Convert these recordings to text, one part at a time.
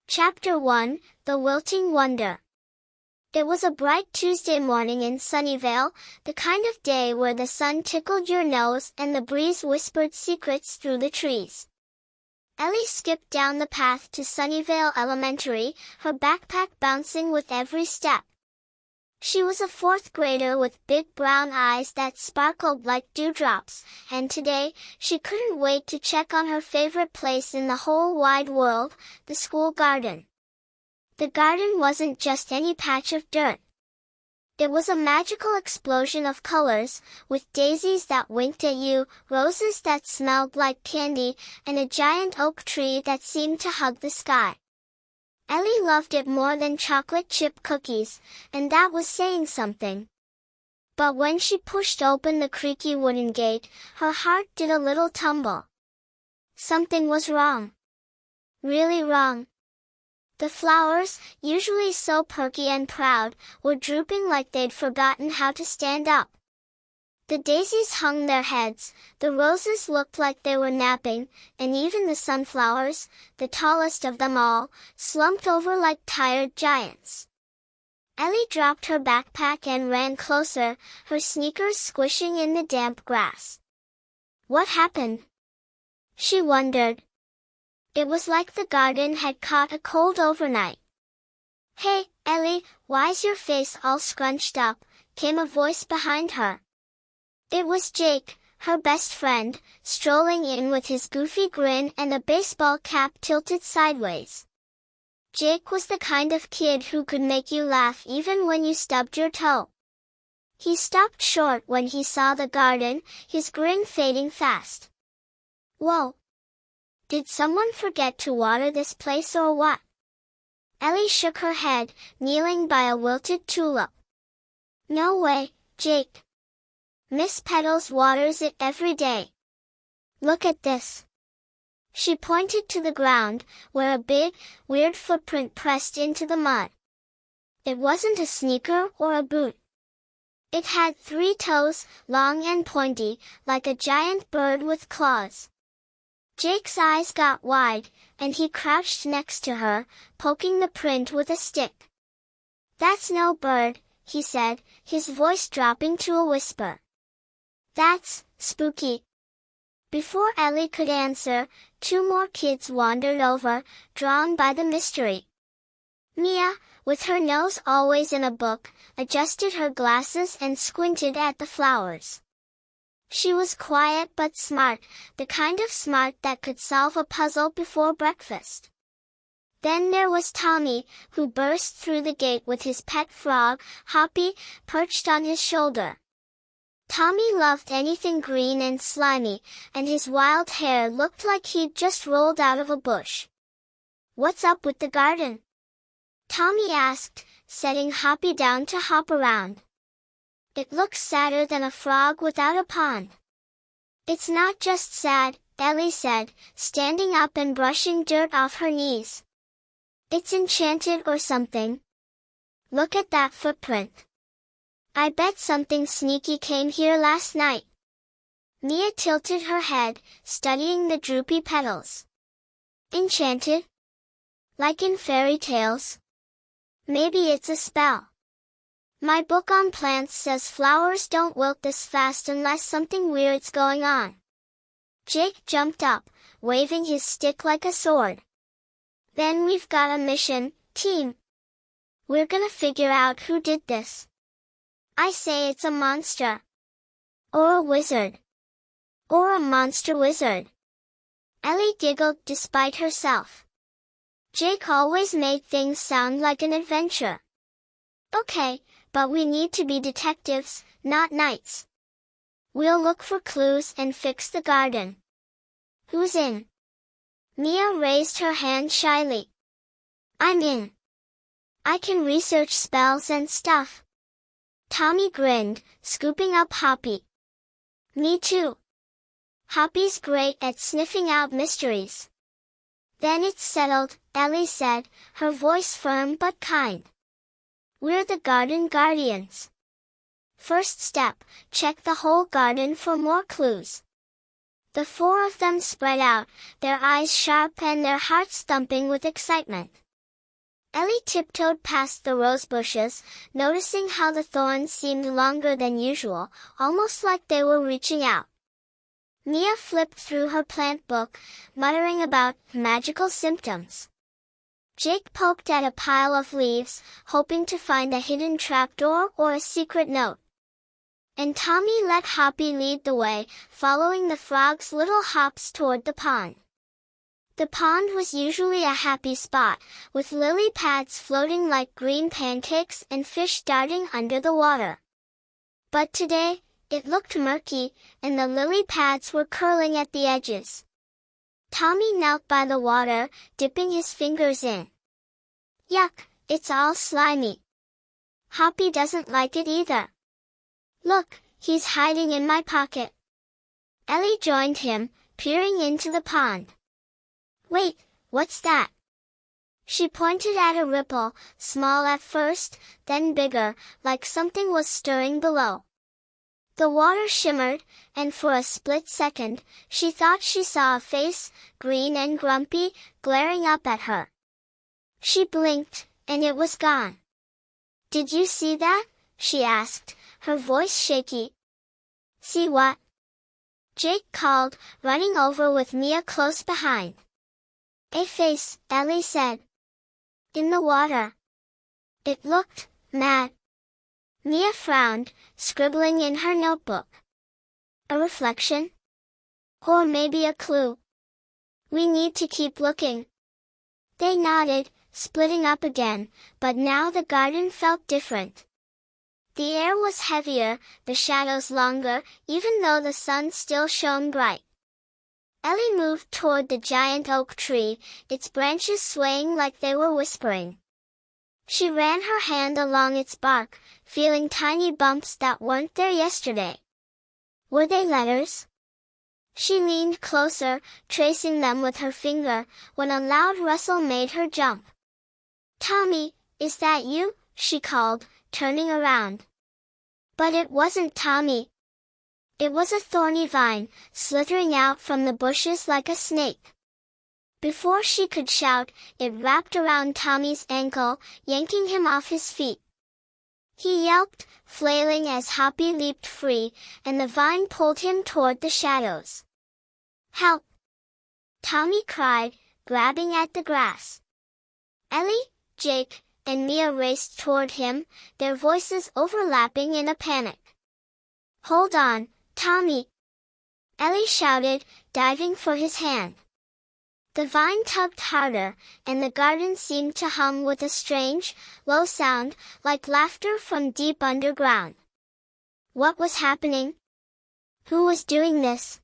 Chapter 1, The Wilting Wonder. It was a bright Tuesday morning in Sunnyvale, the kind of day where the sun tickled your nose and the breeze whispered secrets through the trees. Ellie skipped down the path to Sunnyvale Elementary, her backpack bouncing with every step. She was a fourth grader with big brown eyes that sparkled like dewdrops, and today, she couldn't wait to check on her favorite place in the whole wide world, the school garden. The garden wasn't just any patch of dirt. It was a magical explosion of colors, with daisies that winked at you, roses that smelled like candy, and a giant oak tree that seemed to hug the sky. Ellie loved it more than chocolate chip cookies, and that was saying something. But when she pushed open the creaky wooden gate, her heart did a little tumble. Something was wrong. Really wrong. The flowers, usually so perky and proud, were drooping like they'd forgotten how to stand up. The daisies hung their heads, the roses looked like they were napping, and even the sunflowers, the tallest of them all, slumped over like tired giants. Ellie dropped her backpack and ran closer, her sneakers squishing in the damp grass. What happened? She wondered. It was like the garden had caught a cold overnight. "Hey, Ellie, why's your face all scrunched up?" came a voice behind her. It was Jake, her best friend, strolling in with his goofy grin and a baseball cap tilted sideways. Jake was the kind of kid who could make you laugh even when you stubbed your toe. He stopped short when he saw the garden, his grin fading fast. "Whoa! Did someone forget to water this place or what?" Ellie shook her head, kneeling by a wilted tulip. "No way, Jake. Miss Petals waters it every day. Look at this." She pointed to the ground, where a big, weird footprint pressed into the mud. It wasn't a sneaker or a boot. It had 3 toes, long and pointy, like a giant bird with claws. Jake's eyes got wide, and he crouched next to her, poking the print with a stick. "That's no bird," he said, his voice dropping to a whisper. "That's spooky." Before Ellie could answer, 2 more kids wandered over, drawn by the mystery. Mia, with her nose always in a book, adjusted her glasses and squinted at the flowers. She was quiet but smart, the kind of smart that could solve a puzzle before breakfast. Then there was Tommy, who burst through the gate with his pet frog, Hoppy, perched on his shoulder. Tommy loved anything green and slimy, and his wild hair looked like he'd just rolled out of a bush. "What's up with the garden?" Tommy asked, setting Hoppy down to hop around. "It looks sadder than a frog without a pond." "It's not just sad," Ellie said, standing up and brushing dirt off her knees. "It's enchanted or something. Look at that footprint. I bet something sneaky came here last night." Mia tilted her head, studying the droopy petals. "Enchanted? Like in fairy tales? Maybe it's a spell. My book on plants says flowers don't wilt this fast unless something weird's going on." Jake jumped up, waving his stick like a sword. "Then we've got a mission, team. We're gonna figure out who did this. I say it's a monster. Or a wizard. Or a monster wizard." Ellie giggled despite herself. Jake always made things sound like an adventure. "Okay, but we need to be detectives, not knights. We'll look for clues and fix the garden. Who's in?" Mia raised her hand shyly. "I'm in. I can research spells and stuff." Tommy grinned, scooping up Hoppy. "Me too. Hoppy's great at sniffing out mysteries." "Then it's settled," Ellie said, her voice firm but kind. "We're the garden guardians. First step, check the whole garden for more clues." The 4 of them spread out, their eyes sharp and their hearts thumping with excitement. Ellie tiptoed past the rose bushes, noticing how the thorns seemed longer than usual, almost like they were reaching out. Mia flipped through her plant book, muttering about magical symptoms. Jake poked at a pile of leaves, hoping to find a hidden trapdoor or a secret note. And Tommy let Hoppy lead the way, following the frog's little hops toward the pond. The pond was usually a happy spot, with lily pads floating like green pancakes and fish darting under the water. But today, it looked murky, and the lily pads were curling at the edges. Tommy knelt by the water, dipping his fingers in. Yuck, it's all slimy. Hoppy doesn't like it either. Look, he's hiding in my pocket. Ellie joined him, peering into the pond. Wait, what's that? She pointed at a ripple, small at first, then bigger, like something was stirring below. The water shimmered, and for a split second, she thought she saw a face, green and grumpy, glaring up at her. She blinked, and it was gone. Did you see that? She asked, her voice shaky. See what? Jake called, running over with Mia close behind. A face, Ellie said. In the water. It looked mad. Mia frowned, scribbling in her notebook. A reflection? Or maybe a clue. We need to keep looking. They nodded, splitting up again, but now the garden felt different. The air was heavier, the shadows longer, even though the sun still shone bright. Ellie moved toward the giant oak tree, its branches swaying like they were whispering. She ran her hand along its bark, feeling tiny bumps that weren't there yesterday. Were they letters? She leaned closer, tracing them with her finger, when a loud rustle made her jump. Tommy, is that you? She called, turning around. But it wasn't Tommy. It was a thorny vine, slithering out from the bushes like a snake. Before she could shout, it wrapped around Tommy's ankle, yanking him off his feet. He yelped, flailing as Hoppy leaped free, and the vine pulled him toward the shadows. Help! Tommy cried, grabbing at the grass. Ellie, Jake, and Mia raced toward him, their voices overlapping in a panic. Hold on, Tommy! Ellie shouted, diving for his hand. The vine tugged harder, and the garden seemed to hum with a strange, low sound, like laughter from deep underground. What was happening? Who was doing this?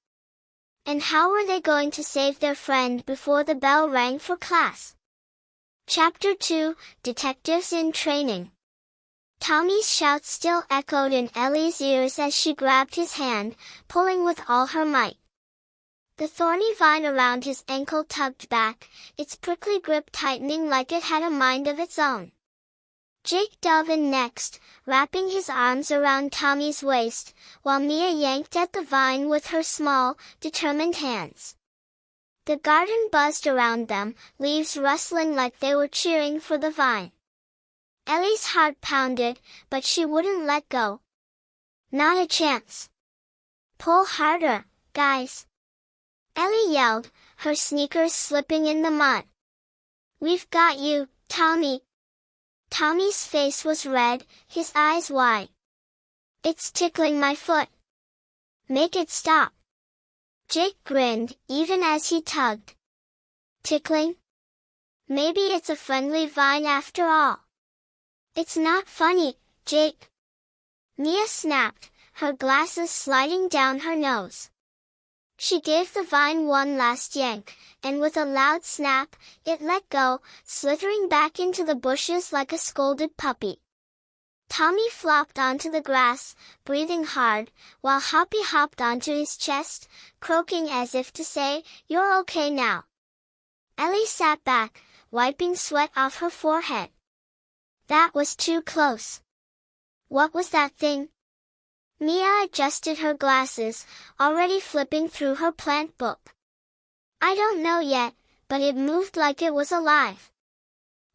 And how were they going to save their friend before the bell rang for class? Chapter 2, Detectives in Training. Tommy's shout still echoed in Ellie's ears as she grabbed his hand, pulling with all her might. The thorny vine around his ankle tugged back, its prickly grip tightening like it had a mind of its own. Jake dove in next, wrapping his arms around Tommy's waist, while Mia yanked at the vine with her small, determined hands. The garden buzzed around them, leaves rustling like they were cheering for the vine. Ellie's heart pounded, but she wouldn't let go. Not a chance. Pull harder, guys. Ellie yelled, her sneakers slipping in the mud. We've got you, Tommy. Tommy's face was red, his eyes wide. It's tickling my foot. Make it stop. Jake grinned, even as he tugged. Tickling? Maybe it's a friendly vine after all. It's not funny, Jake. Mia snapped, her glasses sliding down her nose. She gave the vine one last yank, and with a loud snap, it let go, slithering back into the bushes like a scolded puppy. Tommy flopped onto the grass, breathing hard, while Hoppy hopped onto his chest, croaking as if to say, "You're okay now." Ellie sat back, wiping sweat off her forehead. That was too close. What was that thing? Mia adjusted her glasses, already flipping through her plant book. I don't know yet, but it moved like it was alive.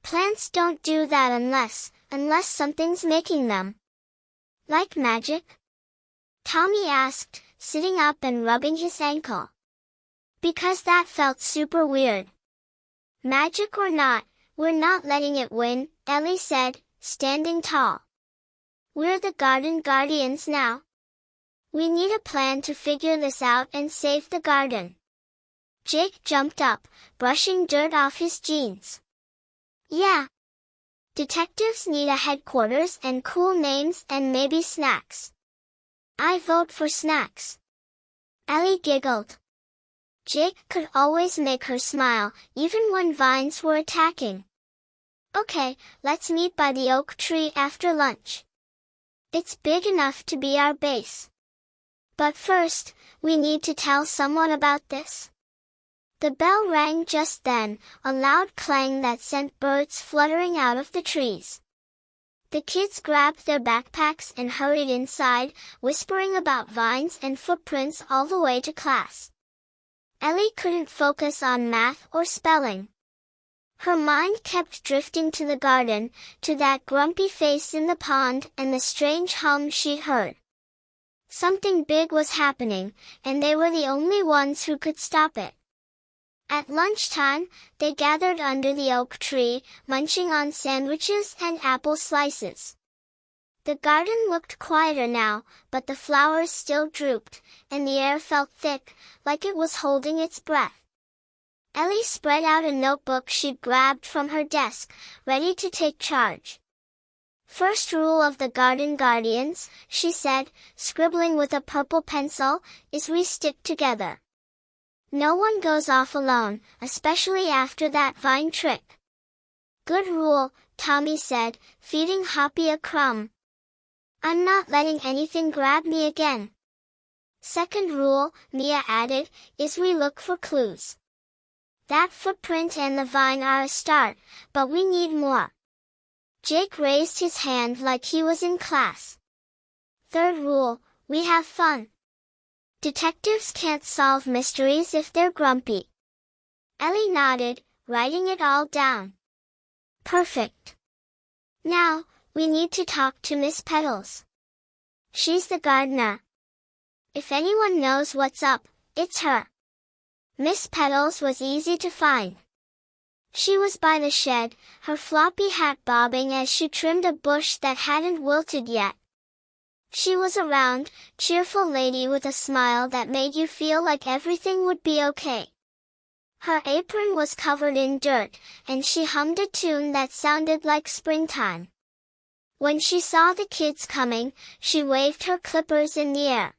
Plants don't do that unless something's making them. Like magic? Tommy asked, sitting up and rubbing his ankle. Because that felt super weird. Magic or not, we're not letting it win, Ellie said, standing tall. We're the garden guardians now. We need a plan to figure this out and save the garden. Jake jumped up, brushing dirt off his jeans. Yeah. Detectives need a headquarters and cool names and maybe snacks. I vote for snacks. Ellie giggled. Jake could always make her smile, even when vines were attacking. Okay, let's meet by the oak tree after lunch. It's big enough to be our base. But first, we need to tell someone about this. The bell rang just then, a loud clang that sent birds fluttering out of the trees. The kids grabbed their backpacks and hurried inside, whispering about vines and footprints all the way to class. Ellie couldn't focus on math or spelling. Her mind kept drifting to the garden, to that grumpy face in the pond and the strange hum she heard. Something big was happening, and they were the only ones who could stop it. At lunchtime, they gathered under the oak tree, munching on sandwiches and apple slices. The garden looked quieter now, but the flowers still drooped, and the air felt thick, like it was holding its breath. Ellie spread out a notebook she'd grabbed from her desk, ready to take charge. First rule of the garden guardians, she said, scribbling with a purple pencil, is we stick together. No one goes off alone, especially after that vine trick. Good rule, Tommy said, feeding Hoppy a crumb. I'm not letting anything grab me again. Second rule, Mia added, is we look for clues. That footprint and the vine are a start, but we need more. Jake raised his hand like he was in class. Third rule, we have fun. Detectives can't solve mysteries if they're grumpy. Ellie nodded, writing it all down. Perfect. Now, we need to talk to Miss Petals. She's the gardener. If anyone knows what's up, it's her. Miss Petals was easy to find. She was by the shed, her floppy hat bobbing as she trimmed a bush that hadn't wilted yet. She was a round, cheerful lady with a smile that made you feel like everything would be okay. Her apron was covered in dirt, and she hummed a tune that sounded like springtime. When she saw the kids coming, she waved her clippers in the air.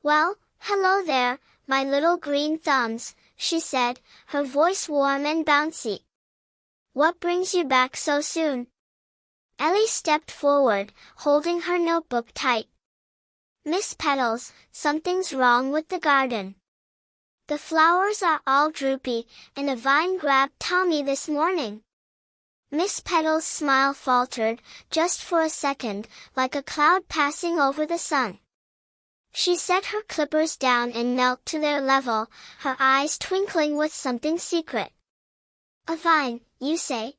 Well, hello there, my little green thumbs, she said, her voice warm and bouncy. What brings you back so soon? Ellie stepped forward, holding her notebook tight. Miss Petals, something's wrong with the garden. The flowers are all droopy, and a vine grabbed Tommy this morning. Miss Petals' smile faltered, just for a second, like a cloud passing over the sun. She set her clippers down and knelt to their level, her eyes twinkling with something secret. A vine, you say?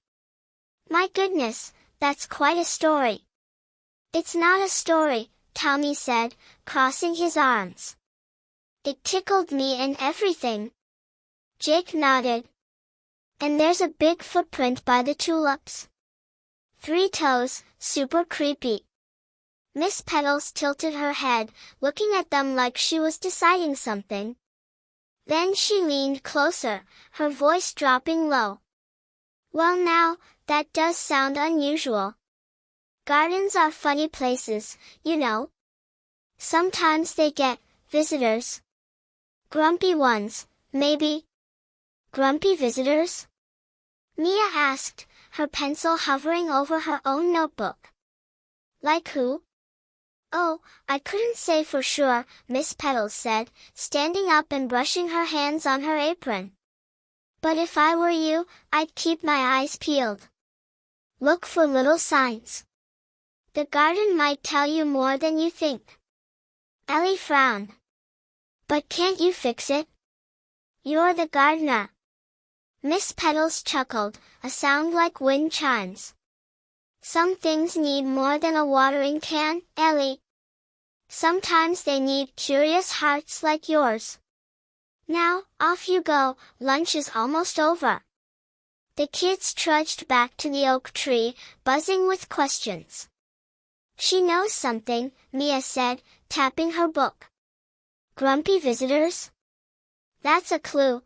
My goodness, that's quite a story. It's not a story, Tommy said, crossing his arms. It tickled me and everything. Jake nodded. And there's a big footprint by the tulips. 3 toes, super creepy. Miss Petals tilted her head, looking at them like she was deciding something. Then she leaned closer, her voice dropping low. Well now, that does sound unusual. Gardens are funny places, you know. Sometimes they get visitors. Grumpy ones, maybe. Grumpy visitors? Mia asked, her pencil hovering over her own notebook. Like who? Oh, I couldn't say for sure, Miss Petals said, standing up and brushing her hands on her apron. But if I were you, I'd keep my eyes peeled. Look for little signs. The garden might tell you more than you think. Ellie frowned. But can't you fix it? You're the gardener. Miss Petals chuckled, a sound like wind chimes. Some things need more than a watering can, Ellie. Sometimes they need curious hearts like yours. Now, off you go, lunch is almost over. The kids trudged back to the oak tree, buzzing with questions. She knows something, Mia said, tapping her book. Grumpy visitors? That's a clue.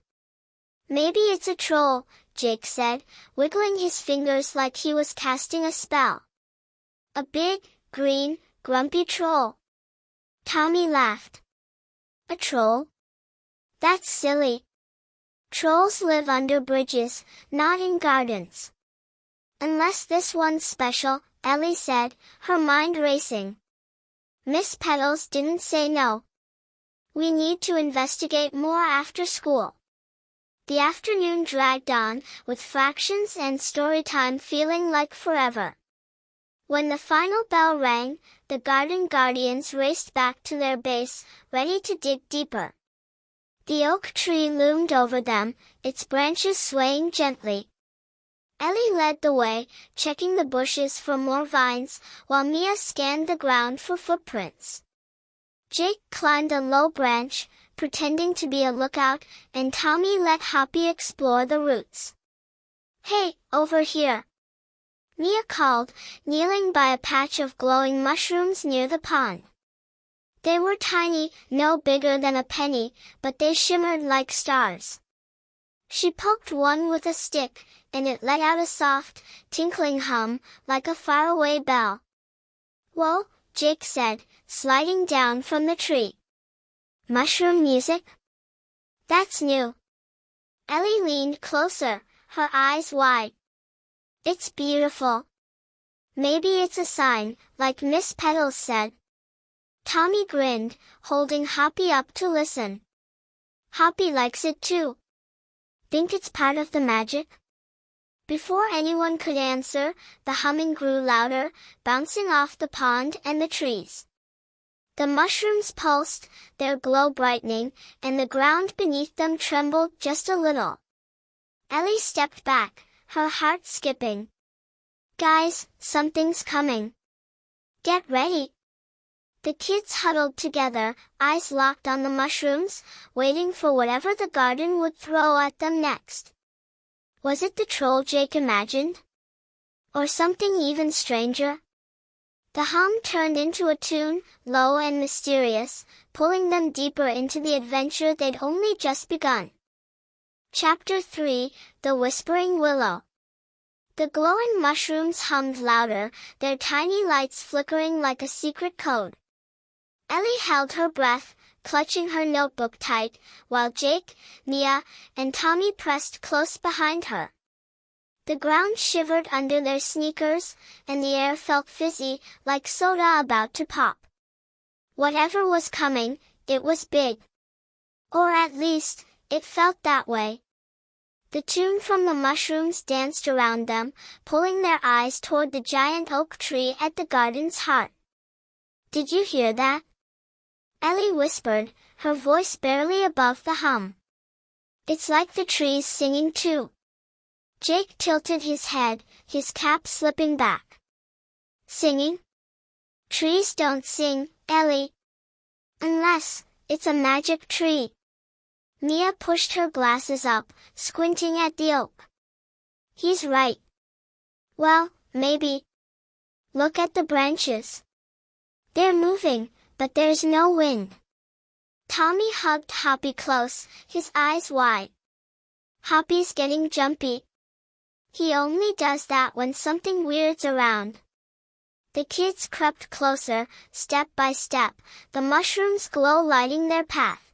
Maybe it's a troll, Jake said, wiggling his fingers like he was casting a spell. A big, green, grumpy troll. Tommy laughed. A troll? That's silly. Trolls live under bridges, not in gardens. Unless this one's special, Ellie said, her mind racing. Miss Petals didn't say no. We need to investigate more after school. The afternoon dragged on, with fractions and story time feeling like forever. When the final bell rang, the garden guardians raced back to their base, ready to dig deeper. The oak tree loomed over them, its branches swaying gently. Ellie led the way, checking the bushes for more vines, while Mia scanned the ground for footprints. Jake climbed a low branch, pretending to be a lookout, and Tommy let Hoppy explore the roots. Hey, over here! Mia called, kneeling by a patch of glowing mushrooms near the pond. They were tiny, no bigger than a penny, but they shimmered like stars. She poked one with a stick, and it let out a soft, tinkling hum, like a faraway bell. Whoa, Jake said, sliding down from the tree. Mushroom music? That's new. Ellie leaned closer, her eyes wide. It's beautiful. Maybe it's a sign, like Miss Petals said. Tommy grinned, holding Hoppy up to listen. Hoppy likes it too. Think it's part of the magic? Before anyone could answer, the humming grew louder, bouncing off the pond and the trees. The mushrooms pulsed, their glow brightening, and the ground beneath them trembled just a little. Ellie stepped back, her heart skipping. Guys, something's coming. Get ready. The kids huddled together, eyes locked on the mushrooms, waiting for whatever the garden would throw at them next. Was it the troll Jake imagined? Or something even stranger? The hum turned into a tune, low and mysterious, pulling them deeper into the adventure they'd only just begun. Chapter 3, The Whispering Willow. The glowing mushrooms hummed louder, their tiny lights flickering like a secret code. Ellie held her breath, clutching her notebook tight, while Jake, Mia, and Tommy pressed close behind her. The ground shivered under their sneakers, and the air felt fizzy, like soda about to pop. Whatever was coming, it was big. Or at least, it felt that way. The tune from the mushrooms danced around them, pulling their eyes toward the giant oak tree at the garden's heart. Did you hear that? Ellie whispered, her voice barely above the hum. It's like the trees singing too. Jake tilted his head, his cap slipping back. Singing? Trees don't sing, Ellie. Unless, it's a magic tree. Mia pushed her glasses up, squinting at the oak. He's right. Well, maybe. Look at the branches. They're moving, but there's no wind. Tommy hugged Hoppy close, his eyes wide. Hoppy's getting jumpy. He only does that when something weird's around. The kids crept closer, step by step, the mushrooms' glow lighting their path.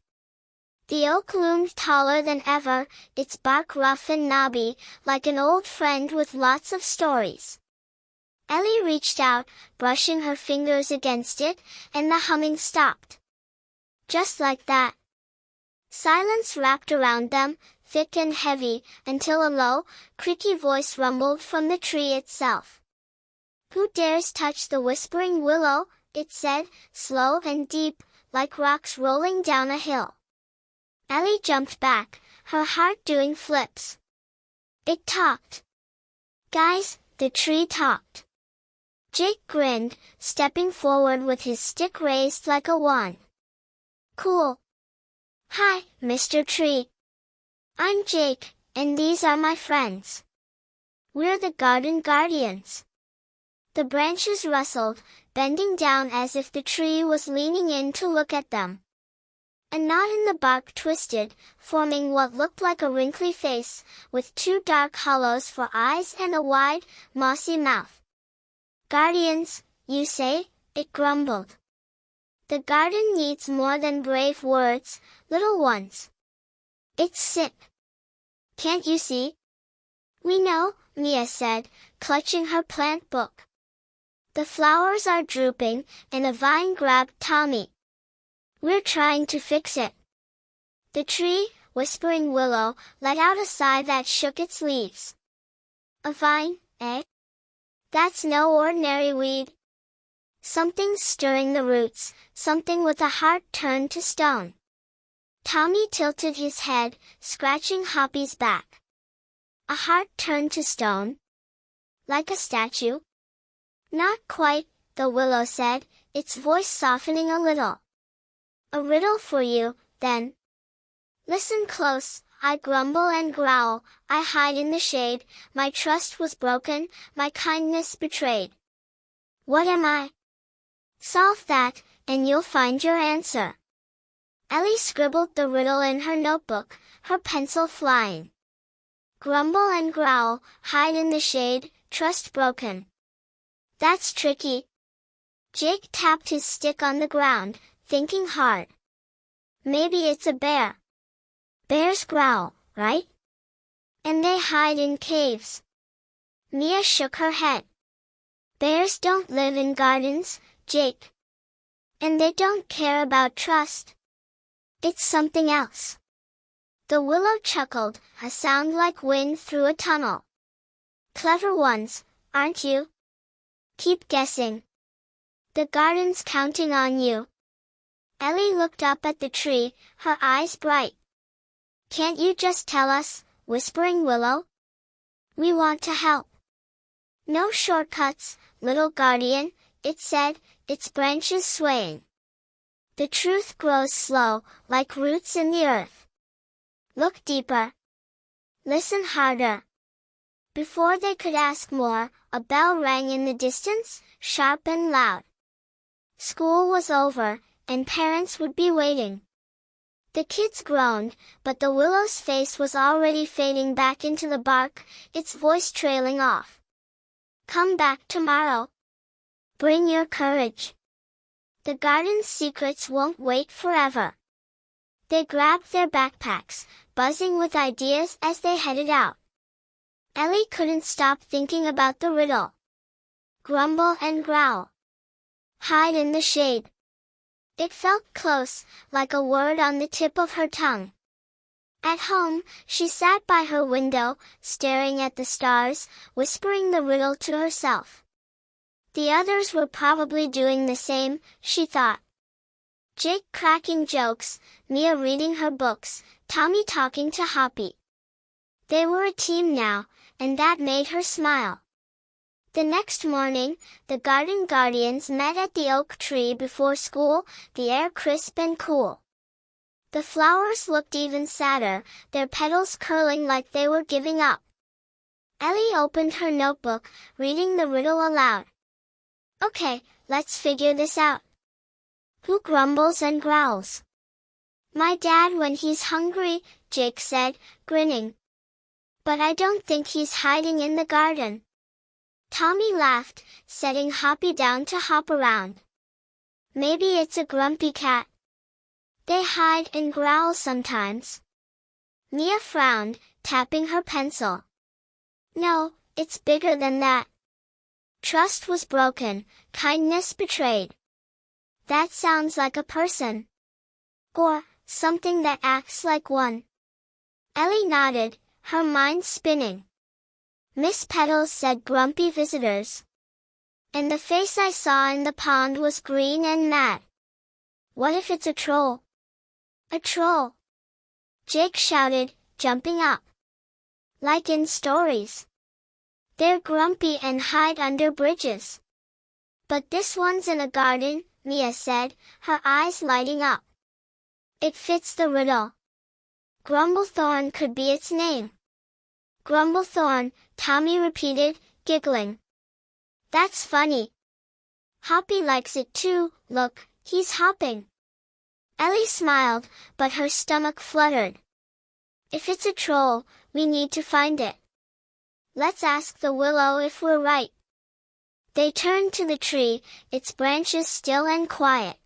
The oak loomed taller than ever, its bark rough and knobby, like an old friend with lots of stories. Ellie reached out, brushing her fingers against it, and the humming stopped. Just like that. Silence wrapped around them, thick and heavy, until a low, creaky voice rumbled from the tree itself. Who dares touch the whispering willow? It said, slow and deep, like rocks rolling down a hill. Ellie jumped back, her heart doing flips. It talked. Guys, the tree talked. Jake grinned, stepping forward with his stick raised like a wand. Cool. Hi, Mr. Tree. I'm Jake, and these are my friends. We're the Garden Guardians. The branches rustled, bending down as if the tree was leaning in to look at them. A knot in the bark twisted, forming what looked like a wrinkly face, with two dark hollows for eyes and a wide, mossy mouth. Guardians, you say? It grumbled. The garden needs more than brave words, little ones. It's sick. Can't you see? We know, Mia said, clutching her plant book. The flowers are drooping, and a vine grabbed Tommy. We're trying to fix it. The tree, whispering willow, let out a sigh that shook its leaves. A vine, eh? That's no ordinary weed. Something's stirring the roots, something with a heart turned to stone. Tommy tilted his head, scratching Hoppy's back. A heart turned to stone? Like a statue? Not quite, the willow said, its voice softening a little. A riddle for you, then. Listen close, I grumble and growl, I hide in the shade, my trust was broken, my kindness betrayed. What am I? Solve that, and you'll find your answer. Ellie scribbled the riddle in her notebook, her pencil flying. Grumble and growl, hide in the shade, trust broken. That's tricky. Jake tapped his stick on the ground, thinking hard. Maybe it's a bear. Bears growl, right? And they hide in caves. Mia shook her head. Bears don't live in gardens, Jake. And they don't care about trust. It's something else. The willow chuckled, a sound like wind through a tunnel. Clever ones, aren't you? Keep guessing. The garden's counting on you. Ellie looked up at the tree, her eyes bright. Can't you just tell us, whispering willow? We want to help. No shortcuts, little guardian, it said, its branches swaying. The truth grows slow, like roots in the earth. Look deeper. Listen harder. Before they could ask more, a bell rang in the distance, sharp and loud. School was over, and parents would be waiting. The kids groaned, but the willow's face was already fading back into the bark, its voice trailing off. Come back tomorrow. Bring your courage. The garden's secrets won't wait forever. They grabbed their backpacks, buzzing with ideas as they headed out. Ellie couldn't stop thinking about the riddle. Grumble and growl. Hide in the shade. It felt close, like a word on the tip of her tongue. At home, she sat by her window, staring at the stars, whispering the riddle to herself. The others were probably doing the same, she thought. Jake cracking jokes, Mia reading her books, Tommy talking to Hoppy. They were a team now, and that made her smile. The next morning, the garden guardians met at the oak tree before school, the air crisp and cool. The flowers looked even sadder, their petals curling like they were giving up. Ellie opened her notebook, reading the riddle aloud. Okay, let's figure this out. Who grumbles and growls? My dad when he's hungry, Jake said, grinning. But I don't think he's hiding in the garden. Tommy laughed, setting Hoppy down to hop around. Maybe it's a grumpy cat. They hide and growl sometimes. Mia frowned, tapping her pencil. No, it's bigger than that. Trust was broken, kindness betrayed. That sounds like a person. Or, something that acts like one. Ellie nodded, her mind spinning. Miss Petals said grumpy visitors. And the face I saw in the pond was green and mad. What if it's a troll? A troll! Jake shouted, jumping up. Like in stories. They're grumpy and hide under bridges. But this one's in a garden, Mia said, her eyes lighting up. It fits the riddle. Grumblethorn could be its name. Grumblethorn, Tommy repeated, giggling. That's funny. Hoppy likes it too, look, he's hopping. Ellie smiled, but her stomach fluttered. If it's a troll, we need to find it. Let's ask the willow if we're right. They turned to the tree, its branches still and quiet.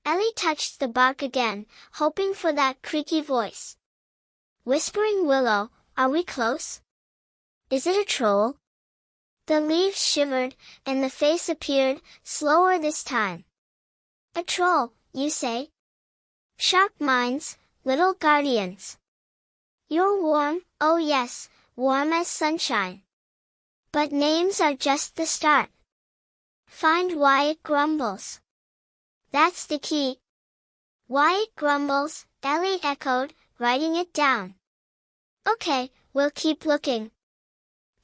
Ellie touched the bark again, hoping for that creaky voice. Whispering Willow, are we close? Is it a troll? The leaves shivered, and the face appeared, slower this time. A troll, you say? Sharp minds, little guardians. You're warm, oh yes, warm as sunshine. But names are just the start. Find why it grumbles. That's the key. Why it grumbles, Ellie echoed, writing it down. Okay, we'll keep looking.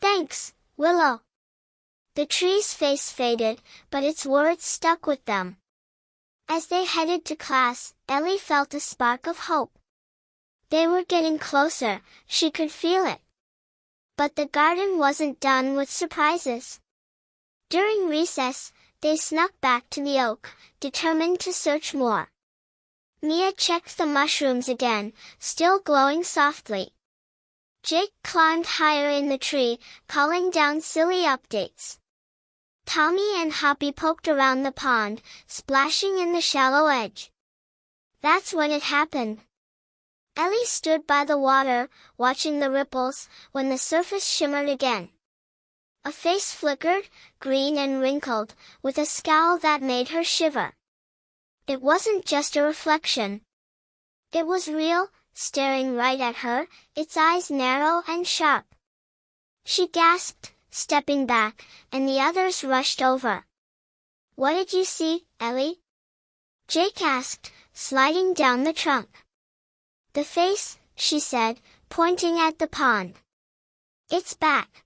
Thanks, Willow. The tree's face faded, but its words stuck with them. As they headed to class, Ellie felt a spark of hope. They were getting closer, she could feel it. But the garden wasn't done with surprises. During recess, they snuck back to the oak, determined to search more. Mia checked the mushrooms again, still glowing softly. Jake climbed higher in the tree, calling down silly updates. Tommy and Hoppy poked around the pond, splashing in the shallow edge. That's when it happened. Ellie stood by the water, watching the ripples, when the surface shimmered again. A face flickered, green and wrinkled, with a scowl that made her shiver. It wasn't just a reflection. It was real, staring right at her, its eyes narrow and sharp. She gasped, stepping back, and the others rushed over. What did you see, Ellie? Jake asked, sliding down the trunk. The face, she said, pointing at the pond. It's back.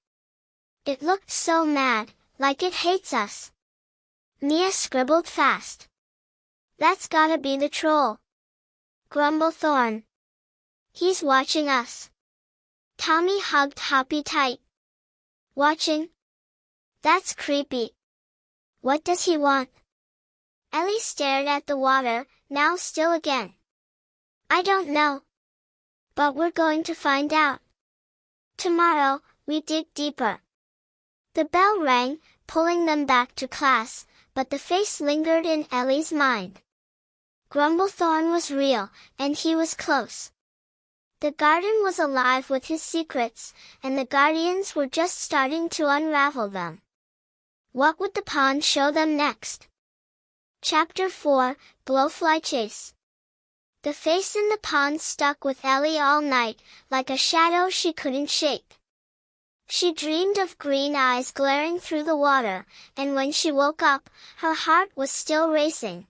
It looked so mad, like it hates us. Mia scribbled fast. That's gotta be the troll. Grumblethorn. He's watching us. Tommy hugged Hoppy tight. Watching? That's creepy. What does he want? Ellie stared at the water, now still again. I don't know. But we're going to find out. Tomorrow, we dig deeper. The bell rang, pulling them back to class, but the face lingered in Ellie's mind. Grumblethorn was real, and he was close. The garden was alive with his secrets, and the guardians were just starting to unravel them. What would the pond show them next? Chapter 4, Glowfly Chase. The face in the pond stuck with Ellie all night, like a shadow she couldn't shake. She dreamed of green eyes glaring through the water, and when she woke up, her heart was still racing.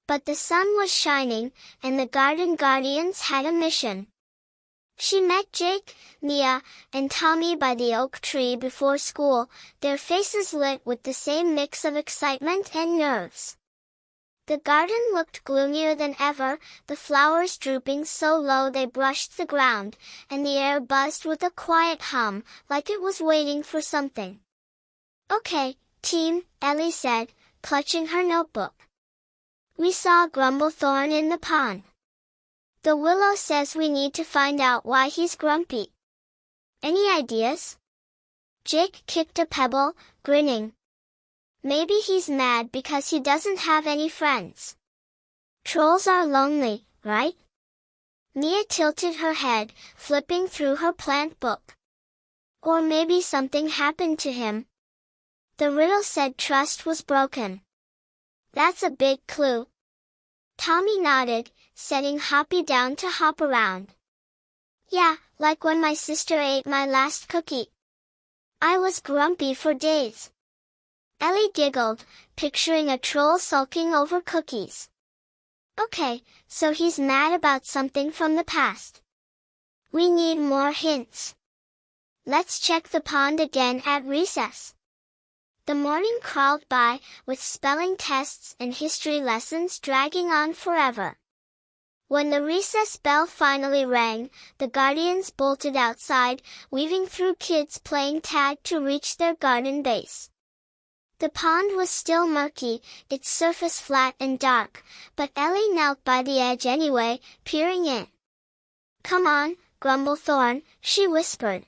But the sun was shining, and the garden guardians had a mission. She met Jake, Mia, and Tommy by the oak tree before school, their faces lit with the same mix of excitement and nerves. The garden looked gloomier than ever, the flowers drooping so low they brushed the ground, and the air buzzed with a quiet hum, like it was waiting for something. Okay, team, Ellie said, clutching her notebook. We saw Grumblethorn in the pond. The willow says we need to find out why he's grumpy. Any ideas? Jake kicked a pebble, grinning. Maybe he's mad because he doesn't have any friends. Trolls are lonely, right? Mia tilted her head, flipping through her plant book. Or maybe something happened to him. The riddle said trust was broken. That's a big clue. Tommy nodded, setting Hoppy down to hop around. Yeah, like when my sister ate my last cookie. I was grumpy for days. Ellie giggled, picturing a troll sulking over cookies. Okay, so he's mad about something from the past. We need more hints. Let's check the pond again at recess. The morning crawled by, with spelling tests and history lessons dragging on forever. When the recess bell finally rang, the guardians bolted outside, weaving through kids playing tag to reach their garden base. The pond was still murky, its surface flat and dark, but Ellie knelt by the edge anyway, peering in. "Come on, Grumblethorn," she whispered.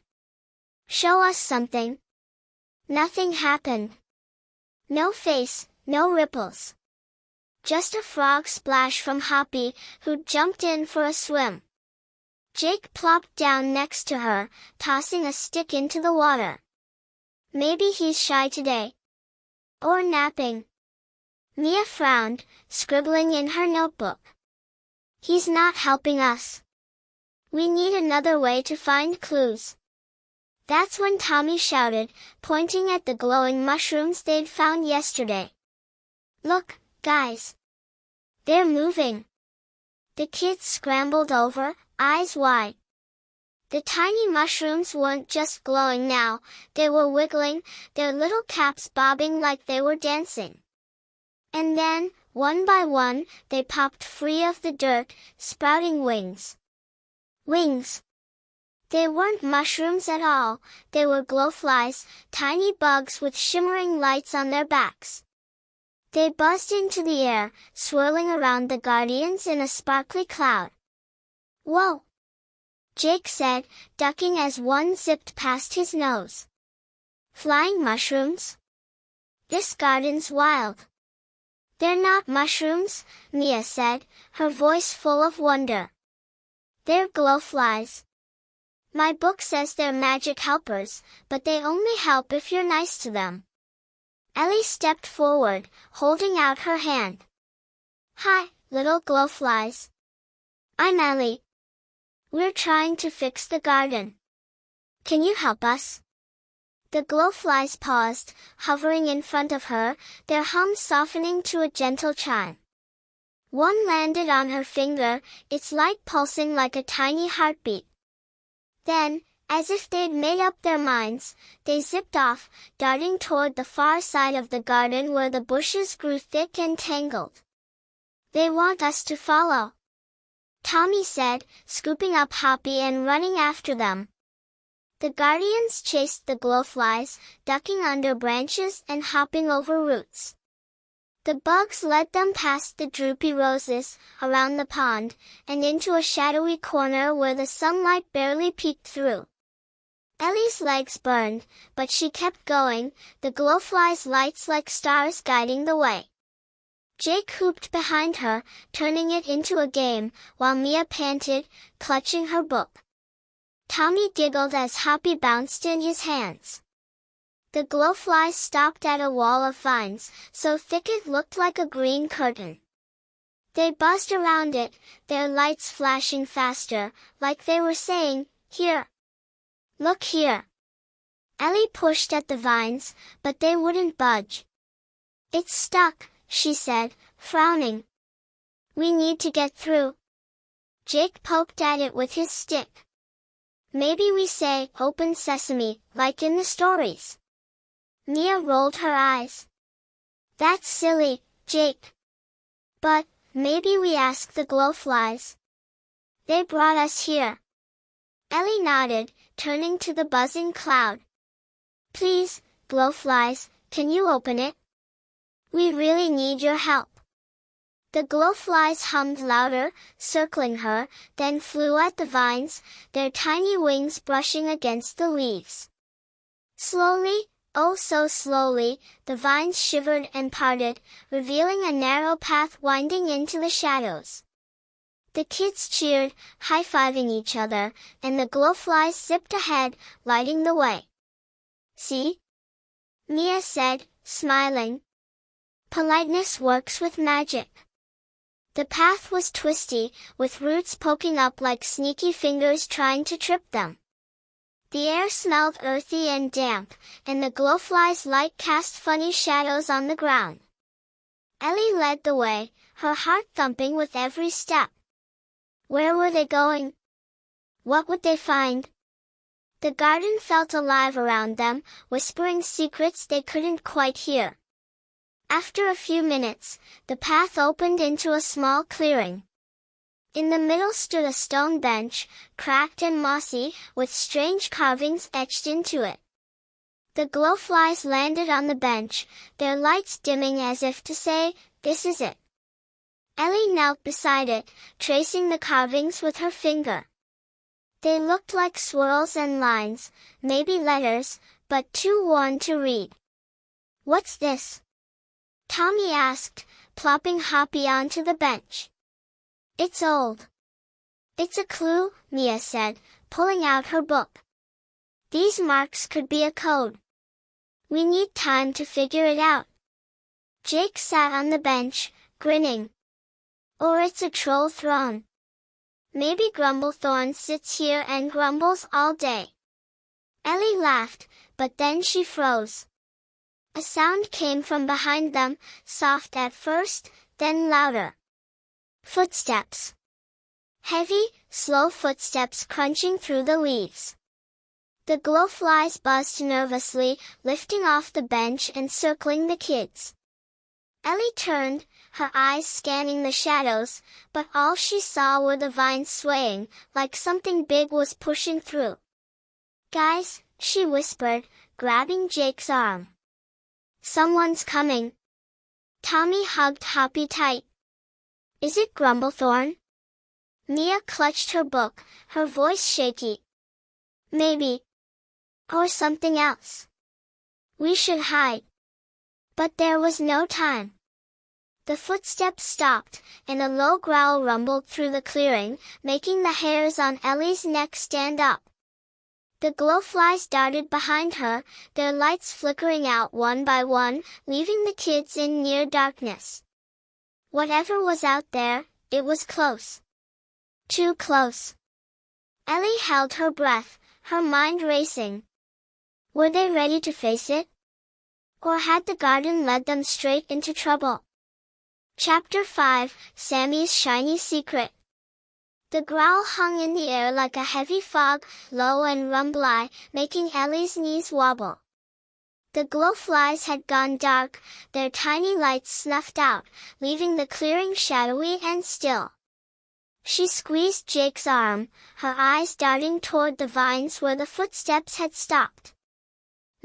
"Show us something." Nothing happened. No face, no ripples. Just a frog splash from Hoppy, who'd jumped in for a swim. Jake plopped down next to her, tossing a stick into the water. Maybe he's shy today. Or napping. Mia frowned, scribbling in her notebook. He's not helping us. We need another way to find clues. That's when Tommy shouted, pointing at the glowing mushrooms they'd found yesterday. "Look, guys. They're moving." The kids scrambled over, eyes wide. The tiny mushrooms weren't just glowing now, they were wiggling, their little caps bobbing like they were dancing. And then, one by one, they popped free of the dirt, sprouting wings. Wings! They weren't mushrooms at all, they were glowflies, tiny bugs with shimmering lights on their backs. They buzzed into the air, swirling around the guardians in a sparkly cloud. "Whoa!" Jake said, ducking as one zipped past his nose. "Flying mushrooms? This garden's wild." "They're not mushrooms," Mia said, her voice full of wonder. "They're glowflies. My book says they're magic helpers, but they only help if you're nice to them." Ellie stepped forward, holding out her hand. "Hi, little glowflies. I'm Ellie. We're trying to fix the garden. Can you help us?" The glowflies paused, hovering in front of her, their hum softening to a gentle chime. One landed on her finger, its light pulsing like a tiny heartbeat. Then, as if they'd made up their minds, they zipped off, darting toward the far side of the garden where the bushes grew thick and tangled. "They want us to follow," Tommy said, scooping up Hoppy and running after them. The guardians chased the glowflies, ducking under branches and hopping over roots. The bugs led them past the droopy roses, around the pond, and into a shadowy corner where the sunlight barely peeked through. Ellie's legs burned, but she kept going, the glowflies' lights like stars guiding the way. Jake hooped behind her, turning it into a game, while Mia panted, clutching her book. Tommy giggled as Hoppy bounced in his hands. The glowflies stopped at a wall of vines, so thick it looked like a green curtain. They buzzed around it, their lights flashing faster, like they were saying, "Here! Look here!" Ellie pushed at the vines, but they wouldn't budge. "It's stuck," she said, frowning. "We need to get through." Jake poked at it with his stick. "Maybe we say, 'Open Sesame,' like in the stories." Mia rolled her eyes. "That's silly, Jake. But, maybe we ask the glowflies. They brought us here." Ellie nodded, turning to the buzzing cloud. "Please, glowflies, can you open it? We really need your help." The glowflies hummed louder, circling her, then flew at the vines, their tiny wings brushing against the leaves. Slowly, oh so slowly, the vines shivered and parted, revealing a narrow path winding into the shadows. The kids cheered, high-fiving each other, and the glowflies zipped ahead, lighting the way. "See?" Mia said, smiling. "Politeness works with magic." The path was twisty, with roots poking up like sneaky fingers trying to trip them. The air smelled earthy and damp, and the glowflies' light cast funny shadows on the ground. Ellie led the way, her heart thumping with every step. Where were they going? What would they find? The garden felt alive around them, whispering secrets they couldn't quite hear. After a few minutes, the path opened into a small clearing. In the middle stood a stone bench, cracked and mossy, with strange carvings etched into it. The glowflies landed on the bench, their lights dimming as if to say, "This is it." Ellie knelt beside it, tracing the carvings with her finger. They looked like swirls and lines, maybe letters, but too worn to read. "What's this?" Tommy asked, plopping Hoppy onto the bench. "It's old." "It's a clue," Mia said, pulling out her book. "These marks could be a code. We need time to figure it out." Jake sat on the bench, grinning. "Or it's a troll throne. Maybe Grumblethorn sits here and grumbles all day." Ellie laughed, but then she froze. A sound came from behind them, soft at first, then louder. Footsteps. Heavy, slow footsteps crunching through the leaves. The glowflies buzzed nervously, lifting off the bench and circling the kids. Ellie turned, her eyes scanning the shadows, but all she saw were the vines swaying, like something big was pushing through. "Guys," she whispered, grabbing Jake's arm. "Someone's coming." Tommy hugged Hoppy tight. "Is it Grumblethorn?" Mia clutched her book, her voice shaky. "Maybe. Or something else. We should hide." But there was no time. The footsteps stopped, and a low growl rumbled through the clearing, making the hairs on Ellie's neck stand up. The glowflies darted behind her, their lights flickering out one by one, leaving the kids in near darkness. Whatever was out there, it was close. Too close. Ellie held her breath, her mind racing. Were they ready to face it? Or had the garden led them straight into trouble? Chapter 5, Sammy's Shiny Secret. The growl hung in the air like a heavy fog, low and rumbly, making Ellie's knees wobble. The glowflies had gone dark, their tiny lights snuffed out, leaving the clearing shadowy and still. She squeezed Jake's arm, her eyes darting toward the vines where the footsteps had stopped.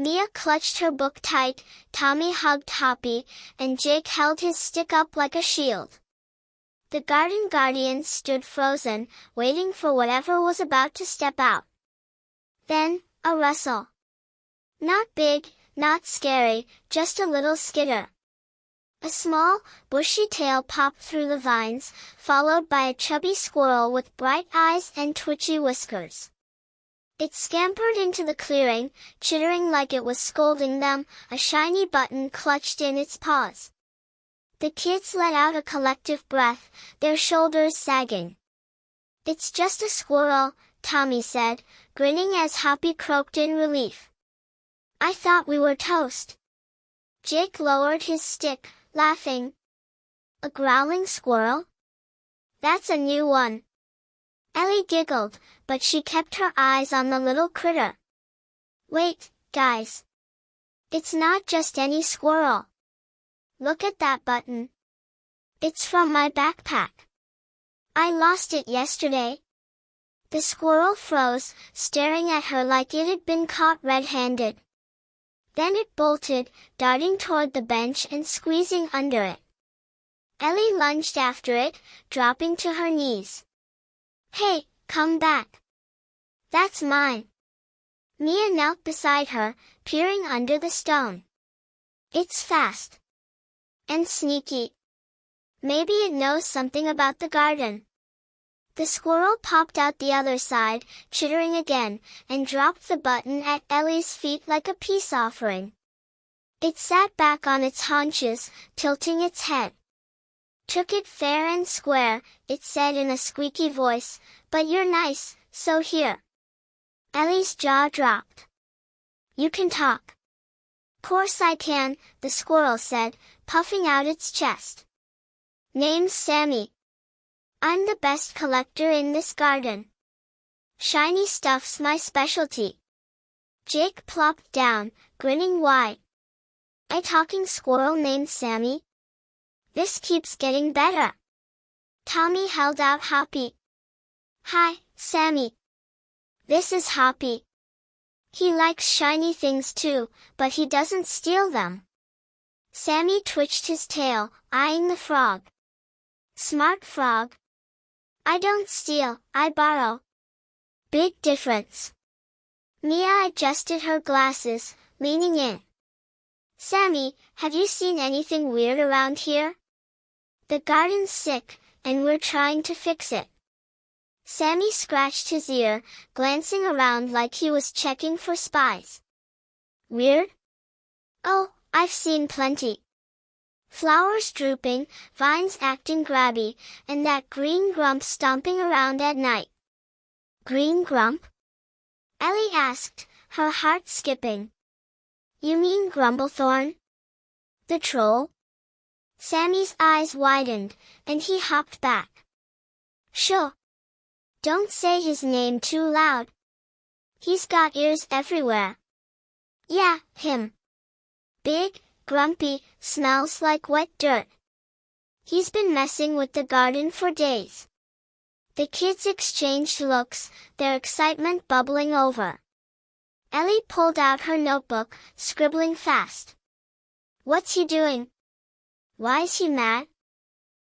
Mia clutched her book tight, Tommy hugged Hoppy, and Jake held his stick up like a shield. The garden guardians stood frozen, waiting for whatever was about to step out. Then, a rustle. Not big, not scary, just a little skitter. A small, bushy tail popped through the vines, followed by a chubby squirrel with bright eyes and twitchy whiskers. It scampered into the clearing, chittering like it was scolding them, a shiny button clutched in its paws. The kids let out a collective breath, their shoulders sagging. "It's just a squirrel," Tommy said, grinning as Hoppy croaked in relief. "I thought we were toast." Jake lowered his stick, laughing. "A growling squirrel? That's a new one." Ellie giggled, but she kept her eyes on the little critter. "Wait, guys. It's not just any squirrel. Look at that button. It's from my backpack. I lost it yesterday." The squirrel froze, staring at her like it had been caught red-handed. Then it bolted, darting toward the bench and squeezing under it. Ellie lunged after it, dropping to her knees. "Hey, come back. That's mine." Mia knelt beside her, peering under the stone. "It's fast. And sneaky. Maybe it knows something about the garden." The squirrel popped out the other side, chittering again, and dropped the button at Ellie's feet like a peace offering. It sat back on its haunches, tilting its head. "Took it fair and square," it said in a squeaky voice, "but you're nice, so here." Ellie's jaw dropped. "You can talk." "Course I can," the squirrel said, puffing out its chest. "Name's Sammy. I'm the best collector in this garden. Shiny stuff's my specialty." Jake plopped down, grinning wide. A talking squirrel named Sammy? This keeps getting better. Tommy held out Hoppy. Hi, Sammy. This is Hoppy. He likes shiny things too, but he doesn't steal them. Sammy twitched his tail, eyeing the frog. Smart frog. I don't steal, I borrow. Big difference. Mia adjusted her glasses, leaning in. Sammy, have you seen anything weird around here? The garden's sick, and we're trying to fix it. Sammy scratched his ear, glancing around like he was checking for spies. Weird? Oh, I've seen plenty. Flowers drooping, vines acting grabby, and that green grump stomping around at night. Green grump? Ellie asked, her heart skipping. You mean Grumblethorn? The troll? Sammy's eyes widened, and he hopped back. Sure. Don't say his name too loud. He's got ears everywhere. Yeah, him. Big, grumpy, smells like wet dirt. He's been messing with the garden for days. The kids exchanged looks, their excitement bubbling over. Ellie pulled out her notebook, scribbling fast. What's he doing? Why is he mad?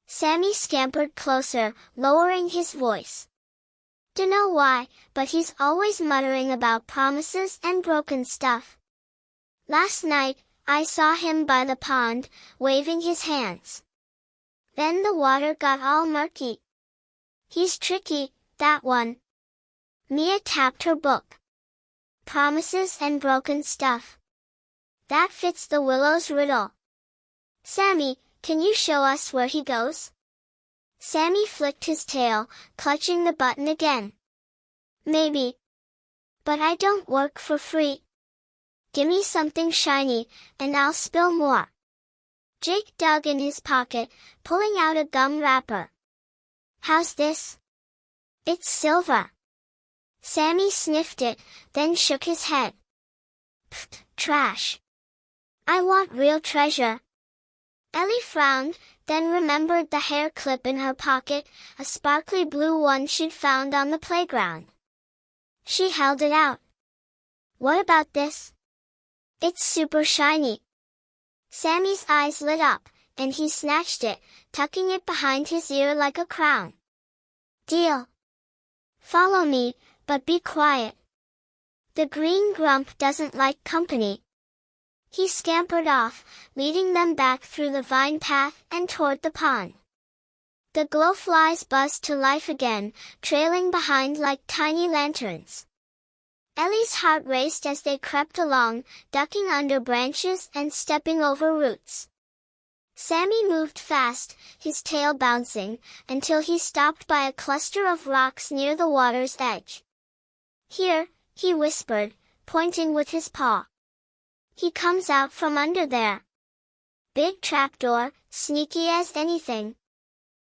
Sammy scampered closer, lowering his voice. Dunno why, but he's always muttering about promises and broken stuff. Last night, I saw him by the pond, waving his hands. Then the water got all murky. He's tricky, that one. Mia tapped her book. Promises and broken stuff. That fits the Willow's riddle. Sammy, can you show us where he goes? Sammy flicked his tail, clutching the button again. Maybe. But I don't work for free. Gimme something shiny, and I'll spill more. Jake dug in his pocket, pulling out a gum wrapper. How's this? It's silver. Sammy sniffed it, then shook his head. Pfft, trash. I want real treasure. Ellie frowned, then remembered the hair clip in her pocket, a sparkly blue one she'd found on the playground. She held it out. What about this? It's super shiny. Sammy's eyes lit up, and he snatched it, tucking it behind his ear like a crown. Deal. Follow me, but be quiet. The green grump doesn't like company. He scampered off, leading them back through the vine path and toward the pond. The glowflies buzzed to life again, trailing behind like tiny lanterns. Ellie's heart raced as they crept along, ducking under branches and stepping over roots. Sammy moved fast, his tail bouncing, until he stopped by a cluster of rocks near the water's edge. Here, he whispered, pointing with his paw. He comes out from under there. Big trapdoor, sneaky as anything.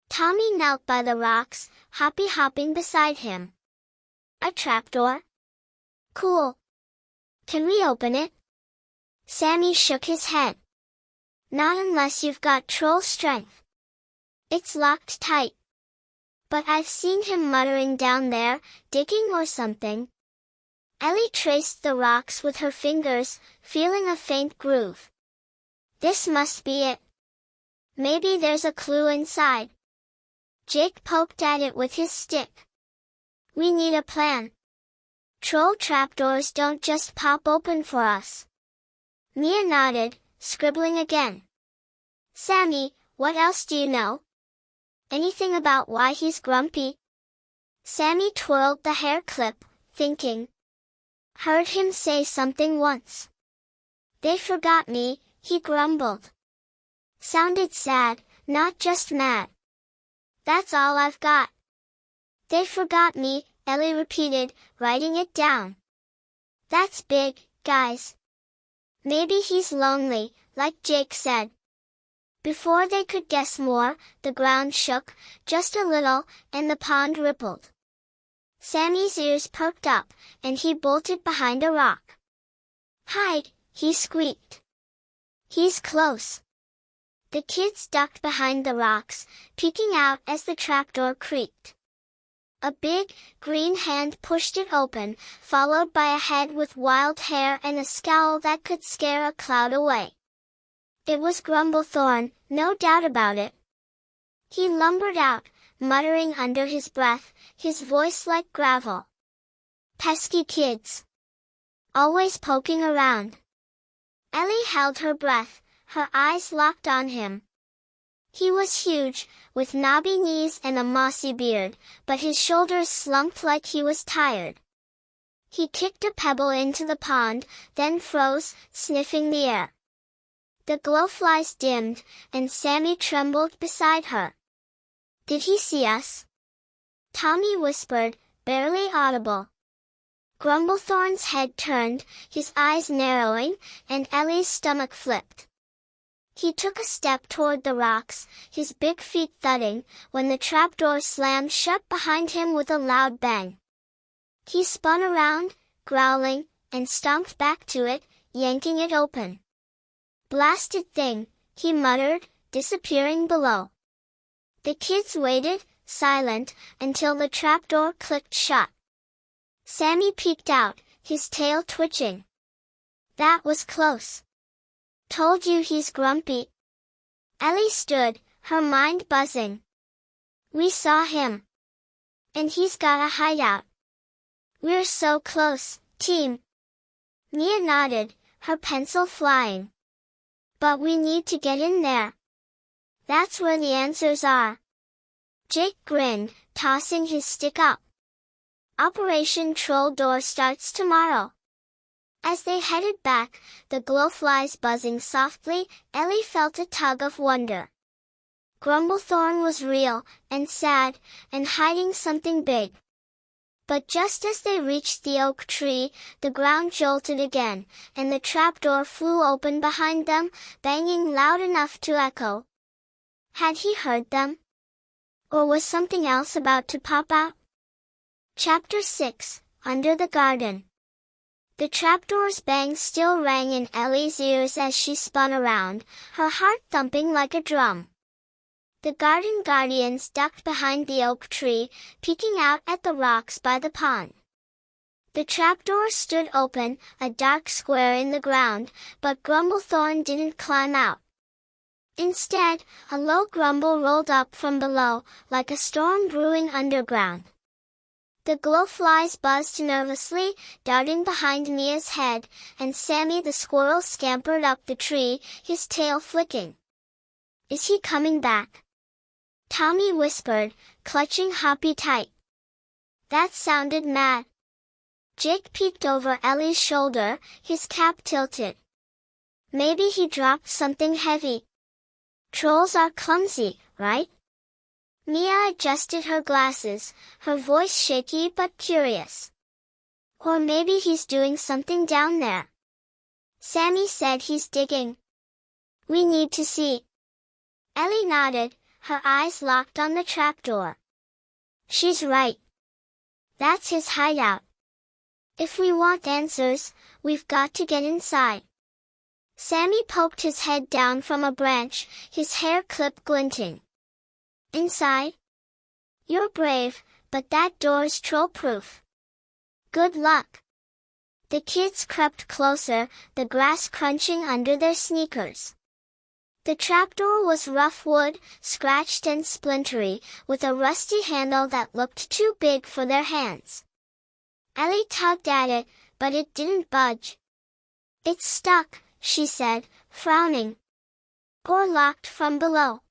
Tommy knelt by the rocks, Hoppy hopping beside him. A trapdoor? Cool. Can we open it? Sammy shook his head. Not unless you've got troll strength. It's locked tight. But I've seen him muttering down there, digging or something. Ellie traced the rocks with her fingers, feeling a faint groove. This must be it. Maybe there's a clue inside. Jake poked at it with his stick. We need a plan. Troll trapdoors don't just pop open for us. Mia nodded, scribbling again. Sammy, what else do you know? Anything about why he's grumpy? Sammy twirled the hair clip, thinking. Heard him say something once. They forgot me, he grumbled. Sounded sad, not just mad. That's all I've got. They forgot me, Ellie repeated, writing it down. That's big, guys. Maybe he's lonely, like Jake said. Before they could guess more, the ground shook, just a little, and the pond rippled. Sammy's ears perked up, and he bolted behind a rock. "Hide," he squeaked. "He's close." The kids ducked behind the rocks, peeking out as the trapdoor creaked. A big, green hand pushed it open, followed by a head with wild hair and a scowl that could scare a cloud away. It was Grumblethorn, no doubt about it. He lumbered out, muttering under his breath, his voice like gravel. "Pesky kids. Always poking around." Ellie held her breath, her eyes locked on him. He was huge, with knobby knees and a mossy beard, but his shoulders slumped like he was tired. He kicked a pebble into the pond, then froze, sniffing the air. The glowflies dimmed, and Sammy trembled beside her. "Did he see us?" Tommy whispered, barely audible. Grumblethorn's head turned, his eyes narrowing, and Ellie's stomach flipped. He took a step toward the rocks, his big feet thudding, when the trapdoor slammed shut behind him with a loud bang. He spun around, growling, and stomped back to it, yanking it open. "Blasted thing," he muttered, disappearing below. The kids waited, silent, until the trapdoor clicked shut. Sammy peeked out, his tail twitching. "That was close. Told you he's grumpy." Ellie stood, her mind buzzing. "We saw him. And he's got a hideout. We're so close, team." Mia nodded, her pencil flying. "But we need to get in there. That's where the answers are." Jake grinned, tossing his stick up. "Operation Troll Door starts tomorrow." As they headed back, the glowflies buzzing softly, Ellie felt a tug of wonder. Grumblethorn was real, and sad, and hiding something big. But just as they reached the oak tree, the ground jolted again, and the trapdoor flew open behind them, banging loud enough to echo. Had he heard them? Or was something else about to pop out? Chapter 6, Under the Garden. The trapdoor's bang still rang in Ellie's ears as she spun around, her heart thumping like a drum. The garden guardians ducked behind the oak tree, peeking out at the rocks by the pond. The trapdoor stood open, a dark square in the ground, but Grumblethorn didn't climb out. Instead, a low grumble rolled up from below, like a storm brewing underground. The glowflies buzzed nervously, darting behind Mia's head, and Sammy the squirrel scampered up the tree, his tail flicking. "Is he coming back?" Tommy whispered, clutching Hoppy tight. That sounded mad. Jake peeked over Ellie's shoulder, his cap tilted. "Maybe he dropped something heavy." "Trolls are clumsy, right?" Mia adjusted her glasses, her voice shaky but curious. "Or maybe he's doing something down there." Sammy said he's digging. "We need to see." Ellie nodded, her eyes locked on the trapdoor. "She's right. That's his hideout. If we want answers, we've got to get inside." Sammy poked his head down from a branch, his hair clip glinting. "Inside? You're brave, but that door's troll-proof." "Good luck." The kids crept closer, the grass crunching under their sneakers. The trapdoor was rough wood, scratched and splintery, with a rusty handle that looked too big for their hands. Ellie tugged at it, but it didn't budge. "It's stuck," she said, frowning. "Or locked from below."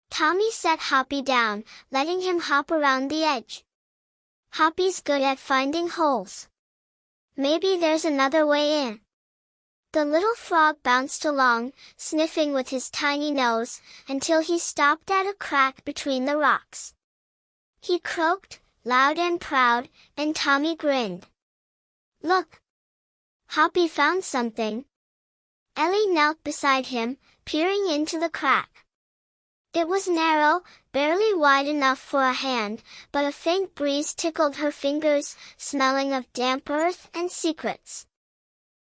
Tommy set Hoppy down, letting him hop around the edge. "Hoppy's good at finding holes. Maybe there's another way in." The little frog bounced along, sniffing with his tiny nose, until he stopped at a crack between the rocks. He croaked, loud and proud, and Tommy grinned. "Look! Hoppy found something." Ellie knelt beside him, peering into the crack. It was narrow, barely wide enough for a hand, but a faint breeze tickled her fingers, smelling of damp earth and secrets.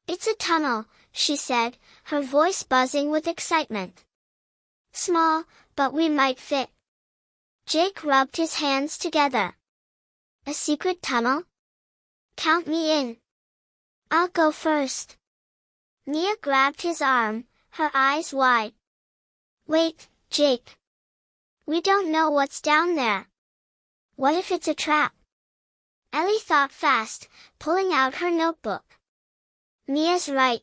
It's a tunnel, she said, her voice buzzing with excitement. Small, but we might fit. Jake rubbed his hands together. A secret tunnel? Count me in. I'll go first. Mia grabbed his arm, her eyes wide. Wait, Jake. We don't know what's down there. What if it's a trap? Ellie thought fast, pulling out her notebook. Mia's right.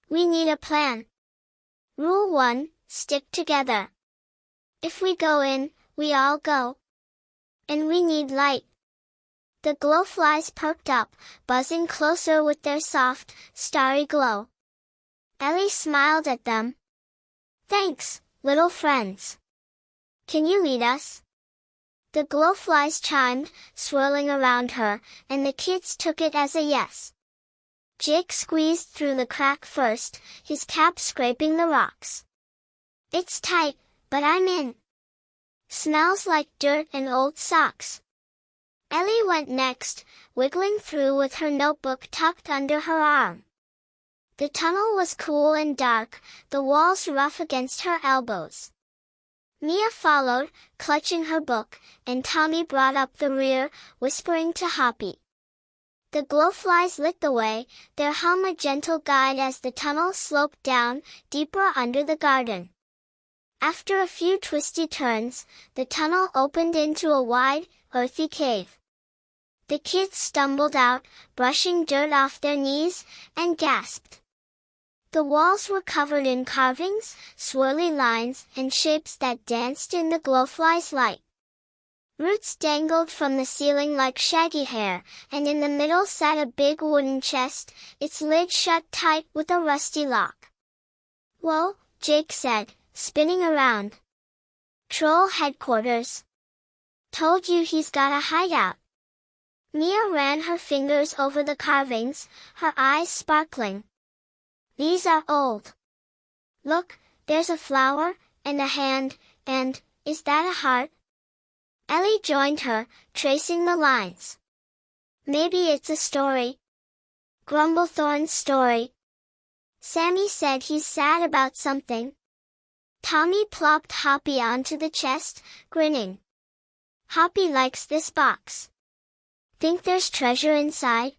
We need a plan. Rule 1, stick together. If we go in, we all go. And we need light. The glowflies perked up, buzzing closer with their soft, starry glow. Ellie smiled at them. Thanks, little friends. Can you lead us? The glowflies chimed, swirling around her, and the kids took it as a yes. Jake squeezed through the crack first, his cap scraping the rocks. It's tight, but I'm in. Smells like dirt and old socks. Ellie went next, wiggling through with her notebook tucked under her arm. The tunnel was cool and dark, the walls rough against her elbows. Mia followed, clutching her book, and Tommy brought up the rear, whispering to Hoppy. The glowflies lit the way, their hum a gentle guide as the tunnel sloped down, deeper under the garden. After a few twisty turns, the tunnel opened into a wide, earthy cave. The kids stumbled out, brushing dirt off their knees, and gasped. The walls were covered in carvings, swirly lines, and shapes that danced in the glowflies' light. Roots dangled from the ceiling like shaggy hair, and in the middle sat a big wooden chest, its lid shut tight with a rusty lock. Whoa, Jake said, spinning around. Troll headquarters. Told you he's got a hideout. Mia ran her fingers over the carvings, her eyes sparkling. These are old. Look, there's a flower, and a hand, and, is that a heart? Ellie joined her, tracing the lines. Maybe it's a story. Grumblethorn's story. Sammy said he's sad about something. Tommy plopped Hoppy onto the chest, grinning. Hoppy likes this box. Think there's treasure inside?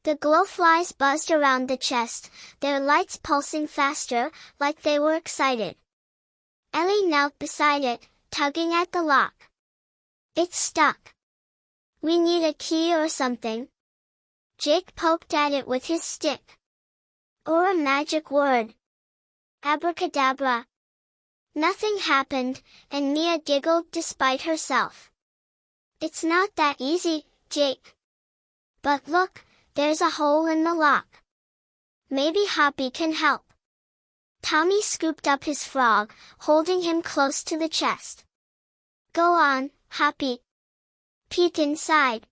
The glowflies buzzed around the chest, their lights pulsing faster, like they were excited. Ellie knelt beside it, tugging at the lock. It's stuck. We need a key or something. Jake poked at it with his stick. Or a magic word. Abracadabra. Nothing happened, and Mia giggled despite herself. It's not that easy, Jake. But look, there's a hole in the lock. Maybe Hoppy can help. Tommy scooped up his frog, holding him close to the chest. Go on, Hoppy. Peek inside.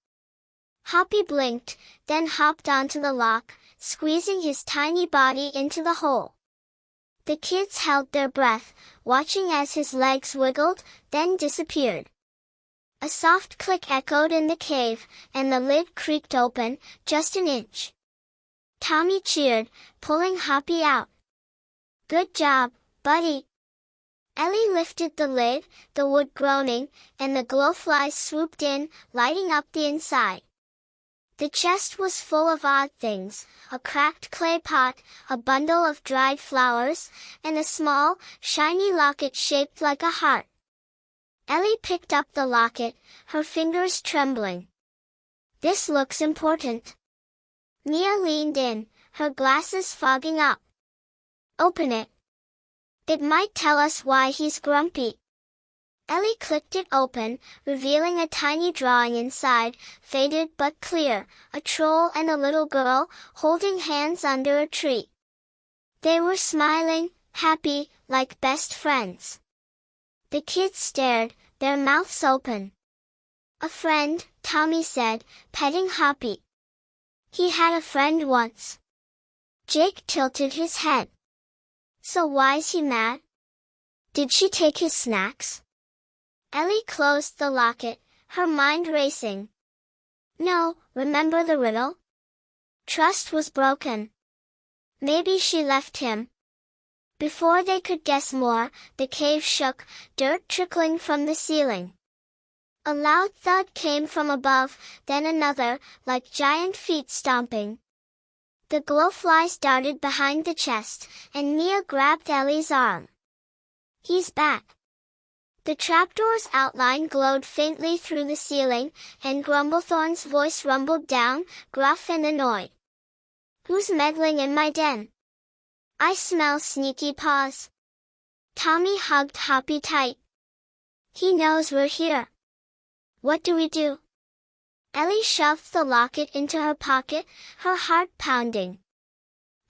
Hoppy blinked, then hopped onto the lock, squeezing his tiny body into the hole. The kids held their breath, watching as his legs wiggled, then disappeared. A soft click echoed in the cave, and the lid creaked open, just an inch. Tommy cheered, pulling Hoppy out. Good job, buddy. Ellie lifted the lid, the wood groaning, and the glowflies swooped in, lighting up the inside. The chest was full of odd things, a cracked clay pot, a bundle of dried flowers, and a small, shiny locket shaped like a heart. Ellie picked up the locket, her fingers trembling. This looks important. Mia leaned in, her glasses fogging up. Open it. It might tell us why he's grumpy. Ellie clicked it open, revealing a tiny drawing inside, faded but clear, a troll and a little girl, holding hands under a tree. They were smiling, happy, like best friends. The kids stared, their mouths open. A friend, Tommy said, petting Hoppy. He had a friend once. Jake tilted his head. So why's he mad? Did she take his snacks? Ellie closed the locket, her mind racing. No, remember the riddle? Trust was broken. Maybe she left him. Before they could guess more, the cave shook, dirt trickling from the ceiling. A loud thud came from above, then another, like giant feet stomping. The glowflies darted behind the chest, and Mia grabbed Ellie's arm. He's back. The trapdoor's outline glowed faintly through the ceiling, and Grumblethorn's voice rumbled down, gruff and annoyed. Who's meddling in my den? I smell sneaky paws. Tommy hugged Hoppy tight. He knows we're here. What do we do? Ellie shoved the locket into her pocket, her heart pounding.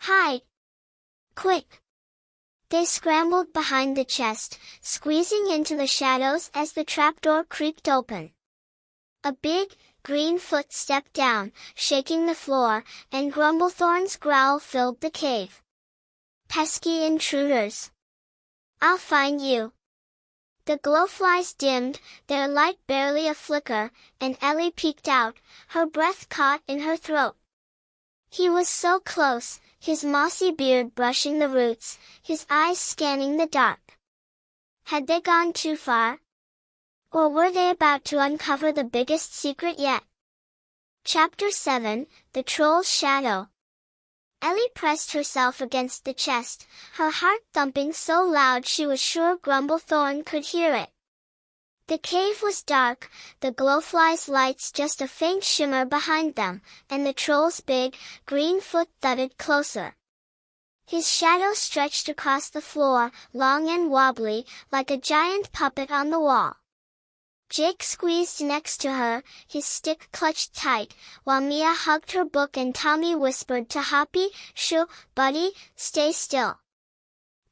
Hide! Quick! They scrambled behind the chest, squeezing into the shadows as the trapdoor creaked open. A big, green foot stepped down, shaking the floor, and Grumblethorn's growl filled the cave. Pesky intruders! I'll find you! The glowflies dimmed, their light barely a flicker, and Ellie peeked out, her breath caught in her throat. He was so close, his mossy beard brushing the roots, his eyes scanning the dark. Had they gone too far? Or were they about to uncover the biggest secret yet? Chapter 7, The Troll's Shadow. Ellie pressed herself against the chest, her heart thumping so loud she was sure Grumblethorn could hear it. The cave was dark, the glowflies' lights just a faint shimmer behind them, and the troll's big, green foot thudded closer. His shadow stretched across the floor, long and wobbly, like a giant puppet on the wall. Jake squeezed next to her, his stick clutched tight, while Mia hugged her book and Tommy whispered to Hoppy, "Shoo, buddy, stay still."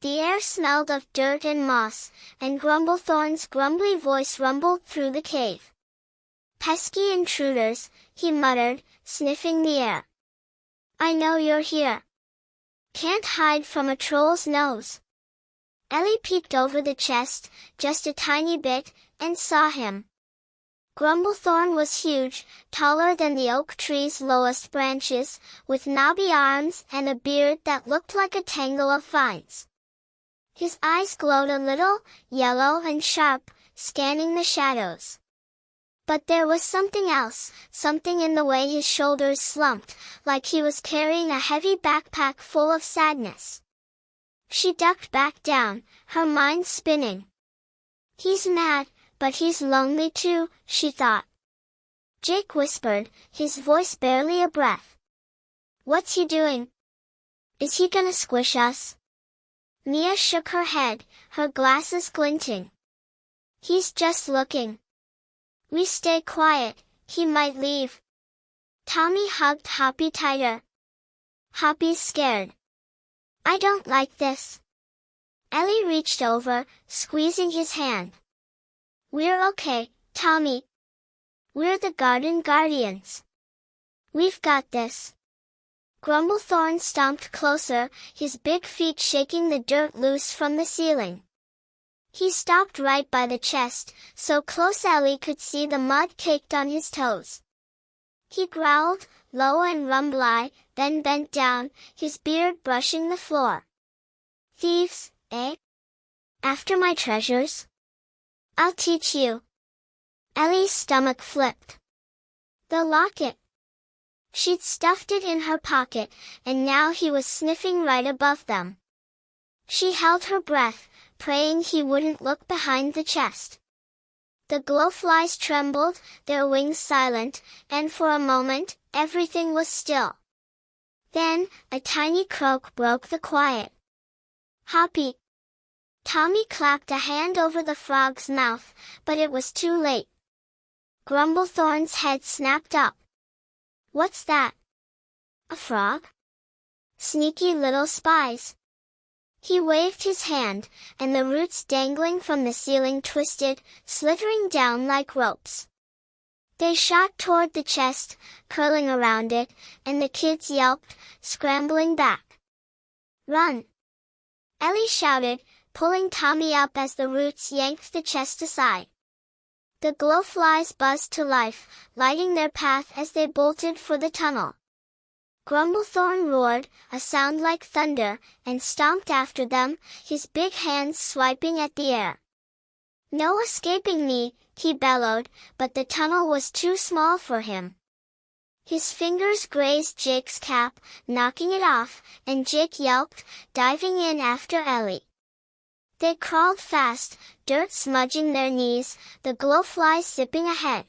The air smelled of dirt and moss, and Grumblethorn's grumbly voice rumbled through the cave. Pesky intruders, he muttered, sniffing the air. I know you're here. Can't hide from a troll's nose. Ellie peeked over the chest, just a tiny bit, and saw him. Grumblethorn was huge, taller than the oak tree's lowest branches, with knobby arms and a beard that looked like a tangle of vines. His eyes glowed a little, yellow and sharp, scanning the shadows. But there was something else, something in the way his shoulders slumped, like he was carrying a heavy backpack full of sadness. She ducked back down, her mind spinning. He's mad, but he's lonely too, she thought. Jake whispered, his voice barely a breath. What's he doing? Is he gonna squish us? Mia shook her head, her glasses glinting. He's just looking. We stay quiet, he might leave. Tommy hugged Hoppy tighter. Hoppy's scared. I don't like this. Ellie reached over, squeezing his hand. We're okay, Tommy. We're the garden guardians. We've got this. Grumblethorn stomped closer, his big feet shaking the dirt loose from the ceiling. He stopped right by the chest, so close Ellie could see the mud caked on his toes. He growled, low and rumbly, then bent down, his beard brushing the floor. Thieves, eh? After my treasures? I'll teach you. Ellie's stomach flipped. The locket. She'd stuffed it in her pocket, and now he was sniffing right above them. She held her breath, praying he wouldn't look behind the chest. The glowflies trembled, their wings silent, and for a moment, everything was still. Then, a tiny croak broke the quiet. Hoppy! Tommy clapped a hand over the frog's mouth, but it was too late. Grumblethorn's head snapped up. What's that? A frog? Sneaky little spies. He waved his hand, and the roots dangling from the ceiling twisted, slithering down like ropes. They shot toward the chest, curling around it, and the kids yelped, scrambling back. Run! Ellie shouted, pulling Tommy up as the roots yanked the chest aside. The glowflies buzzed to life, lighting their path as they bolted for the tunnel. Grumblethorn roared, a sound like thunder, and stomped after them, his big hands swiping at the air. "No escaping me," he bellowed, but the tunnel was too small for him. His fingers grazed Jake's cap, knocking it off, and Jake yelped, diving in after Ellie. They crawled fast, dirt smudging their knees, the glowflies zipping ahead.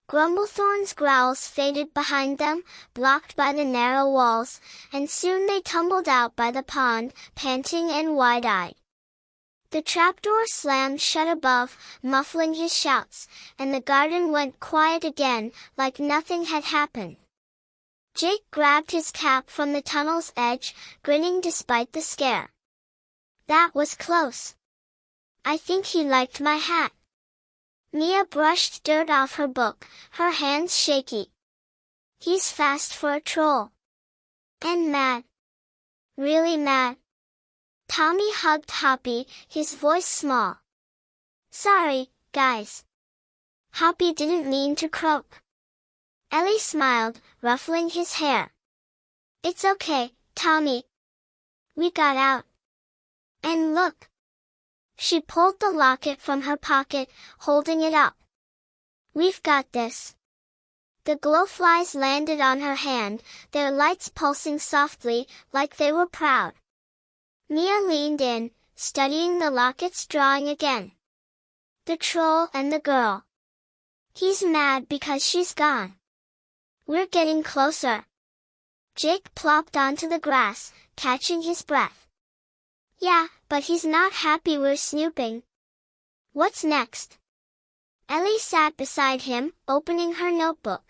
Grumblethorn's growls faded behind them, blocked by the narrow walls, and soon they tumbled out by the pond, panting and wide-eyed. The trapdoor slammed shut above, muffling his shouts, and the garden went quiet again, like nothing had happened. Jake grabbed his cap from the tunnel's edge, grinning despite the scare. "That was close. I think he liked my hat." Mia brushed dirt off her book, her hands shaky. "He's fast for a troll. And mad. Really mad." Tommy hugged Hoppy, his voice small. "Sorry, guys. Hoppy didn't mean to croak." Ellie smiled, ruffling his hair. "It's okay, Tommy. We got out. And look." She pulled the locket from her pocket, holding it up. "We've got this." The glowflies landed on her hand, their lights pulsing softly, like they were proud. Mia leaned in, studying the locket's drawing again. The troll and the girl. "He's mad because she's gone. We're getting closer." Jake plopped onto the grass, catching his breath. "Yeah, but he's not happy we're snooping. What's next?" Ellie sat beside him, opening her notebook.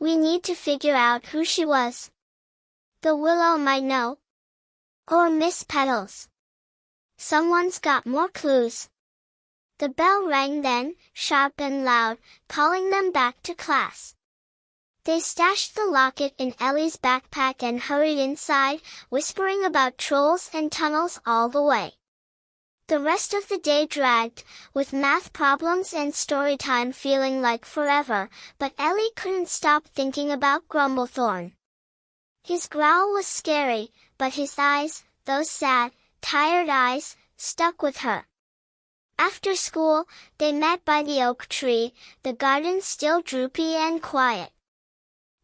"We need to figure out who she was. The willow might know. Or Miss Petals. Someone's got more clues." The bell rang then, sharp and loud, calling them back to class. They stashed the locket in Ellie's backpack and hurried inside, whispering about trolls and tunnels all the way. The rest of the day dragged, with math problems and story time feeling like forever, but Ellie couldn't stop thinking about Grumblethorn. His growl was scary, but his eyes, those sad, tired eyes, stuck with her. After school, they met by the oak tree, the garden still droopy and quiet.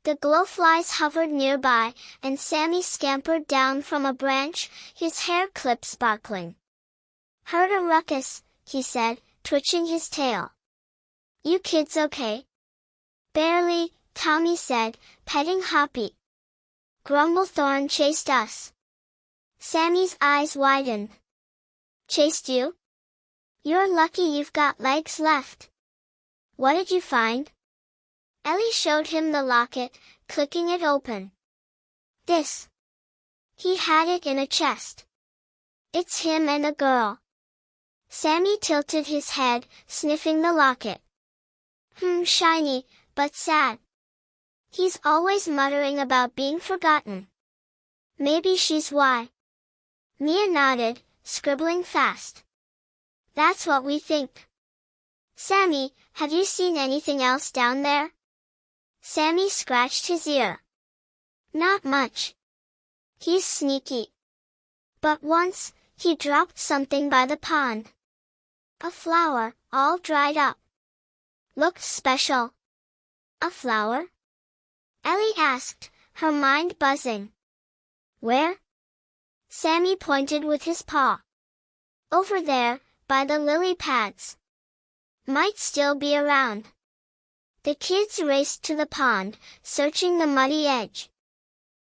The glowflies hovered nearby, and Sammy scampered down from a branch, his hair clip sparkling. "Heard a ruckus," he said, twitching his tail. "You kids okay?" "Barely," Tommy said, petting Hoppy. "Grumblethorn chased us." Sammy's eyes widened. "Chased you? You're lucky you've got legs left. What did you find?" Ellie showed him the locket, clicking it open. "This." He had it in a chest. "It's him and a girl." Sammy tilted his head, sniffing the locket. Shiny, but sad. He's always muttering about being forgotten. Maybe she's why." Mia nodded, scribbling fast. "That's what we think." "Sammy, have you seen anything else down there?" Sammy scratched his ear. "Not much. He's sneaky. But once, he dropped something by the pond. A flower, all dried up. Looked special." "A flower?" Ellie asked, her mind buzzing. "Where?" Sammy pointed with his paw. "Over there, by the lily pads. Might still be around." The kids raced to the pond, searching the muddy edge.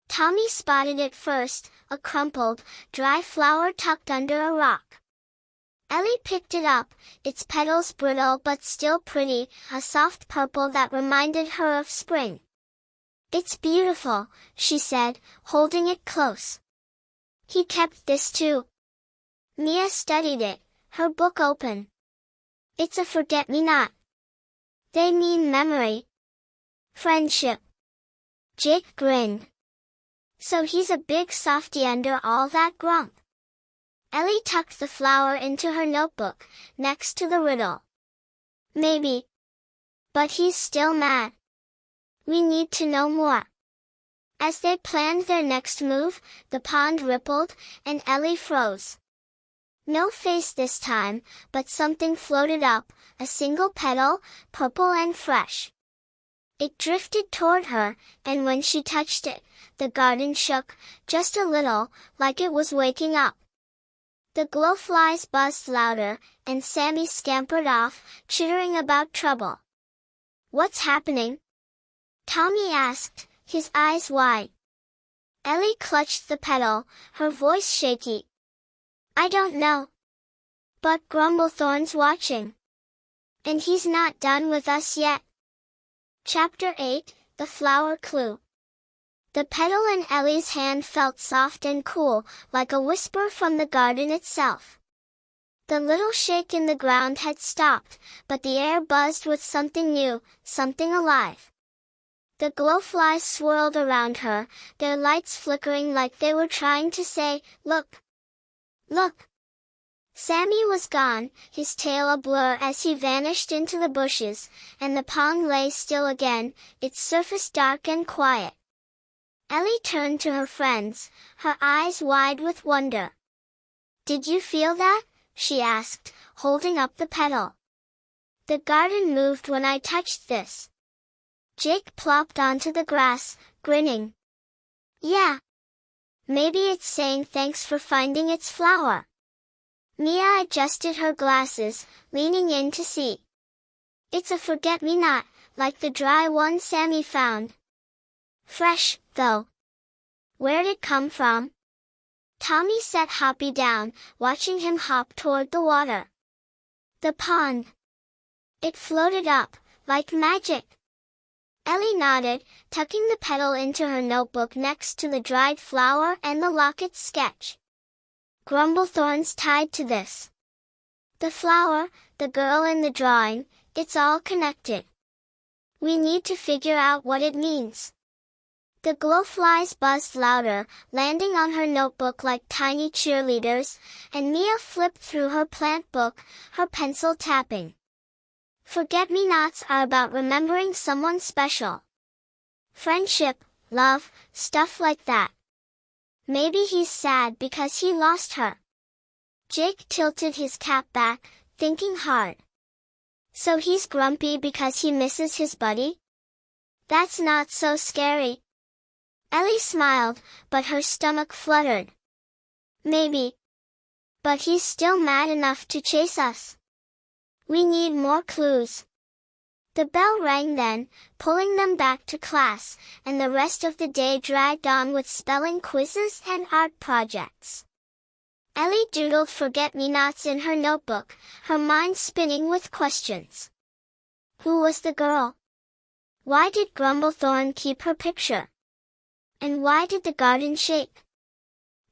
Tommy spotted it first, a crumpled, dry flower tucked under a rock. Ellie picked it up, its petals brittle but still pretty, a soft purple that reminded her of spring. "It's beautiful," she said, holding it close. "He kept this too." Mia studied it, her book open. "It's a forget-me-not. They mean memory. Friendship." Jake grinned. "So he's a big softy under all that grump." Ellie tucked the flower into her notebook, next to the riddle. "Maybe. But he's still mad. We need to know more." As they planned their next move, the pond rippled, and Ellie froze. No face this time, but something floated up, a single petal, purple and fresh. It drifted toward her, and when she touched it, the garden shook, just a little, like it was waking up. The glowflies buzzed louder, and Sammy scampered off, chittering about trouble. "What's happening?" Tommy asked, his eyes wide. Ellie clutched the petal, her voice shaky. "I don't know. But Grumblethorn's watching. And he's not done with us yet." Chapter 8, The Flower Clue. The petal in Ellie's hand felt soft and cool, like a whisper from the garden itself. The little shake in the ground had stopped, but the air buzzed with something new, something alive. The glowflies swirled around her, their lights flickering like they were trying to say, "Look! Look!" Sammy was gone, his tail a blur as he vanished into the bushes, and the pond lay still again, its surface dark and quiet. Ellie turned to her friends, her eyes wide with wonder. "Did you feel that?" she asked, holding up the petal. "The garden moved when I touched this." Jake plopped onto the grass, grinning. "Yeah. Maybe it's saying thanks for finding its flower." Mia adjusted her glasses, leaning in to see. "It's a forget-me-not, like the dry one Sammy found. Fresh, though. Where'd it come from?" Tommy set Hoppy down, watching him hop toward the water. "The pond. It floated up, like magic." Ellie nodded, tucking the petal into her notebook next to the dried flower and the locket sketch. "Grumblethorn's tied to this. The flower, the girl in the drawing, it's all connected. We need to figure out what it means." The glowflies buzzed louder, landing on her notebook like tiny cheerleaders, and Mia flipped through her plant book, her pencil tapping. Forget-me-nots are about remembering someone special. Friendship, love, stuff like that. Maybe he's sad because he lost her. Jake tilted his cap back, thinking hard. So he's grumpy because he misses his buddy? That's not so scary. Ellie smiled, but her stomach fluttered. Maybe. But he's still mad enough to chase us. We need more clues. The bell rang then, pulling them back to class, and the rest of the day dragged on with spelling quizzes and art projects. Ellie doodled forget-me-nots in her notebook, her mind spinning with questions. Who was the girl? Why did Grumblethorn keep her picture? And why did the garden shake?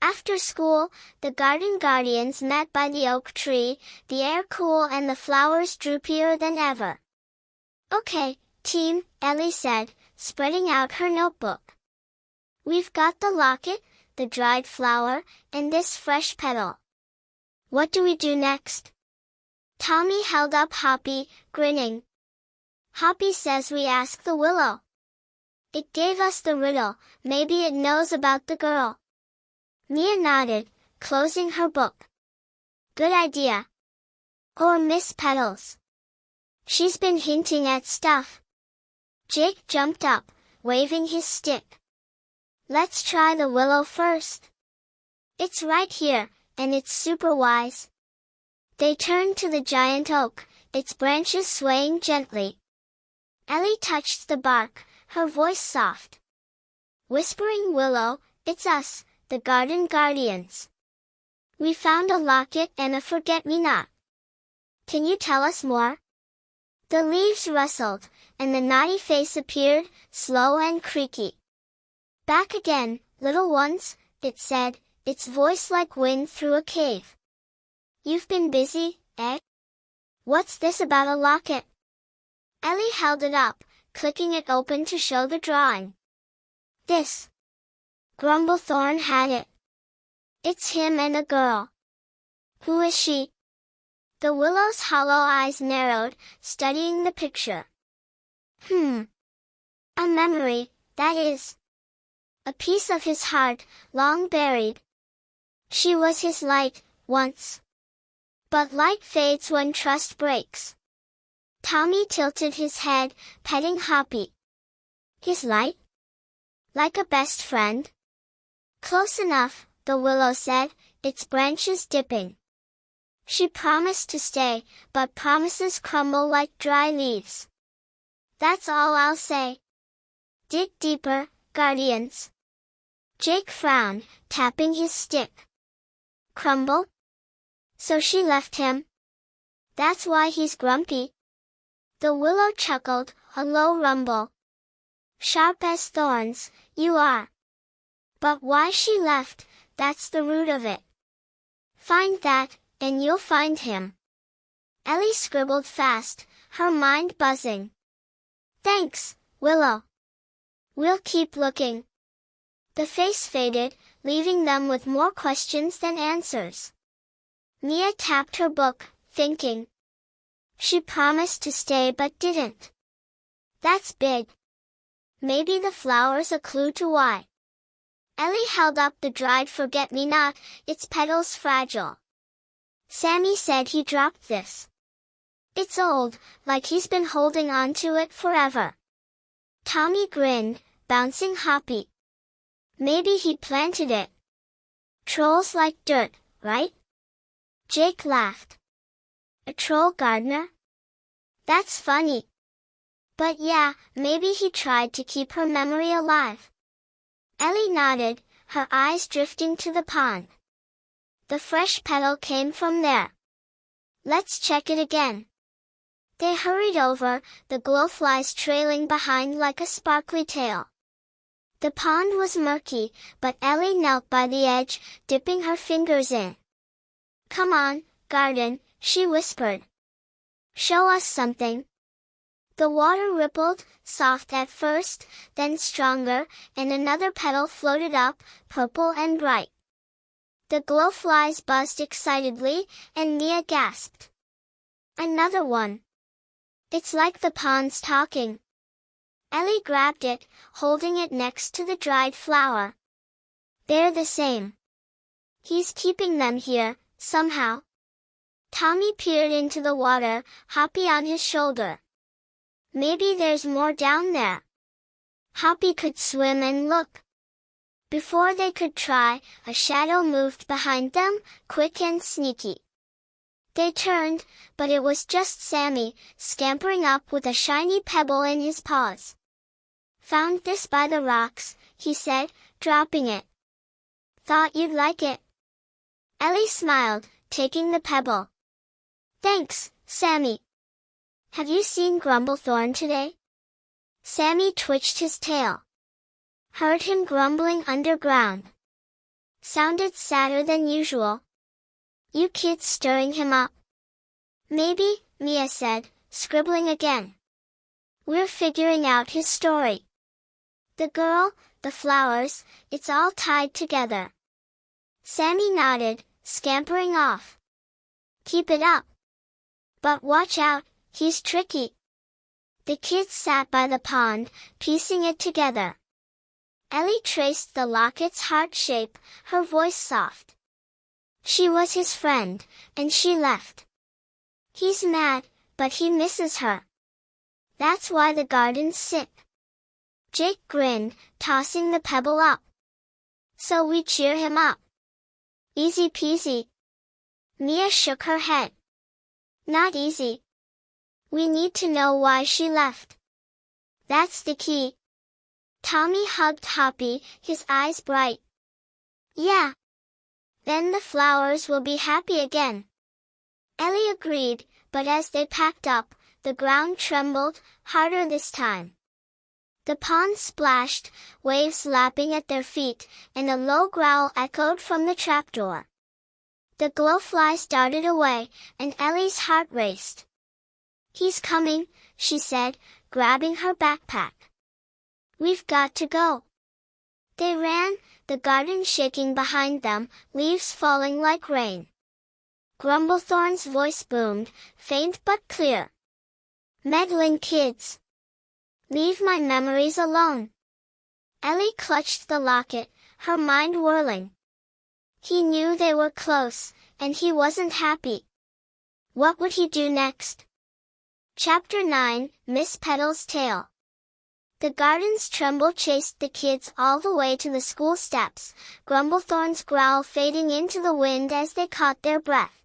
After school, the garden guardians met by the oak tree, the air cool and the flowers droopier than ever. "Okay, team," Ellie said, spreading out her notebook. "We've got the locket, the dried flower, and this fresh petal. What do we do next?" Tommy held up Hoppy, grinning. "Hoppy says we ask the willow. It gave us the riddle, maybe it knows about the girl." Mia nodded, closing her book. "Good idea. Or Miss Petals. She's been hinting at stuff." Jake jumped up, waving his stick. "Let's try the willow first. It's right here, and it's super wise." They turned to the giant oak, its branches swaying gently. Ellie touched the bark, her voice soft. "Whispering Willow, it's us, the garden guardians. We found a locket and a forget-me-not. Can you tell us more?" The leaves rustled, and the naughty face appeared, slow and creaky. "Back again, little ones," it said, its voice like wind through a cave. "You've been busy, eh? What's this about a locket?" Ellie held it up, clicking it open to show the drawing. "This. Grumblethorn had it. It's him and a girl." "Who is she?" The willow's hollow eyes narrowed, studying the picture. A memory, that is. a piece of his heart, long buried. She was his light, once. But light fades when trust breaks. Tommy tilted his head, petting Hoppy. His light? Like a best friend? Close enough, the willow said, its branches dipping. She promised to stay, but promises crumble like dry leaves. That's all I'll say. Dig deeper, guardians. Jake frowned, tapping his stick. Crumble? So she left him? That's why he's grumpy. The willow chuckled, a low rumble. Sharp as thorns, you are. But why she left, that's the root of it. Find that, and you'll find him. Ellie scribbled fast, her mind buzzing. Thanks, Willow. We'll keep looking. The face faded, leaving them with more questions than answers. Mia tapped her book, thinking. She promised to stay but didn't. That's big. Maybe the flower's a clue to why. Ellie held up the dried forget-me-not, its petals fragile. Sammy said he dropped this. It's old, like he's been holding on to it forever. Tommy grinned, bouncing Hoppy. Maybe he planted it. Trolls like dirt, right? Jake laughed. A troll gardener? That's funny. But yeah, maybe he tried to keep her memory alive. Ellie nodded, her eyes drifting to the pond. The fresh petal came from there. Let's check it again. They hurried over, the glowflies trailing behind like a sparkly tail. The pond was murky, but Ellie knelt by the edge, dipping her fingers in. Come on, garden, she whispered. Show us something. The water rippled, soft at first, then stronger, and another petal floated up, purple and bright. The glowflies buzzed excitedly, and Mia gasped. Another one. It's like the pond's talking. Ellie grabbed it, holding it next to the dried flower. They're the same. He's keeping them here, somehow. Tommy peered into the water, Hoppy on his shoulder. Maybe there's more down there. Hoppy could swim and look. Before they could try, a shadow moved behind them, quick and sneaky. They turned, but it was just Sammy, scampering up with a shiny pebble in his paws. Found this by the rocks, he said, dropping it. Thought you'd like it. Ellie smiled, taking the pebble. Thanks, Sammy. Have you seen Grumblethorn today? Sammy twitched his tail. Heard him grumbling underground. Sounded sadder than usual. You kids stirring him up? Maybe, Mia said, scribbling again. We're figuring out his story. The girl, the flowers, it's all tied together. Sammy nodded, scampering off. Keep it up. But watch out, he's tricky. The kids sat by the pond, piecing it together. Ellie traced the locket's heart shape, her voice soft. She was his friend, and she left. He's mad, but he misses her. That's why the garden's sick. Jake grinned, tossing the pebble up. So we cheer him up. Easy peasy. Mia shook her head. Not easy. We need to know why she left. That's the key. Tommy hugged Hoppy, his eyes bright. Yeah. Then the flowers will be happy again. Ellie agreed, but as they packed up, the ground trembled, harder this time. The pond splashed, waves lapping at their feet, and a low growl echoed from the trapdoor. The glowflies darted away, and Ellie's heart raced. He's coming, she said, grabbing her backpack. We've got to go. They ran, the garden shaking behind them, leaves falling like rain. Grumblethorn's voice boomed, faint but clear. Meddling kids. Leave my memories alone. Ellie clutched the locket, her mind whirling. He knew they were close, and he wasn't happy. What would he do next? Chapter 9, Miss Petal's Tale. The garden's tremble chased the kids all the way to the school steps, Grumblethorn's growl fading into the wind as they caught their breath.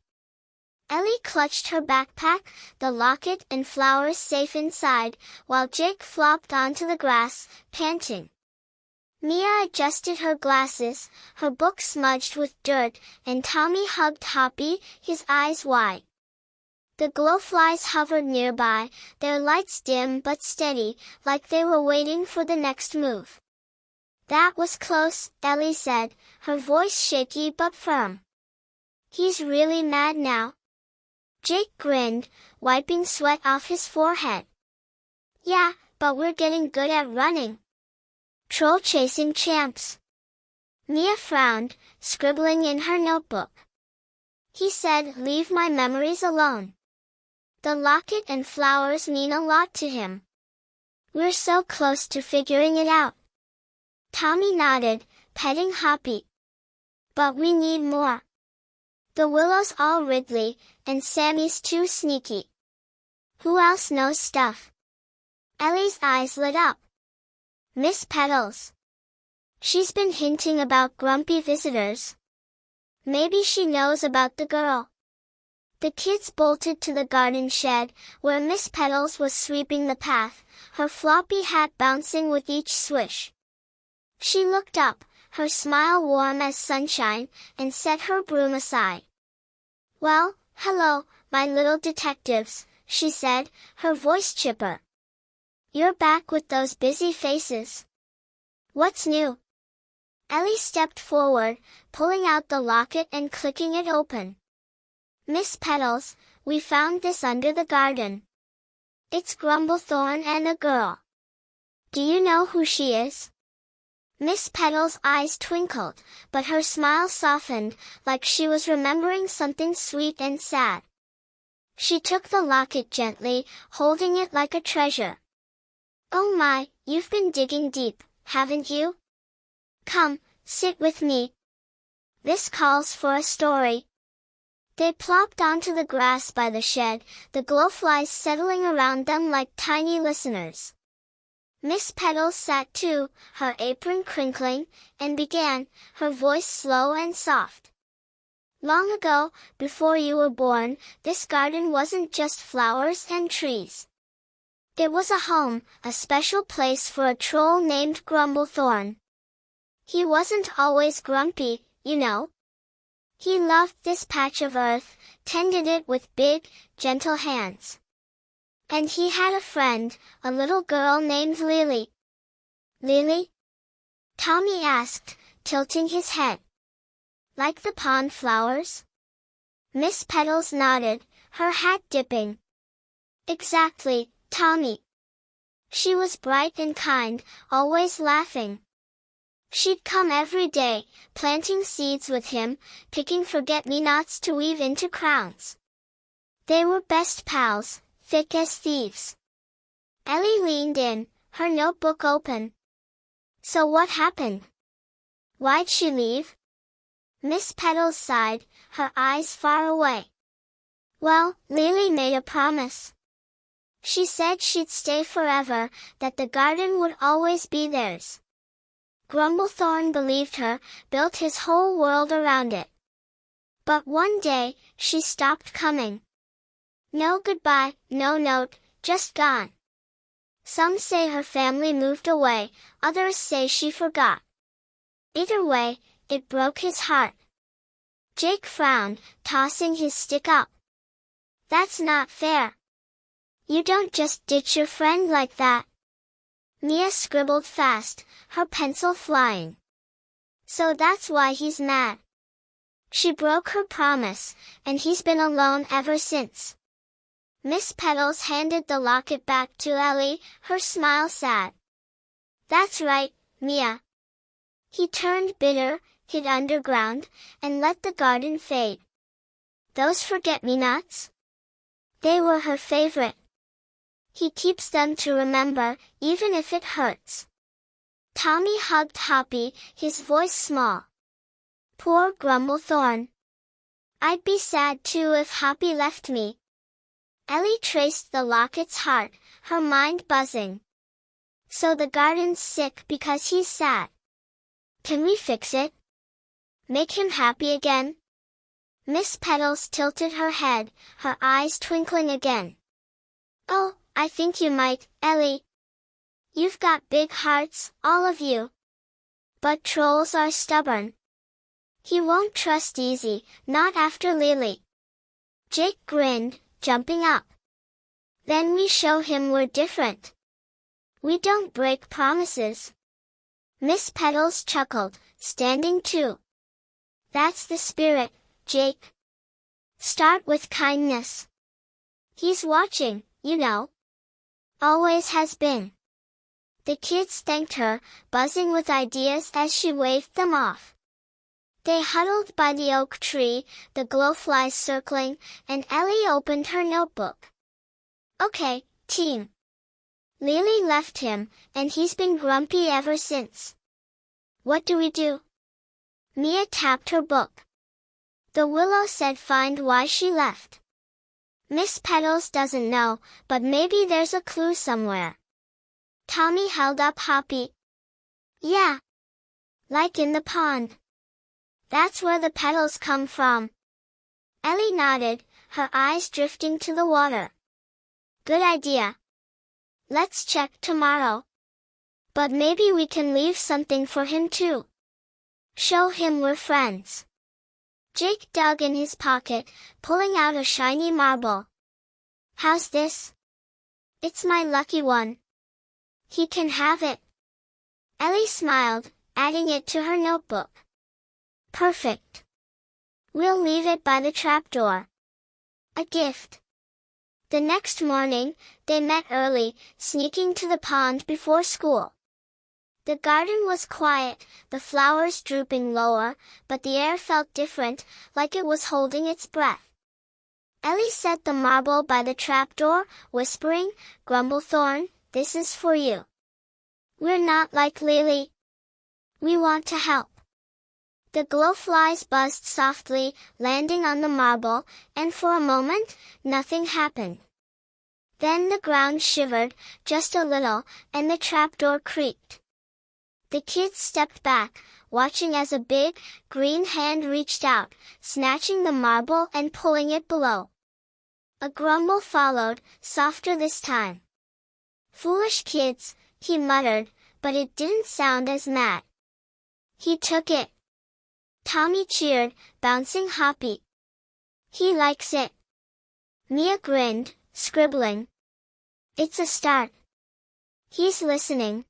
Ellie clutched her backpack, the locket and flowers safe inside, while Jake flopped onto the grass, panting. Mia adjusted her glasses, her book smudged with dirt, and Tommy hugged Hoppy, his eyes wide. The glowflies hovered nearby, their lights dim but steady, like they were waiting for the next move. That was close, Ellie said, her voice shaky but firm. He's really mad now. Jake grinned, wiping sweat off his forehead. Yeah, but we're getting good at running. Troll-chasing champs. Mia frowned, scribbling in her notebook. He said, leave my memories alone. The locket and flowers mean a lot to him. We're so close to figuring it out. Tommy nodded, petting Hoppy. But we need more. The Willow's all Ridley, and Sammy's too sneaky. Who else knows stuff? Ellie's eyes lit up. Miss Petals. She's been hinting about grumpy visitors. Maybe she knows about the girl. The kids bolted to the garden shed, where Miss Petals was sweeping the path, her floppy hat bouncing with each swish. She looked up, her smile warm as sunshine, and set her broom aside. Well, hello, my little detectives, she said, her voice chipper. You're back with those busy faces. What's new? Ellie stepped forward, pulling out the locket and clicking it open. Miss Petals, we found this under the garden. It's Grumblethorn and a girl. Do you know who she is? Miss Petals' eyes twinkled, but her smile softened, like she was remembering something sweet and sad. She took the locket gently, holding it like a treasure. Oh my, you've been digging deep, haven't you? Come, sit with me. This calls for a story. They plopped onto the grass by the shed, the glowflies settling around them like tiny listeners. Miss Petals sat too, her apron crinkling, and began, her voice slow and soft. Long ago, before you were born, this garden wasn't just flowers and trees. It was a home, a special place for a troll named Grumblethorn. He wasn't always grumpy, you know. He loved this patch of earth, tended it with big, gentle hands. And he had a friend, a little girl named Lily. Lily? Tommy asked, tilting his head. Like the pond flowers? Miss Petals nodded, her hat dipping. Exactly, Tommy. She was bright and kind, always laughing. She'd come every day, planting seeds with him, picking forget-me-nots to weave into crowns. They were best pals, thick as thieves. Ellie leaned in, her notebook open. So what happened? Why'd she leave? Miss Petals sighed, her eyes far away. Well, Lily made a promise. She said she'd stay forever, that the garden would always be theirs. Grumblethorn believed her, built his whole world around it. But one day, she stopped coming. No goodbye, no note, just gone. Some say her family moved away, others say she forgot. Either way, it broke his heart. Jake frowned, tossing his stick up. That's not fair. You don't just ditch your friend like that. Mia scribbled fast, her pencil flying. So that's why he's mad. She broke her promise, and he's been alone ever since. Miss Petals handed the locket back to Ellie, her smile sad. That's right, Mia. He turned bitter, hid underground, and let the garden fade. Those forget-me-nots? They were her favorite. He keeps them to remember, even if it hurts. Tommy hugged Hoppy, his voice small. Poor Grumblethorn. I'd be sad too if Hoppy left me. Ellie traced the locket's heart, her mind buzzing. So the garden's sick because he's sad. Can we fix it? Make him happy again? Miss Petals tilted her head, her eyes twinkling again. Oh, I think you might, Ellie. You've got big hearts, all of you. But trolls are stubborn. He won't trust easy, not after Lily. Jake grinned, jumping up. Then we show him we're different. We don't break promises. Miss Petals chuckled, standing too. That's the spirit, Jake. Start with kindness. He's watching, you know. Always has been. The kids thanked her, buzzing with ideas as she waved them off. They huddled by the oak tree, the glowflies circling, and Ellie opened her notebook. Okay, team. Lily left him, and he's been grumpy ever since. What do we do? Mia tapped her book. The willow said find why she left. Miss Petals doesn't know, but maybe there's a clue somewhere. Tommy held up Hoppy. Yeah. Like in the pond. That's where the petals come from. Ellie nodded, her eyes drifting to the water. Good idea. Let's check tomorrow. But maybe we can leave something for him too. Show him we're friends. Jake dug in his pocket, pulling out a shiny marble. How's this? It's my lucky one. He can have it. Ellie smiled, adding it to her notebook. Perfect. We'll leave it by the trapdoor. A gift. The next morning, they met early, sneaking to the pond before school. The garden was quiet, the flowers drooping lower, but the air felt different, like it was holding its breath. Ellie set the marble by the trapdoor, whispering, Grumblethorn, this is for you. We're not like Lily. We want to help. The glowflies buzzed softly, landing on the marble, and for a moment, nothing happened. Then the ground shivered, just a little, and the trapdoor creaked. The kids stepped back, watching as a big, green hand reached out, snatching the marble and pulling it below. A grumble followed, softer this time. Foolish kids, he muttered, but it didn't sound as mad. He took it. Tommy cheered, bouncing Hoppy. He likes it. Mia grinned, scribbling. It's a start. He's listening.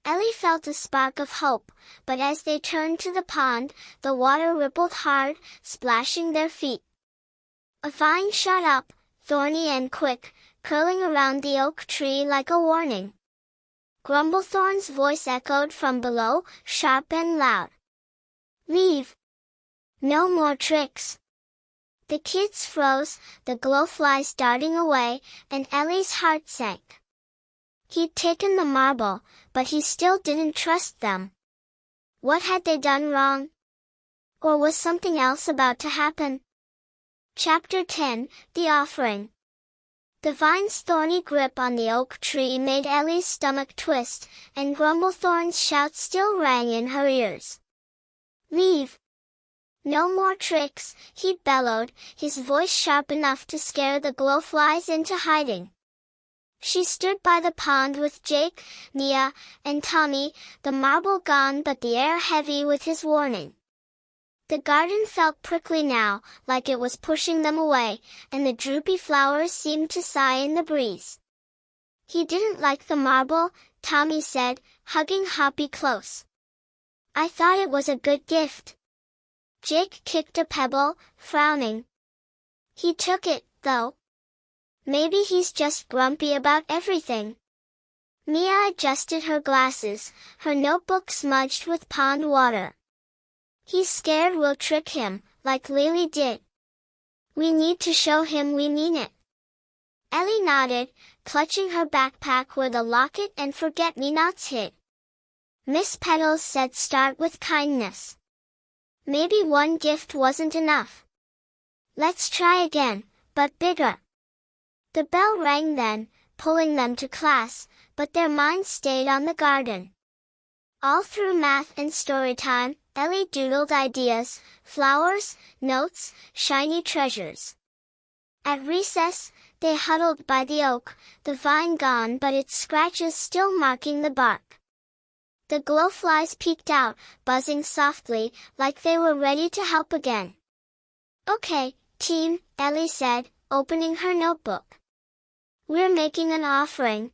Ellie felt a spark of hope, but as they turned to the pond, the water rippled hard, splashing their feet. A vine shot up, thorny and quick, curling around the oak tree like a warning. Grumblethorn's voice echoed from below, sharp and loud. Leave. No more tricks. The kids froze, the glowflies darting away, and Ellie's heart sank. He'd taken the marble, but he still didn't trust them. What had they done wrong? Or was something else about to happen? Chapter 10, The Offering. The vine's thorny grip on the oak tree made Ellie's stomach twist, and Grumblethorn's shout still rang in her ears. Leave. No more tricks, he bellowed, his voice sharp enough to scare the glowflies into hiding. She stood by the pond with Jake, Mia, and Tommy, the marble gone but the air heavy with his warning. The garden felt prickly now, like it was pushing them away, and the droopy flowers seemed to sigh in the breeze. He didn't like the marble, Tommy said, hugging Hoppy close. I thought it was a good gift. Jake kicked a pebble, frowning. He took it, though. Maybe he's just grumpy about everything. Mia adjusted her glasses, her notebook smudged with pond water. He's scared we'll trick him, like Lily did. We need to show him we mean it. Ellie nodded, clutching her backpack where the locket and forget-me-nots hid. Miss Petals said start with kindness. Maybe one gift wasn't enough. Let's try again, but bigger. The bell rang then, pulling them to class, but their minds stayed on the garden. All through math and story time, Ellie doodled ideas, flowers, notes, shiny treasures. At recess, they huddled by the oak, the vine gone but its scratches still marking the bark. The glowflies peeked out, buzzing softly, like they were ready to help again. Okay, team, Ellie said, opening her notebook. We're making an offering.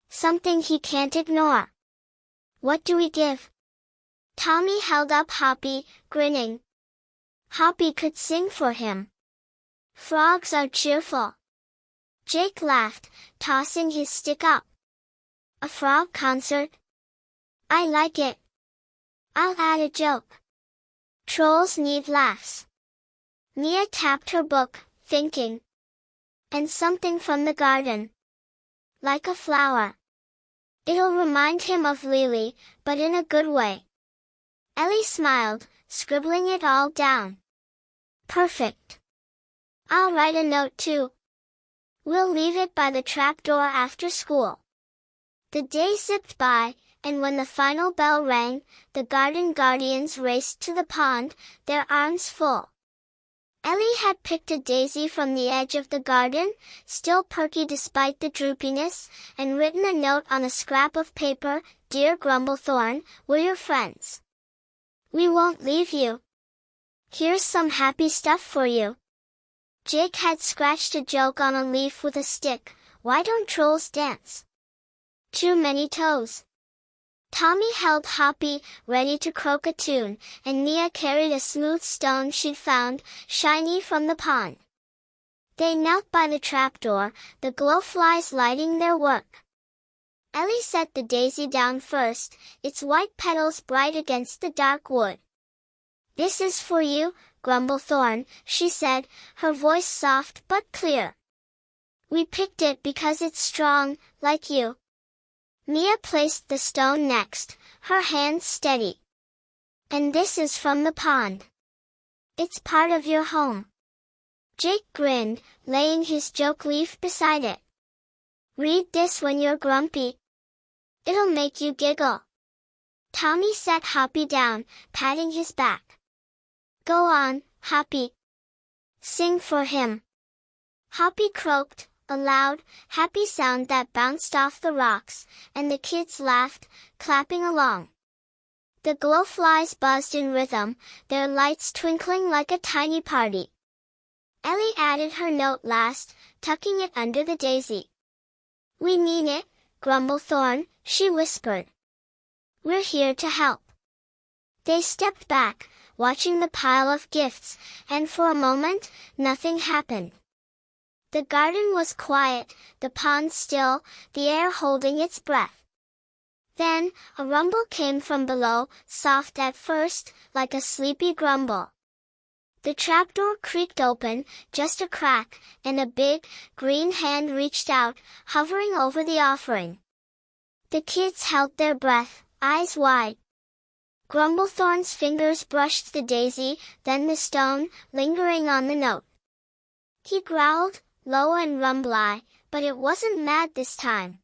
Something he can't ignore. What do we give? Tommy held up Hoppy, grinning. Hoppy could sing for him. Frogs are cheerful. Jake laughed, tossing his stick up. A frog concert? I like it. I'll add a joke. Trolls need laughs. Mia tapped her book, thinking. And something from the garden. Like a flower. It'll remind him of Lily, but in a good way. Ellie smiled, scribbling it all down. Perfect. I'll write a note too. We'll leave it by the trapdoor after school. The day zipped by, and when the final bell rang, the garden guardians raced to the pond, their arms full. Ellie had picked a daisy from the edge of the garden, still perky despite the droopiness, and written a note on a scrap of paper, Dear Grumblethorn, we're your friends. We won't leave you. Here's some happy stuff for you. Jake had scratched a joke on a leaf with a stick, why don't trolls dance? Too many toes. Tommy held Hoppy, ready to croak a tune, and Mia carried a smooth stone she'd found, shiny from the pond. They knelt by the trapdoor, the glowflies lighting their work. Ellie set the daisy down first, its white petals bright against the dark wood. This is for you, Grumblethorn, she said, her voice soft but clear. We picked it because it's strong, like you. Mia placed the stone next, her hands steady. And this is from the pond. It's part of your home. Jake grinned, laying his joke leaf beside it. Read this when you're grumpy. It'll make you giggle. Tommy set Hoppy down, patting his back. Go on, Hoppy. Sing for him. Hoppy croaked, a loud, happy sound that bounced off the rocks, and the kids laughed, clapping along. The glowflies buzzed in rhythm, their lights twinkling like a tiny party. Ellie added her note last, tucking it under the daisy. We mean it, Grumblethorn, she whispered. We're here to help. They stepped back, watching the pile of gifts, and for a moment, nothing happened. The garden was quiet, the pond still, the air holding its breath. Then, a rumble came from below, soft at first, like a sleepy grumble. The trapdoor creaked open, just a crack, and a big, green hand reached out, hovering over the offering. The kids held their breath, eyes wide. Grumblethorn's fingers brushed the daisy, then the stone, lingering on the note. He growled, low and rumbly, but it wasn't mad this time.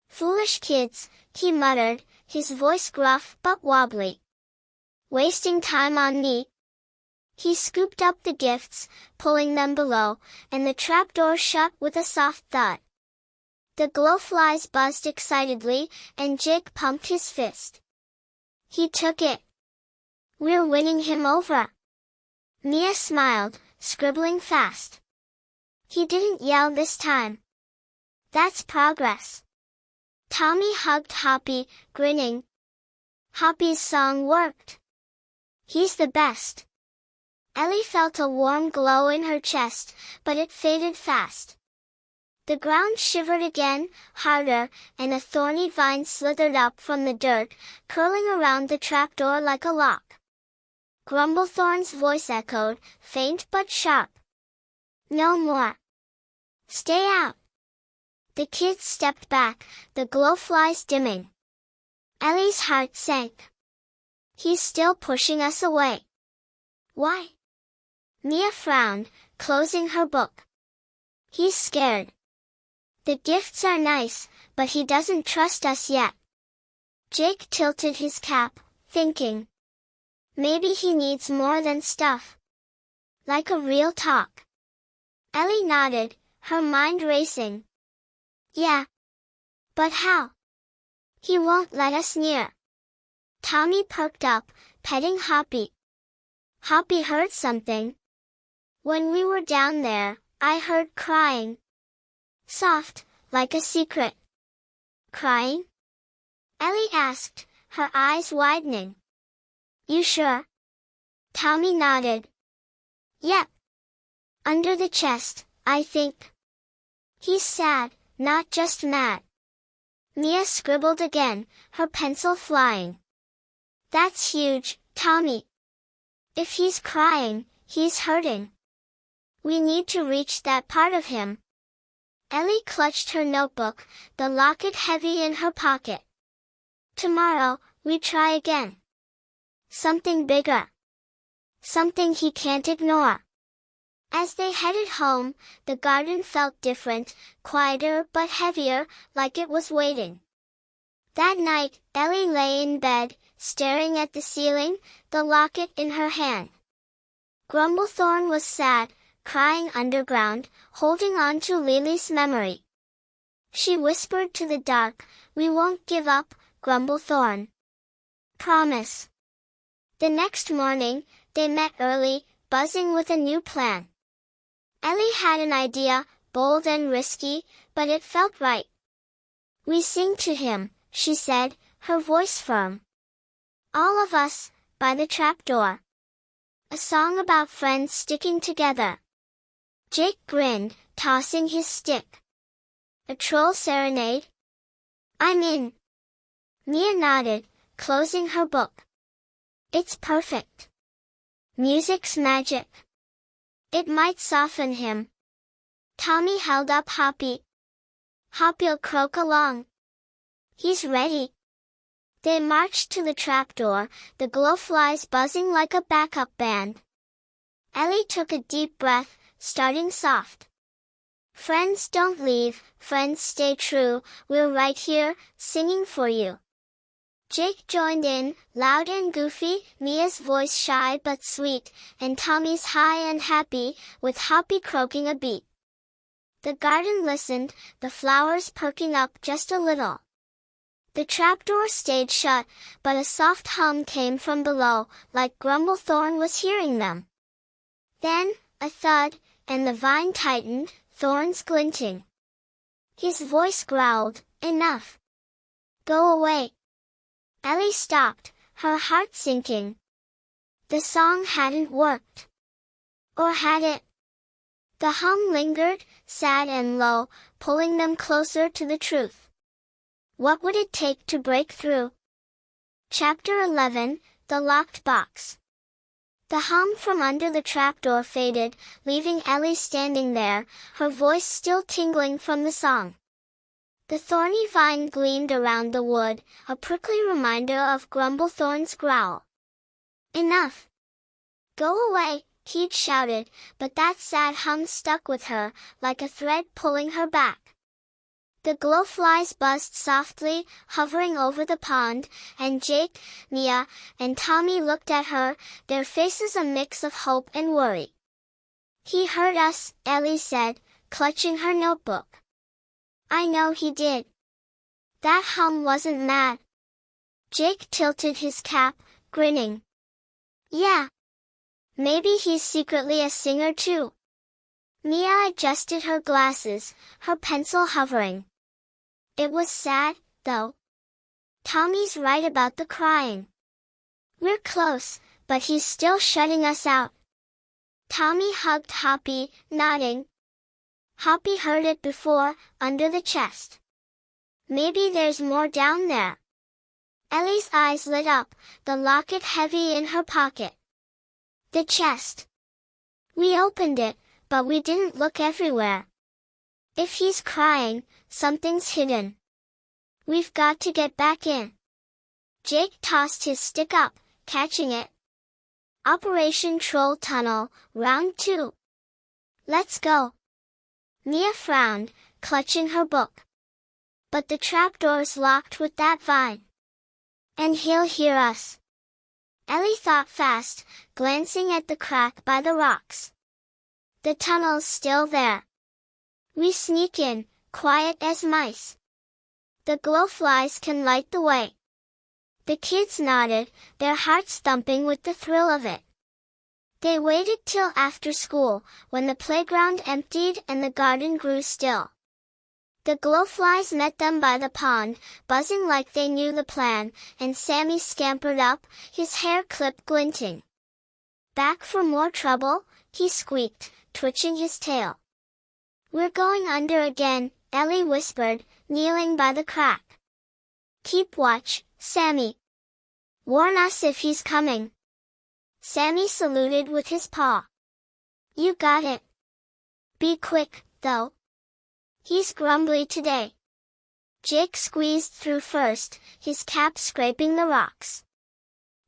Foolish kids, he muttered, his voice gruff but wobbly. Wasting time on me. He scooped up the gifts, pulling them below, and the trapdoor shut with a soft thud. The glowflies buzzed excitedly, and Jake pumped his fist. He took it. We're winning him over. Mia smiled, scribbling fast. He didn't yell this time. That's progress. Tommy hugged Hoppy, grinning. Hoppy's song worked. He's the best. Ellie felt a warm glow in her chest, but it faded fast. The ground shivered again, harder, and a thorny vine slithered up from the dirt, curling around the trapdoor like a lock. Grumblethorn's voice echoed, faint but sharp. No more. Stay out. The kids stepped back, the glowflies dimming. Ellie's heart sank. He's still pushing us away. Why? Mia frowned, closing her book. He's scared. The gifts are nice, but he doesn't trust us yet. Jake tilted his cap, thinking. Maybe he needs more than stuff. Like a real talk. Ellie nodded, her mind racing. Yeah. But how? He won't let us near. Tommy perked up, petting Hoppy. Hoppy heard something. When we were down there, I heard crying. Soft, like a secret. Crying? Ellie asked, her eyes widening. You sure? Tommy nodded. Yep. Under the chest, I think. He's sad, not just mad. Mia scribbled again, her pencil flying. That's huge, Tommy. If he's crying, he's hurting. We need to reach that part of him. Ellie clutched her notebook, the locket heavy in her pocket. Tomorrow, we try again. Something bigger. Something he can't ignore. As they headed home, the garden felt different, quieter but heavier, like it was waiting. That night, Ellie lay in bed, staring at the ceiling, the locket in her hand. Grumblethorn was sad, crying underground, holding on to Lily's memory. She whispered to the dark, "We won't give up, Grumblethorn. Promise." The next morning, they met early, buzzing with a new plan. Ellie had an idea, bold and risky, but it felt right. "We sing to him," she said, her voice firm. "All of us, by the trapdoor. A song about friends sticking together." Jake grinned, tossing his stick. "A troll serenade?" "I'm in." Mia nodded, closing her book. "It's perfect. Music's magic. It might soften him." Tommy held up Hoppy. "Hoppy'll croak along. He's ready." They marched to the trapdoor, the glowflies buzzing like a backup band. Ellie took a deep breath, starting soft. "Friends don't leave, friends stay true, we're right here, singing for you." Jake joined in, loud and goofy, Mia's voice shy but sweet, and Tommy's high and happy, with Hoppy croaking a beat. The garden listened, the flowers perking up just a little. The trapdoor stayed shut, but a soft hum came from below, like Grumblethorn was hearing them. Then, a thud, and the vine tightened, thorns glinting. His voice growled, "Enough. Go away." Ellie stopped, her heart sinking. The song hadn't worked. Or had it? The hum lingered, sad and low, pulling them closer to the truth. What would it take to break through? Chapter 11, The Locked Box. The hum from under the trapdoor faded, leaving Ellie standing there, her voice still tingling from the song. The thorny vine gleamed around the wood, a prickly reminder of Grumblethorn's growl. "Enough. Go away," he'd shouted, but that sad hum stuck with her, like a thread pulling her back. The glowflies buzzed softly, hovering over the pond, and Jake, Mia, and Tommy looked at her, their faces a mix of hope and worry. "He heard us," Ellie said, clutching her notebook. "I know he did. That hum wasn't mad." Jake tilted his cap, grinning. "Yeah. Maybe he's secretly a singer too." Mia adjusted her glasses, her pencil hovering. "It was sad, though. Tommy's right about the crying. We're close, but he's still shutting us out." Tommy hugged Hoppy, nodding. Hoppy heard it before, under the chest. "Maybe there's more down there." Ellie's eyes lit up, the locket heavy in her pocket. "The chest. We opened it, but we didn't look everywhere. If he's crying, something's hidden. We've got to get back in." Jake tossed his stick up, catching it. Operation Troll Tunnel, Round 2. Let's go. Mia frowned, clutching her book. But the trapdoor's locked with that vine. And he'll hear us. Ellie thought fast, glancing at the crack by the rocks. The tunnel's still there. We sneak in, quiet as mice. The glowflies can light the way. The kids nodded, their hearts thumping with the thrill of it. They waited till after school, when the playground emptied and the garden grew still. The glowflies met them by the pond, buzzing like they knew the plan, and Sammy scampered up, his hair clipped glinting. Back for more trouble? He squeaked, twitching his tail. We're going under again, Ellie whispered, kneeling by the crack. Keep watch, Sammy. Warn us if he's coming. Sammy saluted with his paw. You got it. Be quick, though. He's grumbly today. Jake squeezed through first, his cap scraping the rocks.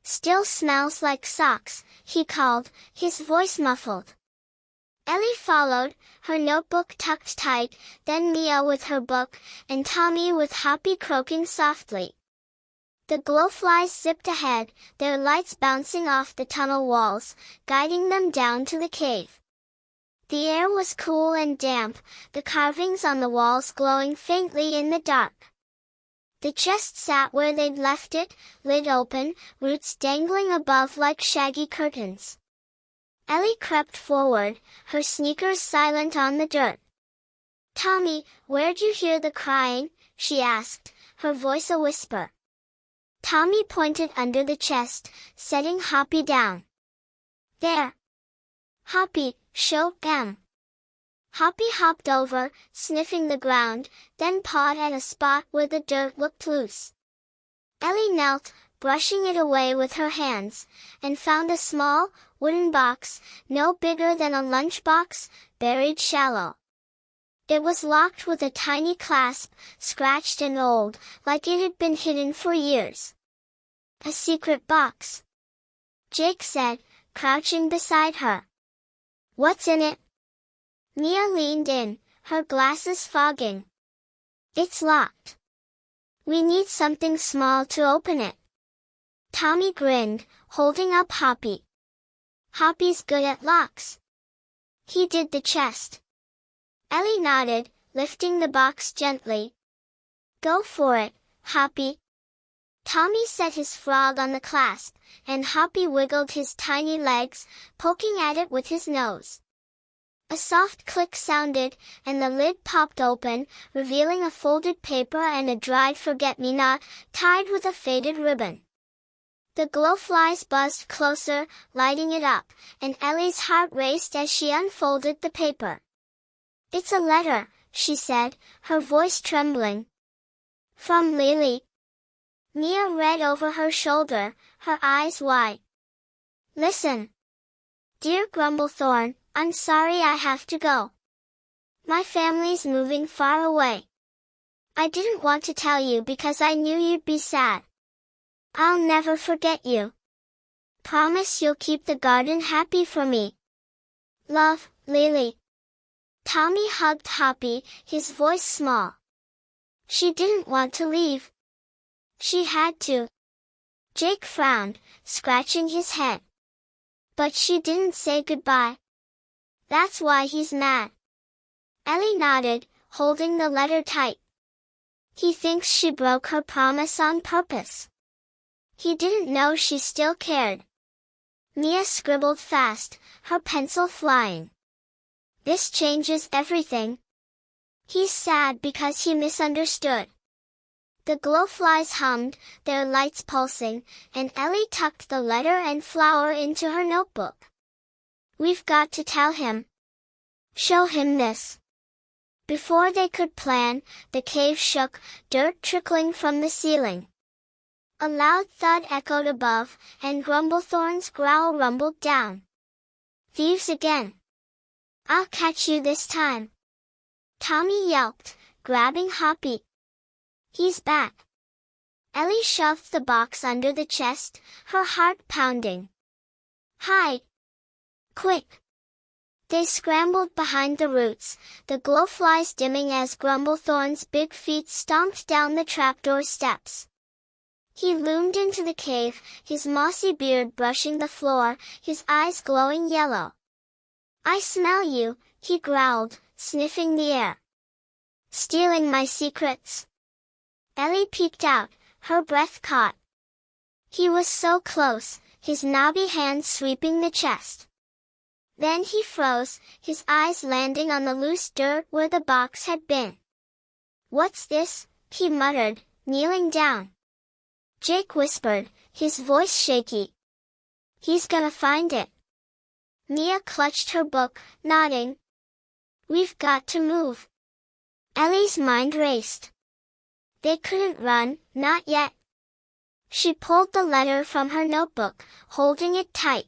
Still smells like socks, he called, his voice muffled. Ellie followed, her notebook tucked tight, then Mia with her book, and Tommy with Hoppy croaking softly. The glowflies zipped ahead, their lights bouncing off the tunnel walls, guiding them down to the cave. The air was cool and damp, the carvings on the walls glowing faintly in the dark. The chest sat where they'd left it, lid open, roots dangling above like shaggy curtains. Ellie crept forward, her sneakers silent on the dirt. Tommy, where'd you hear the crying? She asked, her voice a whisper. Tommy pointed under the chest, setting Hoppy down. There. Hoppy, show them. Hoppy hopped over, sniffing the ground, then pawed at a spot where the dirt looked loose. Ellie knelt, brushing it away with her hands, and found a small, wooden box, no bigger than a lunchbox, buried shallow. It was locked with a tiny clasp, scratched and old, like it had been hidden for years. A secret box. Jake said, crouching beside her. What's in it? Mia leaned in, her glasses fogging. It's locked. We need something small to open it. Tommy grinned, holding up Hoppy. Hoppy's good at locks. He did the chest. Ellie nodded, lifting the box gently. Go for it, Hoppy. Tommy set his frog on the clasp, and Hoppy wiggled his tiny legs, poking at it with his nose. A soft click sounded, and the lid popped open, revealing a folded paper and a dried forget-me-not, tied with a faded ribbon. The glowflies buzzed closer, lighting it up, and Ellie's heart raced as she unfolded the paper. It's a letter, she said, her voice trembling. From Lily. Mia read over her shoulder, her eyes wide. Listen. Dear Grumblethorn, I'm sorry I have to go. My family's moving far away. I didn't want to tell you because I knew you'd be sad. I'll never forget you. Promise you'll keep the garden happy for me. Love, Lily. Tommy hugged Hoppy, his voice small. She didn't want to leave. She had to. Jake frowned, scratching his head. But she didn't say goodbye. That's why he's mad. Ellie nodded, holding the letter tight. He thinks she broke her promise on purpose. He didn't know she still cared. Mia scribbled fast, her pencil flying. This changes everything. He's sad because he misunderstood. The glowflies hummed, their lights pulsing, and Ellie tucked the letter and flower into her notebook. We've got to tell him. Show him this. Before they could plan, the cave shook, dirt trickling from the ceiling. A loud thud echoed above, and Grumblethorn's growl rumbled down. Thieves again. I'll catch you this time. Tommy yelped, grabbing Hoppy. He's back. Ellie shoved the box under the chest, her heart pounding. Hide! Quick! They scrambled behind the roots, the glowflies dimming as Grumblethorn's big feet stomped down the trapdoor steps. He loomed into the cave, his mossy beard brushing the floor, his eyes glowing yellow. I smell you, he growled, sniffing the air. Stealing my secrets? Ellie peeked out, her breath caught. He was so close, his knobby hands sweeping the chest. Then he froze, his eyes landing on the loose dirt where the box had been. What's this? He muttered, kneeling down. Jake whispered, his voice shaky. He's gonna find it. Mia clutched her book, nodding. We've got to move. Ellie's mind raced. They couldn't run, not yet. She pulled the letter from her notebook, holding it tight.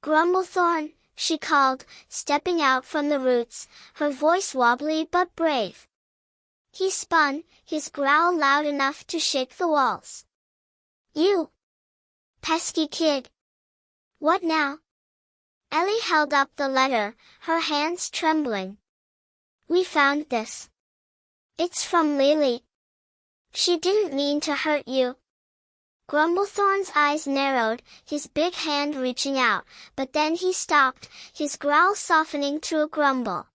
Grumblethorn, she called, stepping out from the roots, her voice wobbly but brave. He spun, his growl loud enough to shake the walls. You! Pesky kid! What now? Ellie held up the letter, her hands trembling. We found this. It's from Lily. She didn't mean to hurt you. Grumblethorn's eyes narrowed, his big hand reaching out, but then he stopped, his growl softening to a grumble.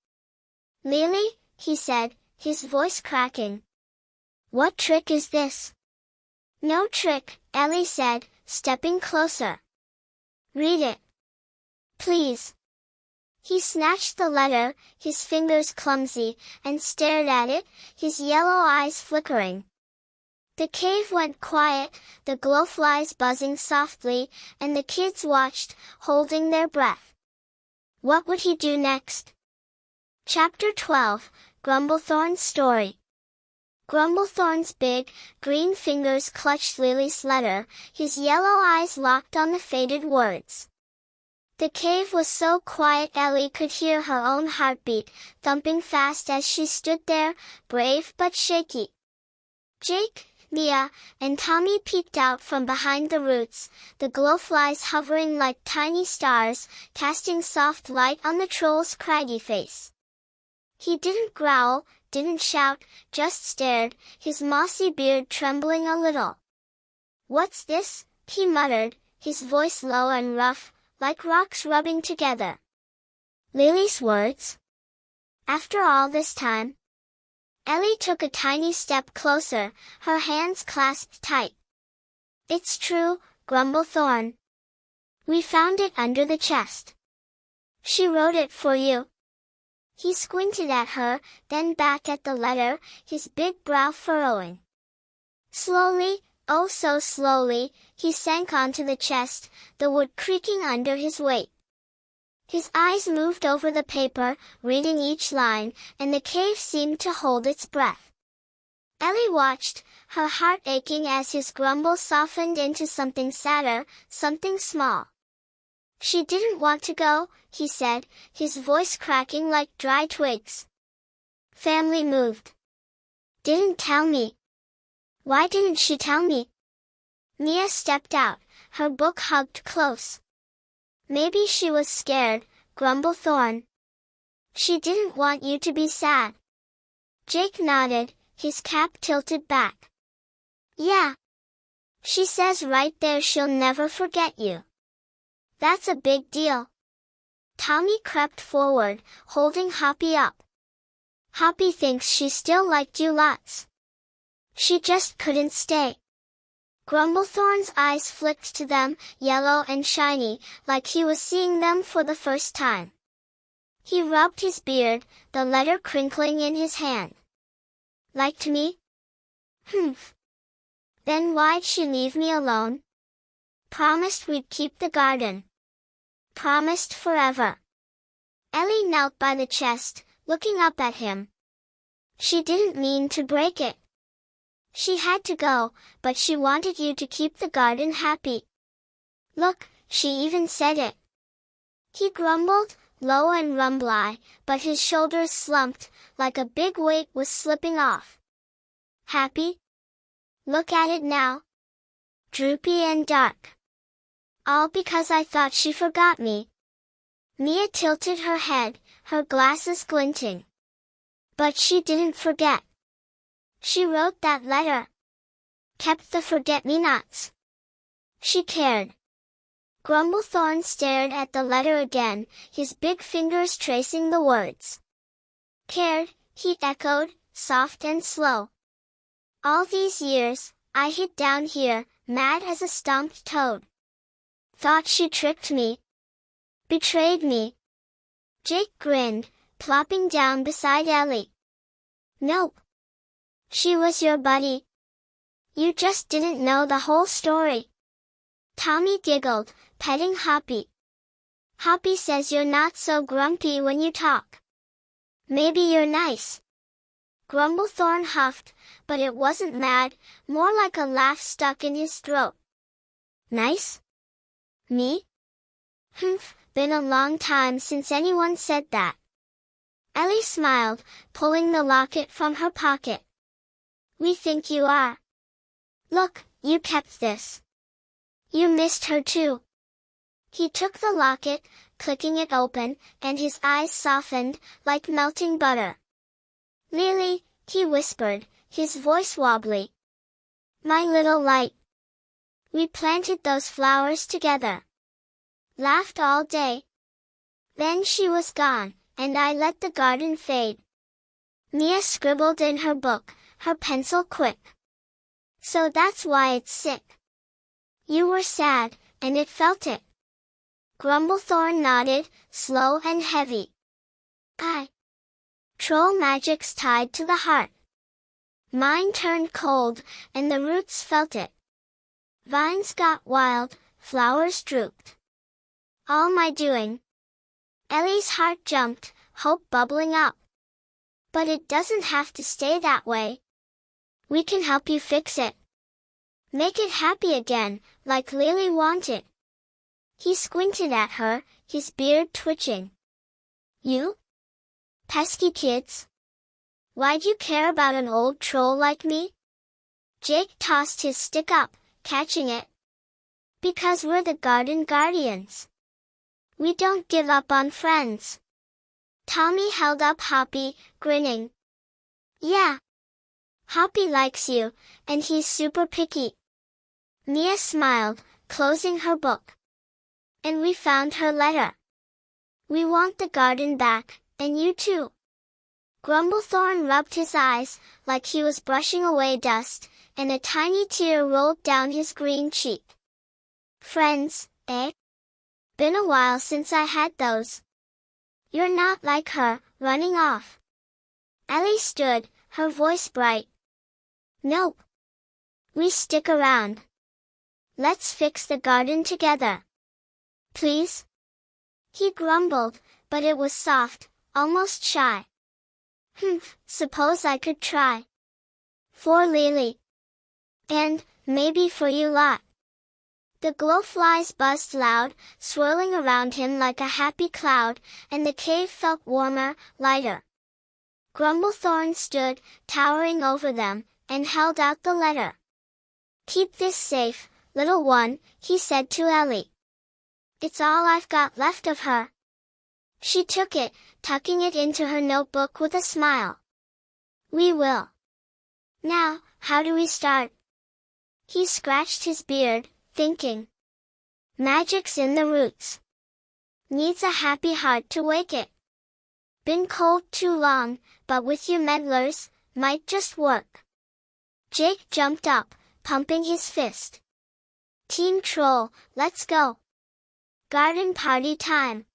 Lily, he said, his voice cracking. What trick is this? No trick, Ellie said, stepping closer. Read it. Please. He snatched the letter, his fingers clumsy, and stared at it, his yellow eyes flickering. The cave went quiet, the glowflies buzzing softly, and the kids watched, holding their breath. What would he do next? Chapter 12, Grumblethorn's Story. Grumblethorn's big, green fingers clutched Lily's letter, his yellow eyes locked on the faded words. The cave was so quiet Ellie could hear her own heartbeat, thumping fast as she stood there, brave but shaky. Jake, Mia, and Tommy peeked out from behind the roots, the glowflies hovering like tiny stars, casting soft light on the troll's craggy face. He didn't growl, didn't shout, just stared, his mossy beard trembling a little. What's this? He muttered, his voice low and rough, like rocks rubbing together. Lily's words? After all this time? Ellie took a tiny step closer, her hands clasped tight. It's true, Grumblethorn. We found it under the chest. She wrote it for you. He squinted at her, then back at the letter, his big brow furrowing. Slowly, oh so slowly, he sank onto the chest, the wood creaking under his weight. His eyes moved over the paper, reading each line, and the cave seemed to hold its breath. Ellie watched, her heart aching as his grumble softened into something sadder, something small. She didn't want to go, he said, his voice cracking like dry twigs. Family moved. Didn't tell me. Why didn't she tell me? Mia stepped out, her book hugged close. Maybe she was scared, Grumblethorn. She didn't want you to be sad. Jake nodded, his cap tilted back. Yeah. She says right there she'll never forget you. That's a big deal. Tommy crept forward, holding Hoppy up. Hoppy thinks she still liked you lots. She just couldn't stay. Grumblethorn's eyes flicked to them, yellow and shiny, like he was seeing them for the first time. He rubbed his beard, the letter crinkling in his hand. Liked me? Humph. Then why'd she leave me alone? Promised we'd keep the garden. Promised forever. Ellie knelt by the chest, looking up at him. She didn't mean to break it. She had to go, but she wanted you to keep the garden happy. Look, she even said it. He grumbled, low and rumbly, but his shoulders slumped, like a big weight was slipping off. Happy? Look at it now. Droopy and dark. All because I thought she forgot me. Mia tilted her head, her glasses glinting. But she didn't forget. She wrote that letter. Kept the forget-me-nots. She cared. Grumblethorn stared at the letter again, his big fingers tracing the words. Cared, he echoed, soft and slow. All these years, I hid down here, mad as a stomped toad. Thought she tricked me. Betrayed me. Jake grinned, plopping down beside Ellie. Nope. She was your buddy. You just didn't know the whole story. Tommy giggled, petting Hoppy. Hoppy says you're not so grumpy when you talk. Maybe you're nice. Grumblethorn huffed, but it wasn't mad, more like a laugh stuck in his throat. Nice? Me? Humph, been a long time since anyone said that. Ellie smiled, pulling the locket from her pocket. We think you are. Look, you kept this. You missed her too. He took the locket, clicking it open, and his eyes softened, like melting butter. Lily, he whispered, his voice wobbly. My little light. We planted those flowers together. Laughed all day. Then she was gone, and I let the garden fade. Mia scribbled in her book, her pencil quick. So that's why it's sick. You were sad, and it felt it. Grumblethorn nodded, slow and heavy. Troll magic's tied to the heart. Mine turned cold, and the roots felt it. Vines got wild, flowers drooped. All my doing. Ellie's heart jumped, hope bubbling up. But it doesn't have to stay that way. We can help you fix it. Make it happy again, like Lily wanted. He squinted at her, his beard twitching. You? Pesky kids. Why'd you care about an old troll like me? Jake tossed his stick up, catching it. Because we're the garden guardians. We don't give up on friends. Tommy held up Hoppy, grinning. Yeah. Hoppy likes you, and he's super picky. Mia smiled, closing her book. And we found her letter. We want the garden back, and you too. Grumblethorn rubbed his eyes, like he was brushing away dust, and a tiny tear rolled down his green cheek. Friends, eh? Been a while since I had those. You're not like her, running off. Ellie stood, her voice bright. Nope. We stick around. Let's fix the garden together. Please? He grumbled, but it was soft, almost shy. Suppose I could try. For Lily. And, maybe for you lot. The glowflies buzzed loud, swirling around him like a happy cloud, and the cave felt warmer, lighter. Grumblethorn stood, towering over them, and held out the letter. Keep this safe, little one, he said to Ellie. It's all I've got left of her. She took it, tucking it into her notebook with a smile. We will. Now, how do we start? He scratched his beard, thinking. Magic's in the roots. Needs a happy heart to wake it. Been cold too long, but with you meddlers, might just work. Jake jumped up, pumping his fist. Team Troll, let's go. Garden party time.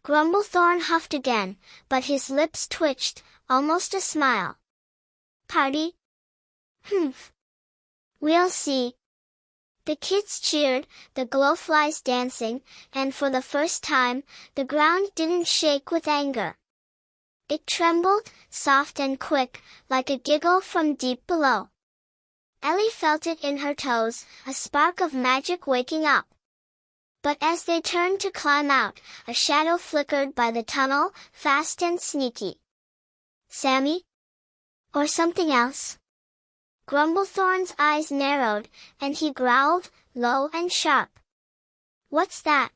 Grumblethorn huffed again, but his lips twitched, almost a smile. Party? We'll see. The kids cheered, the glowflies dancing, and for the first time, the ground didn't shake with anger. It trembled, soft and quick, like a giggle from deep below. Ellie felt it in her toes, a spark of magic waking up. But as they turned to climb out, a shadow flickered by the tunnel, fast and sneaky. Sammy? Or something else? Grumblethorn's eyes narrowed, and he growled, low and sharp. What's that?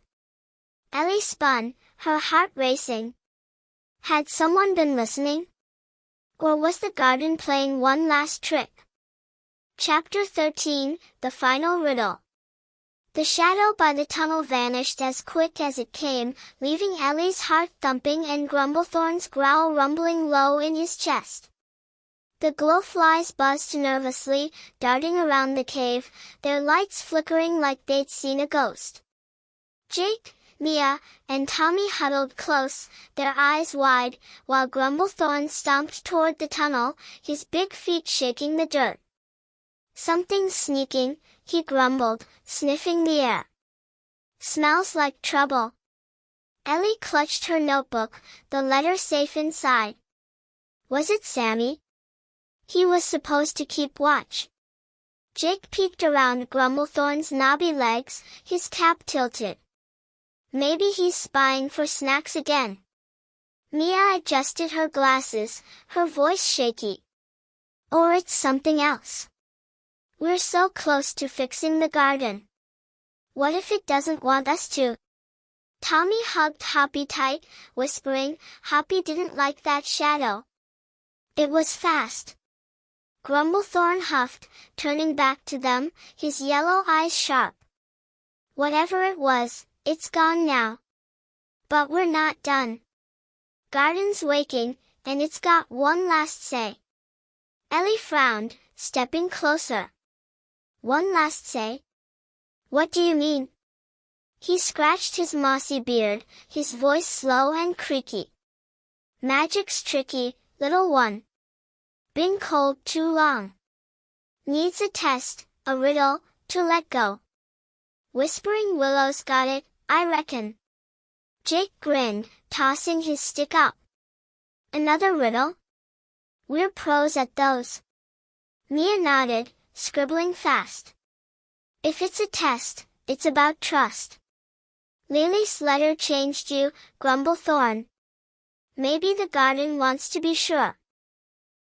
Ellie spun, her heart racing. Had someone been listening? Or was the garden playing one last trick? Chapter 13, The Final Riddle. The shadow by the tunnel vanished as quick as it came, leaving Ellie's heart thumping and Grumblethorn's growl rumbling low in his chest. The glowflies buzzed nervously, darting around the cave, their lights flickering like they'd seen a ghost. Jake, Mia, and Tommy huddled close, their eyes wide, while Grumblethorn stomped toward the tunnel, his big feet shaking the dirt. Something's sneaking, he grumbled, sniffing the air. Smells like trouble. Ellie clutched her notebook, the letter safe inside. Was it Sammy? He was supposed to keep watch. Jake peeked around Grumblethorn's knobby legs, his cap tilted. Maybe he's spying for snacks again. Mia adjusted her glasses, her voice shaky. Or it's something else. We're so close to fixing the garden. What if it doesn't want us to? Tommy hugged Hoppy tight, whispering, Hoppy didn't like that shadow. It was fast. Grumblethorn huffed, turning back to them, his yellow eyes sharp. Whatever it was, it's gone now. But we're not done. Garden's waking, and it's got one last say. Ellie frowned, stepping closer. One last say? What do you mean? He scratched his mossy beard, his voice slow and creaky. Magic's tricky, little one. Been cold too long. Needs a test, a riddle, to let go. Whispering Willow's got it, I reckon. Jake grinned, tossing his stick up. Another riddle? We're pros at those. Mia nodded, scribbling fast. If it's a test, it's about trust. Lily's letter changed you, Grumblethorn. Maybe the garden wants to be sure.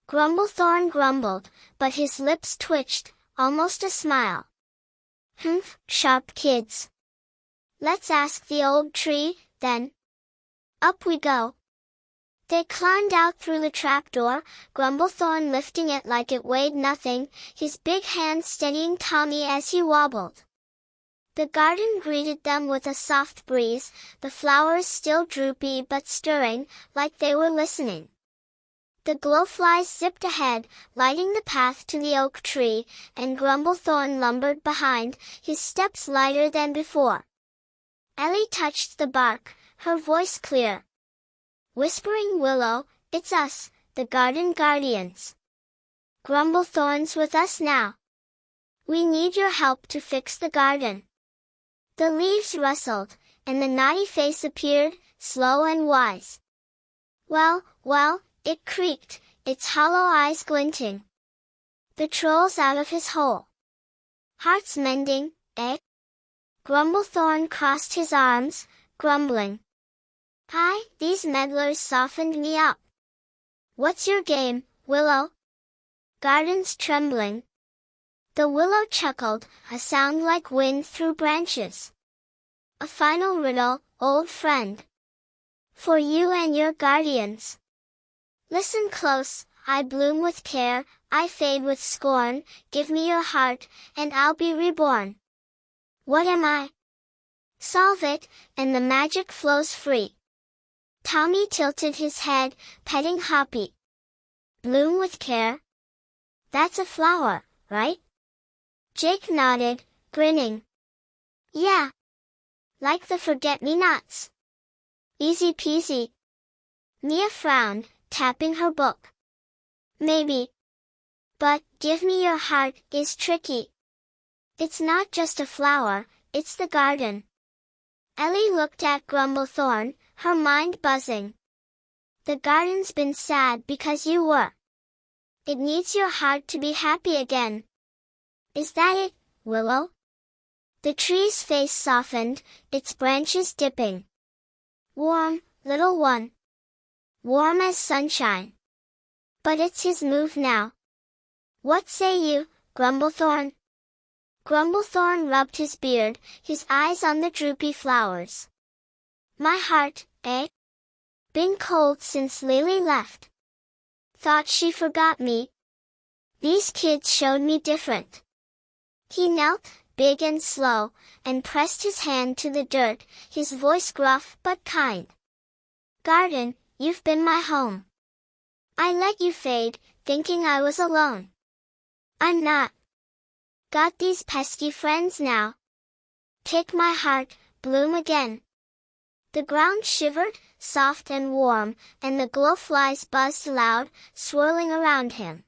Grumblethorn grumbled, but his lips twitched, almost a smile. Humph, sharp kids. Let's ask the old tree, then. Up we go. They climbed out through the trapdoor, Grumblethorn lifting it like it weighed nothing, his big hand steadying Tommy as he wobbled. The garden greeted them with a soft breeze, the flowers still droopy but stirring, like they were listening. The glowflies zipped ahead, lighting the path to the oak tree, and Grumblethorn lumbered behind, his steps lighter than before. Ellie touched the bark, her voice clear. Whispering Willow, it's us, the garden guardians. Grumblethorn's with us now. We need your help to fix the garden. The leaves rustled, and the naughty face appeared, slow and wise. Well, it creaked, its hollow eyes glinting. The troll's out of his hole. Heart's mending, eh? Grumblethorn crossed his arms, grumbling. Hi, these meddlers softened me up. What's your game, Willow? Garden's trembling. The willow chuckled, a sound like wind through branches. A final riddle, old friend. For you and your guardians. Listen close, I bloom with care, I fade with scorn, give me your heart, and I'll be reborn. What am I? Solve it, and the magic flows free. Tommy tilted his head, petting Hoppy. Bloom with care? That's a flower, right? Jake nodded, grinning. Yeah. Like the forget-me-nots. Easy peasy. Mia frowned, tapping her book. Maybe. But, give me your heart, is tricky. It's not just a flower, it's the garden. Ellie looked at Grumblethorn, her mind buzzing. The garden's been sad because you were. It needs your heart to be happy again. Is that it, Willow? The tree's face softened, its branches dipping. Warm, little one. Warm as sunshine. But it's his move now. What say you, Grumblethorn? Grumblethorn rubbed his beard, his eyes on the droopy flowers. My heart, eh? Been cold since Lily left. Thought she forgot me. These kids showed me different. He knelt, big and slow, and pressed his hand to the dirt, his voice gruff but kind. Garden, you've been my home. I let you fade, thinking I was alone. I'm not. Got these pesky friends now. Take my heart, bloom again. The ground shivered, soft and warm, and the glowflies buzzed loud, swirling around him.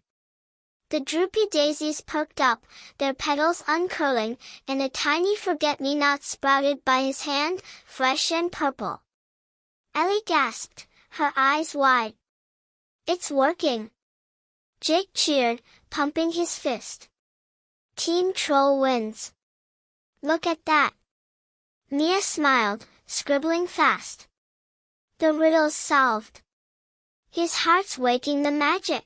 The droopy daisies perked up, their petals uncurling, and a tiny forget-me-not sprouted by his hand, fresh and purple. Ellie gasped, her eyes wide. It's working. Jake cheered, pumping his fist. Team Troll wins. Look at that. Mia smiled, scribbling fast. The riddle's solved. His heart's waking the magic.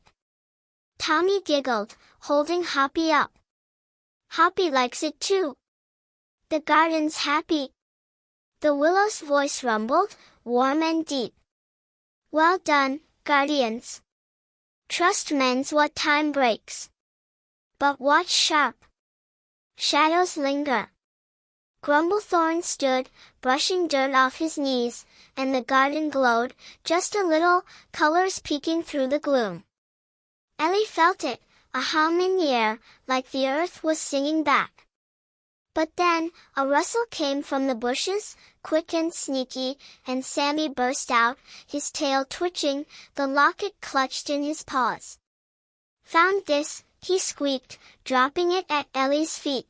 Tommy giggled, holding Hoppy up. Hoppy likes it too. The garden's happy. The willow's voice rumbled, warm and deep. Well done, guardians. Trust mends what time breaks. But watch sharp. Shadows linger. Grumblethorn stood, brushing dirt off his knees, and the garden glowed, just a little, colors peeking through the gloom. Ellie felt it, a hum in the air, like the earth was singing back. But then, a rustle came from the bushes, quick and sneaky, and Sammy burst out, his tail twitching, the locket clutched in his paws. Found this, he squeaked, dropping it at Ellie's feet.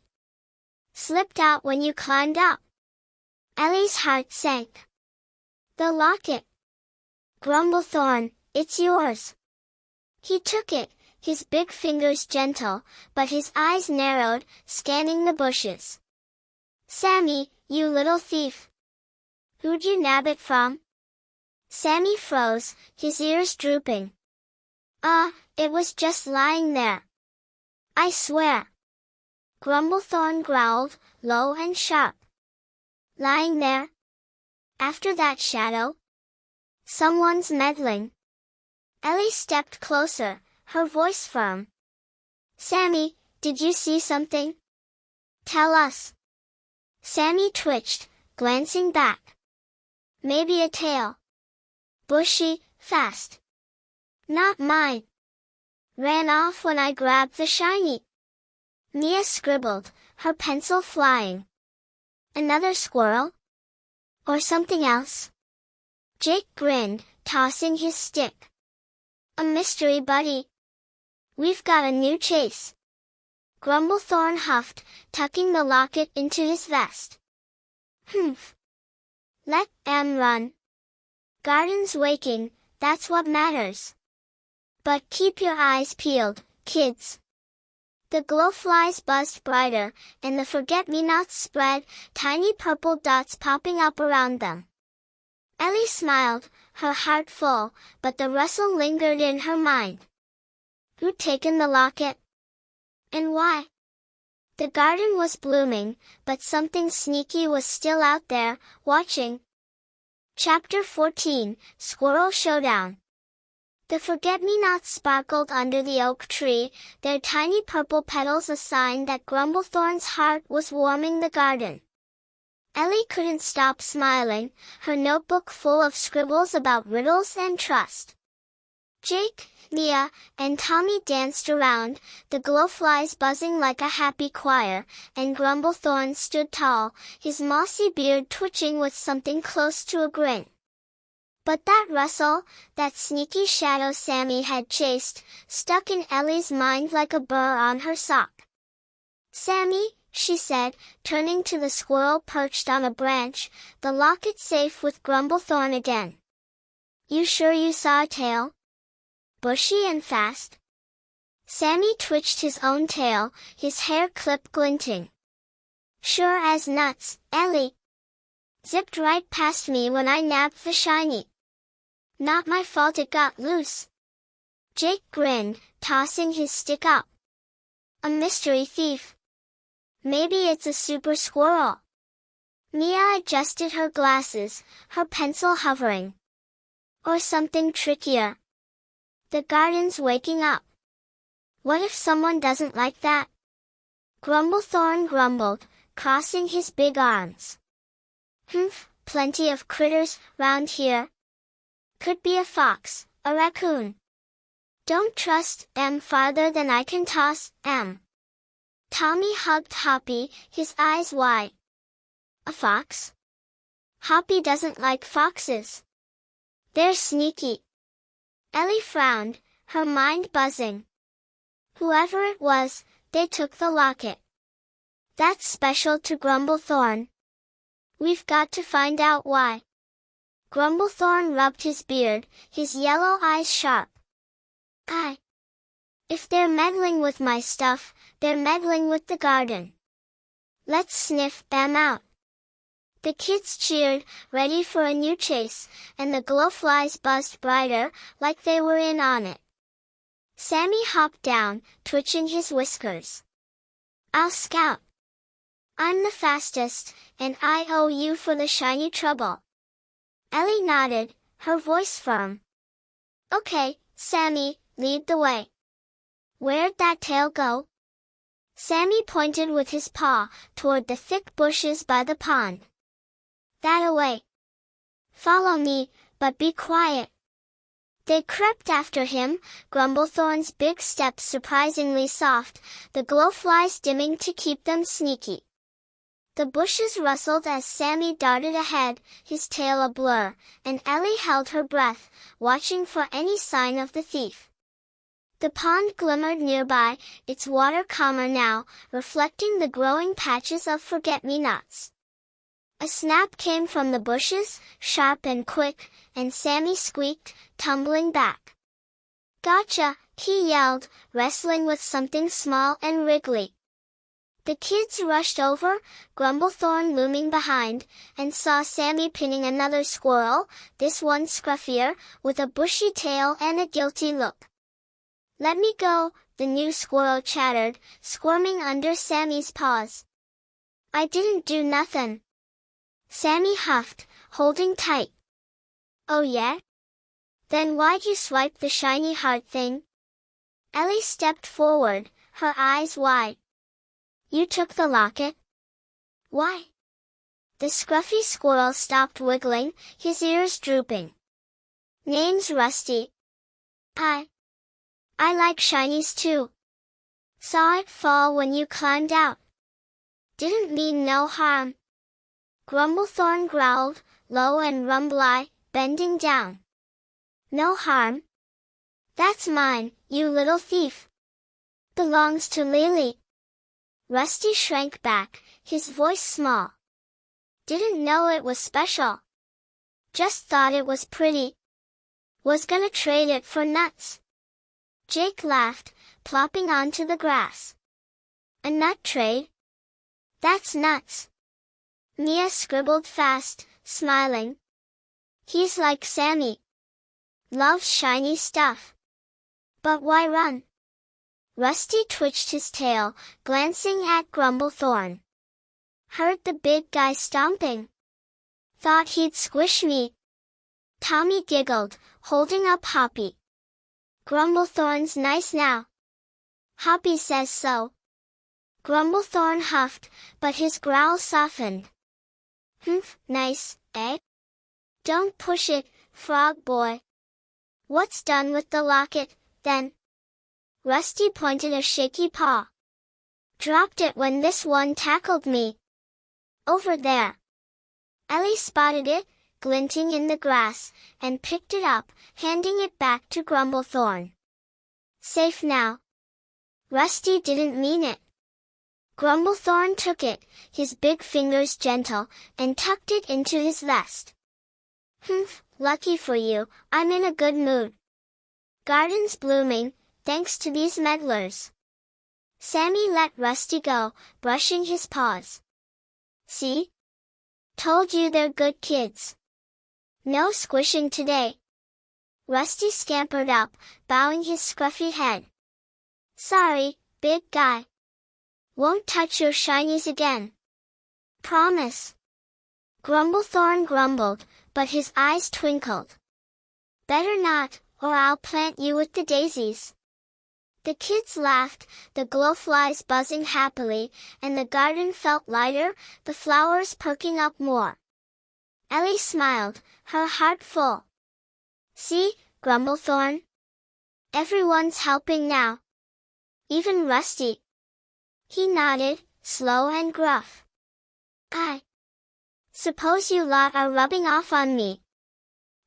Slipped out when you climbed up. Ellie's heart sank. The locket. Grumblethorn, it's yours. He took it, his big fingers gentle, but his eyes narrowed, scanning the bushes. Sammy, you little thief. Who'd you nab it from? Sammy froze, his ears drooping. It was just lying there. I swear. Grumblethorn growled, low and sharp. Lying there? After that shadow? Someone's meddling. Ellie stepped closer, her voice firm. Sammy, did you see something? Tell us. Sammy twitched, glancing back. Maybe a tail. Bushy, fast. Not mine. Ran off when I grabbed the shiny. Mia scribbled, her pencil flying. Another squirrel? Or something else? Jake grinned, tossing his stick. A mystery buddy. We've got a new chase. Grumblethorn huffed, tucking the locket into his vest. Humph. Let them run. Garden's waking, that's what matters. But keep your eyes peeled, kids. The glowflies buzzed brighter, and the forget-me-nots spread, tiny purple dots popping up around them. Ellie smiled, her heart full, but the rustle lingered in her mind. Who'd taken the locket? And why? The garden was blooming, but something sneaky was still out there, watching. Chapter 14, Squirrel Showdown. The forget-me-nots sparkled under the oak tree, their tiny purple petals a sign that Grumblethorn's heart was warming the garden. Ellie couldn't stop smiling, her notebook full of scribbles about riddles and trust. Jake, Mia, and Tommy danced around, the glowflies buzzing like a happy choir, and Grumblethorn stood tall, his mossy beard twitching with something close to a grin. But that rustle, that sneaky shadow Sammy had chased, stuck in Ellie's mind like a burr on her sock. Sammy, she said, turning to the squirrel perched on a branch, the locket safe with Grumblethorn again. You sure you saw a tail? Bushy and fast? Sammy twitched his own tail, his hair clip glinting. Sure as nuts, Ellie. Zipped right past me when I nabbed the shiny. Not my fault it got loose. Jake grinned, tossing his stick up. A mystery thief. Maybe it's a super squirrel. Mia adjusted her glasses, her pencil hovering. Or something trickier. The garden's waking up. What if someone doesn't like that? Grumblethorn grumbled, crossing his big arms. Humph, plenty of critters round here. Could be a fox, a raccoon. Don't trust them farther than I can toss them. Tommy hugged Hoppy, his eyes wide. A fox? Hoppy doesn't like foxes. They're sneaky. Ellie frowned, her mind buzzing. Whoever it was, they took the locket. That's special to Grumblethorn. We've got to find out why. Grumblethorn rubbed his beard, his yellow eyes sharp. If they're meddling with my stuff, they're meddling with the garden. Let's sniff them out. The kids cheered, ready for a new chase, and the glowflies buzzed brighter, like they were in on it. Sammy hopped down, twitching his whiskers. I'll scout. I'm the fastest, and I owe you for the shiny trouble. Ellie nodded, her voice firm. Okay, Sammy, lead the way. Where'd that tail go? Sammy pointed with his paw, toward the thick bushes by the pond. That away. Follow me, but be quiet. They crept after him, Grumblethorn's big steps surprisingly soft, the glowflies dimming to keep them sneaky. The bushes rustled as Sammy darted ahead, his tail a blur, and Ellie held her breath, watching for any sign of the thief. The pond glimmered nearby, its water calmer now, reflecting the growing patches of forget-me-nots. A snap came from the bushes, sharp and quick, and Sammy squeaked, tumbling back. Gotcha, he yelled, wrestling with something small and wriggly. The kids rushed over, Grumblethorn looming behind, and saw Sammy pinning another squirrel, this one scruffier, with a bushy tail and a guilty look. Let me go, the new squirrel chattered, squirming under Sammy's paws. I didn't do nothin'. Sammy huffed, holding tight. Oh yeah? Then why'd you swipe the shiny heart thing? Ellie stepped forward, her eyes wide. You took the locket? Why? The scruffy squirrel stopped wiggling, his ears drooping. Name's Rusty. I like shinies too. Saw it fall when you climbed out. Didn't mean no harm. Grumblethorn growled, low and rumbly, bending down. No harm? That's mine, you little thief. Belongs to Lily. Rusty shrank back, his voice small. Didn't know it was special. Just thought it was pretty. Was gonna trade it for nuts. Jake laughed, plopping onto the grass. A nut trade? That's nuts. Mia scribbled fast, smiling. He's like Sammy. Loves shiny stuff. But why run? Rusty twitched his tail, glancing at Grumblethorn. Heard the big guy stomping. Thought he'd squish me. Tommy giggled, holding up Hoppy. Grumblethorn's nice now. Hoppy says so. Grumblethorn huffed, but his growl softened. Humph, nice, eh? Don't push it, frog boy. What's done with the locket, then? Rusty pointed a shaky paw. Dropped it when this one tackled me. Over there. Ellie spotted it, glinting in the grass, and picked it up, handing it back to Grumblethorn. Safe now. Rusty didn't mean it. Grumblethorn took it, his big fingers gentle, and tucked it into his vest. Humph, lucky for you, I'm in a good mood. Garden's blooming, thanks to these meddlers. Sammy let Rusty go, brushing his paws. See? Told you they're good kids. No squishing today. Rusty scampered up, bowing his scruffy head. Sorry, big guy. Won't touch your shinies again. Promise. Grumblethorn grumbled, but his eyes twinkled. Better not, or I'll plant you with the daisies. The kids laughed, the glowflies buzzing happily, and the garden felt lighter, the flowers perking up more. Ellie smiled, her heart full. See, Grumblethorn? Everyone's helping now. Even Rusty. He nodded, slow and gruff. I suppose you lot are rubbing off on me.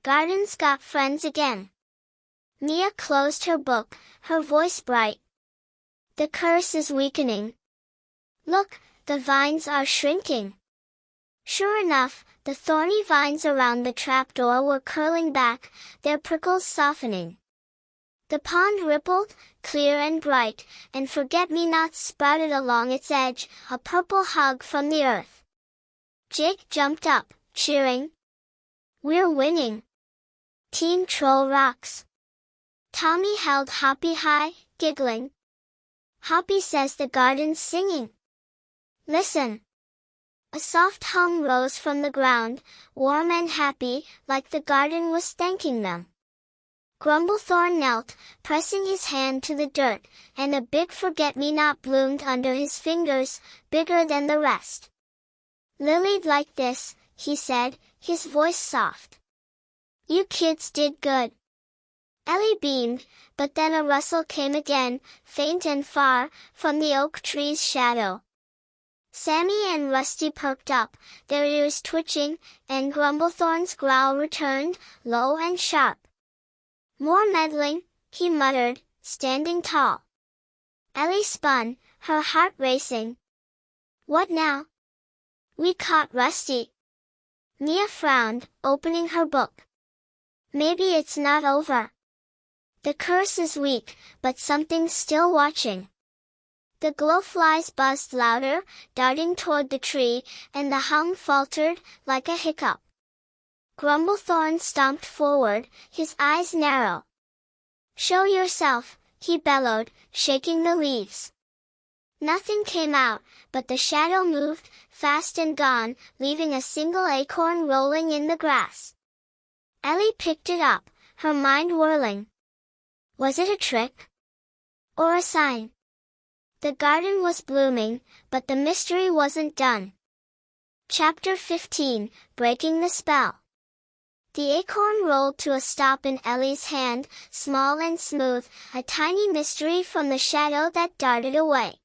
Garden's got friends again. Mia closed her book, her voice bright. The curse is weakening. Look, the vines are shrinking. Sure enough, the thorny vines around the trapdoor were curling back, their prickles softening. The pond rippled, clear and bright, and forget-me-nots sprouted along its edge, a purple hug from the earth. Jake jumped up, cheering. We're winning. Team Troll rocks. Tommy held Hoppy high, giggling. Hoppy says the garden's singing. Listen. A soft hum rose from the ground, warm and happy, like the garden was thanking them. Grumblethorn knelt, pressing his hand to the dirt, and a big forget-me-not bloomed under his fingers, bigger than the rest. Lily'd like this, he said, his voice soft. You kids did good. Ellie beamed, but then a rustle came again, faint and far, from the oak tree's shadow. Sammy and Rusty perked up, their ears twitching, and Grumblethorn's growl returned, low and sharp. More meddling, he muttered, standing tall. Ellie spun, her heart racing. What now? We caught Rusty. Mia frowned, opening her book. Maybe it's not over. The curse is weak, but something's still watching. The glowflies buzzed louder, darting toward the tree, and the hum faltered, like a hiccup. Grumblethorn stomped forward, his eyes narrow. Show yourself, he bellowed, shaking the leaves. Nothing came out, but the shadow moved, fast and gone, leaving a single acorn rolling in the grass. Ellie picked it up, her mind whirling. Was it a trick? Or a sign? The garden was blooming, but the mystery wasn't done. Chapter 15, Breaking the Spell. The acorn rolled to a stop in Ellie's hand, small and smooth, a tiny mystery from the shadow that darted away.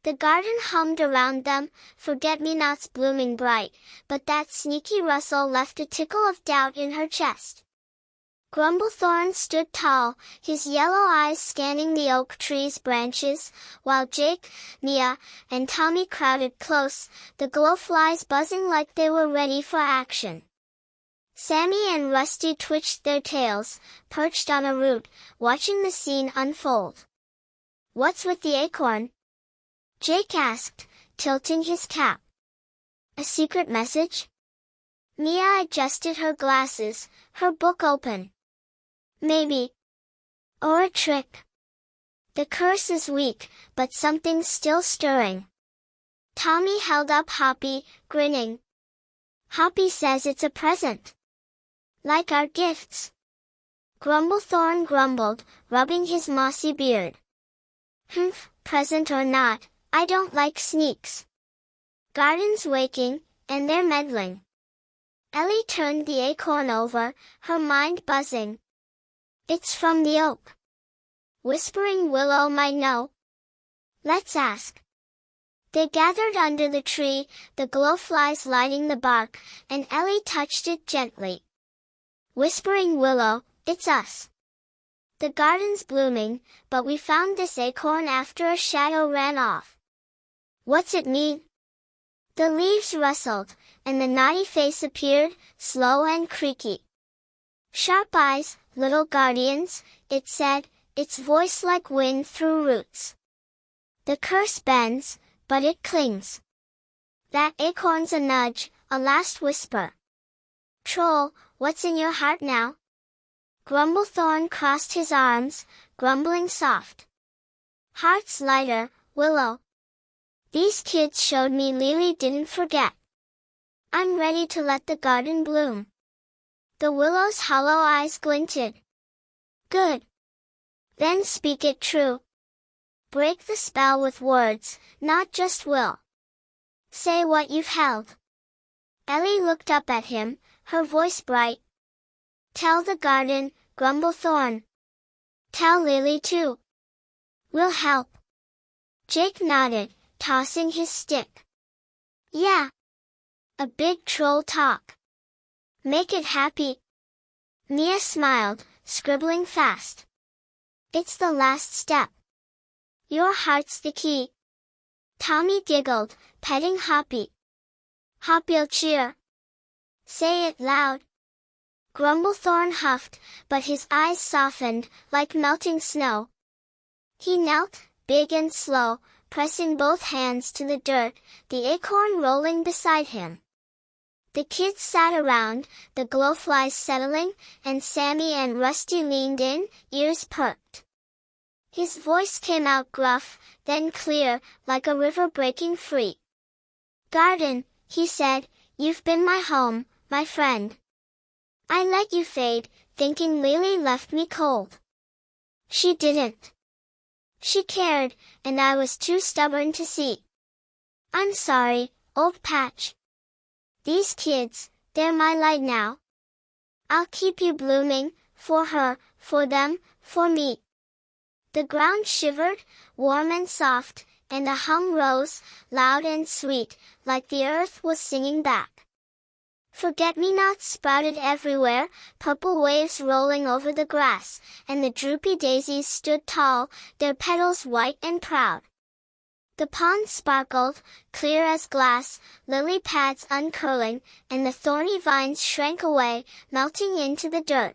The garden hummed around them, forget-me-nots blooming bright, but that sneaky rustle left a tickle of doubt in her chest. Grumblethorn stood tall, his yellow eyes scanning the oak tree's branches, while Jake, Mia, and Tommy crowded close, the glowflies buzzing like they were ready for action. Sammy and Rusty twitched their tails, perched on a root, watching the scene unfold. What's with the acorn? Jake asked, tilting his cap. A secret message? Mia adjusted her glasses, her book open. Maybe. Or a trick. The curse is weak, but something's still stirring. Tommy held up Hoppy, grinning. Hoppy says it's a present. Like our gifts. Grumblethorn grumbled, rubbing his mossy beard. Humph, present or not, I don't like sneaks. Garden's waking, and they're meddling. Ellie turned the acorn over, her mind buzzing. It's from the oak. Whispering Willow might know. Let's ask. They gathered under the tree, the glowflies lighting the bark, and Ellie touched it gently. Whispering Willow, it's us. The garden's blooming, but we found this acorn after a shadow ran off. What's it mean? The leaves rustled, and the naughty face appeared, slow and creaky. Sharp eyes, little guardians, it said, its voice like wind through roots. The curse bends, but it clings. That acorn's a nudge, a last whisper. Troll, what's in your heart now? Grumblethorn crossed his arms, grumbling soft. Heart's lighter, Willow. These kids showed me Lily didn't forget. I'm ready to let the garden bloom. The willow's hollow eyes glinted. Good. Then speak it true. Break the spell with words, not just will. Say what you've held. Ellie looked up at him, her voice bright. Tell the garden, Grumblethorn. Tell Lily too. We'll help. Jake nodded, tossing his stick. Yeah. A big troll talk. Make it happy. Mia smiled, scribbling fast. It's the last step. Your heart's the key. Tommy giggled, petting Hoppy. Hoppy'll cheer. Say it loud. Grumblethorn huffed, but his eyes softened, like melting snow. He knelt, big and slow, pressing both hands to the dirt, the acorn rolling beside him. The kids sat around, the glowflies settling, and Sammy and Rusty leaned in, ears perked. His voice came out gruff, then clear, like a river breaking free. Garden, he said, you've been my home, my friend. I let you fade, thinking Lily left me cold. She didn't. She cared, and I was too stubborn to see. I'm sorry, old Patch. These kids, they're my light now. I'll keep you blooming, for her, for them, for me. The ground shivered, warm and soft, and a hum rose, loud and sweet, like the earth was singing back. Forget-me-nots sprouted everywhere, purple waves rolling over the grass, and the droopy daisies stood tall, their petals white and proud. The pond sparkled, clear as glass, lily pads uncurling, and the thorny vines shrank away, melting into the dirt.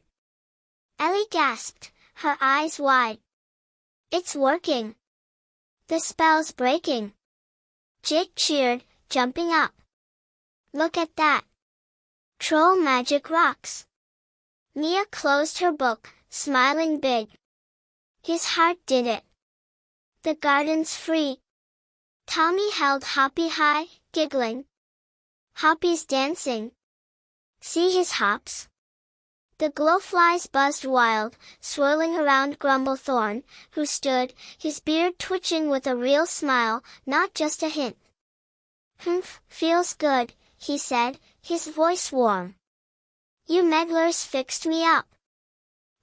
Ellie gasped, her eyes wide. It's working. The spell's breaking. Jake cheered, jumping up. Look at that. Troll magic rocks. Mia closed her book, smiling big. His heart did it. The garden's free. Tommy held Hoppy high, giggling. Hoppy's dancing. See his hops? The glowflies buzzed wild, swirling around Grumblethorn, who stood, his beard twitching with a real smile, not just a hint. Humph, feels good, he said, his voice warm. You meddlers fixed me up.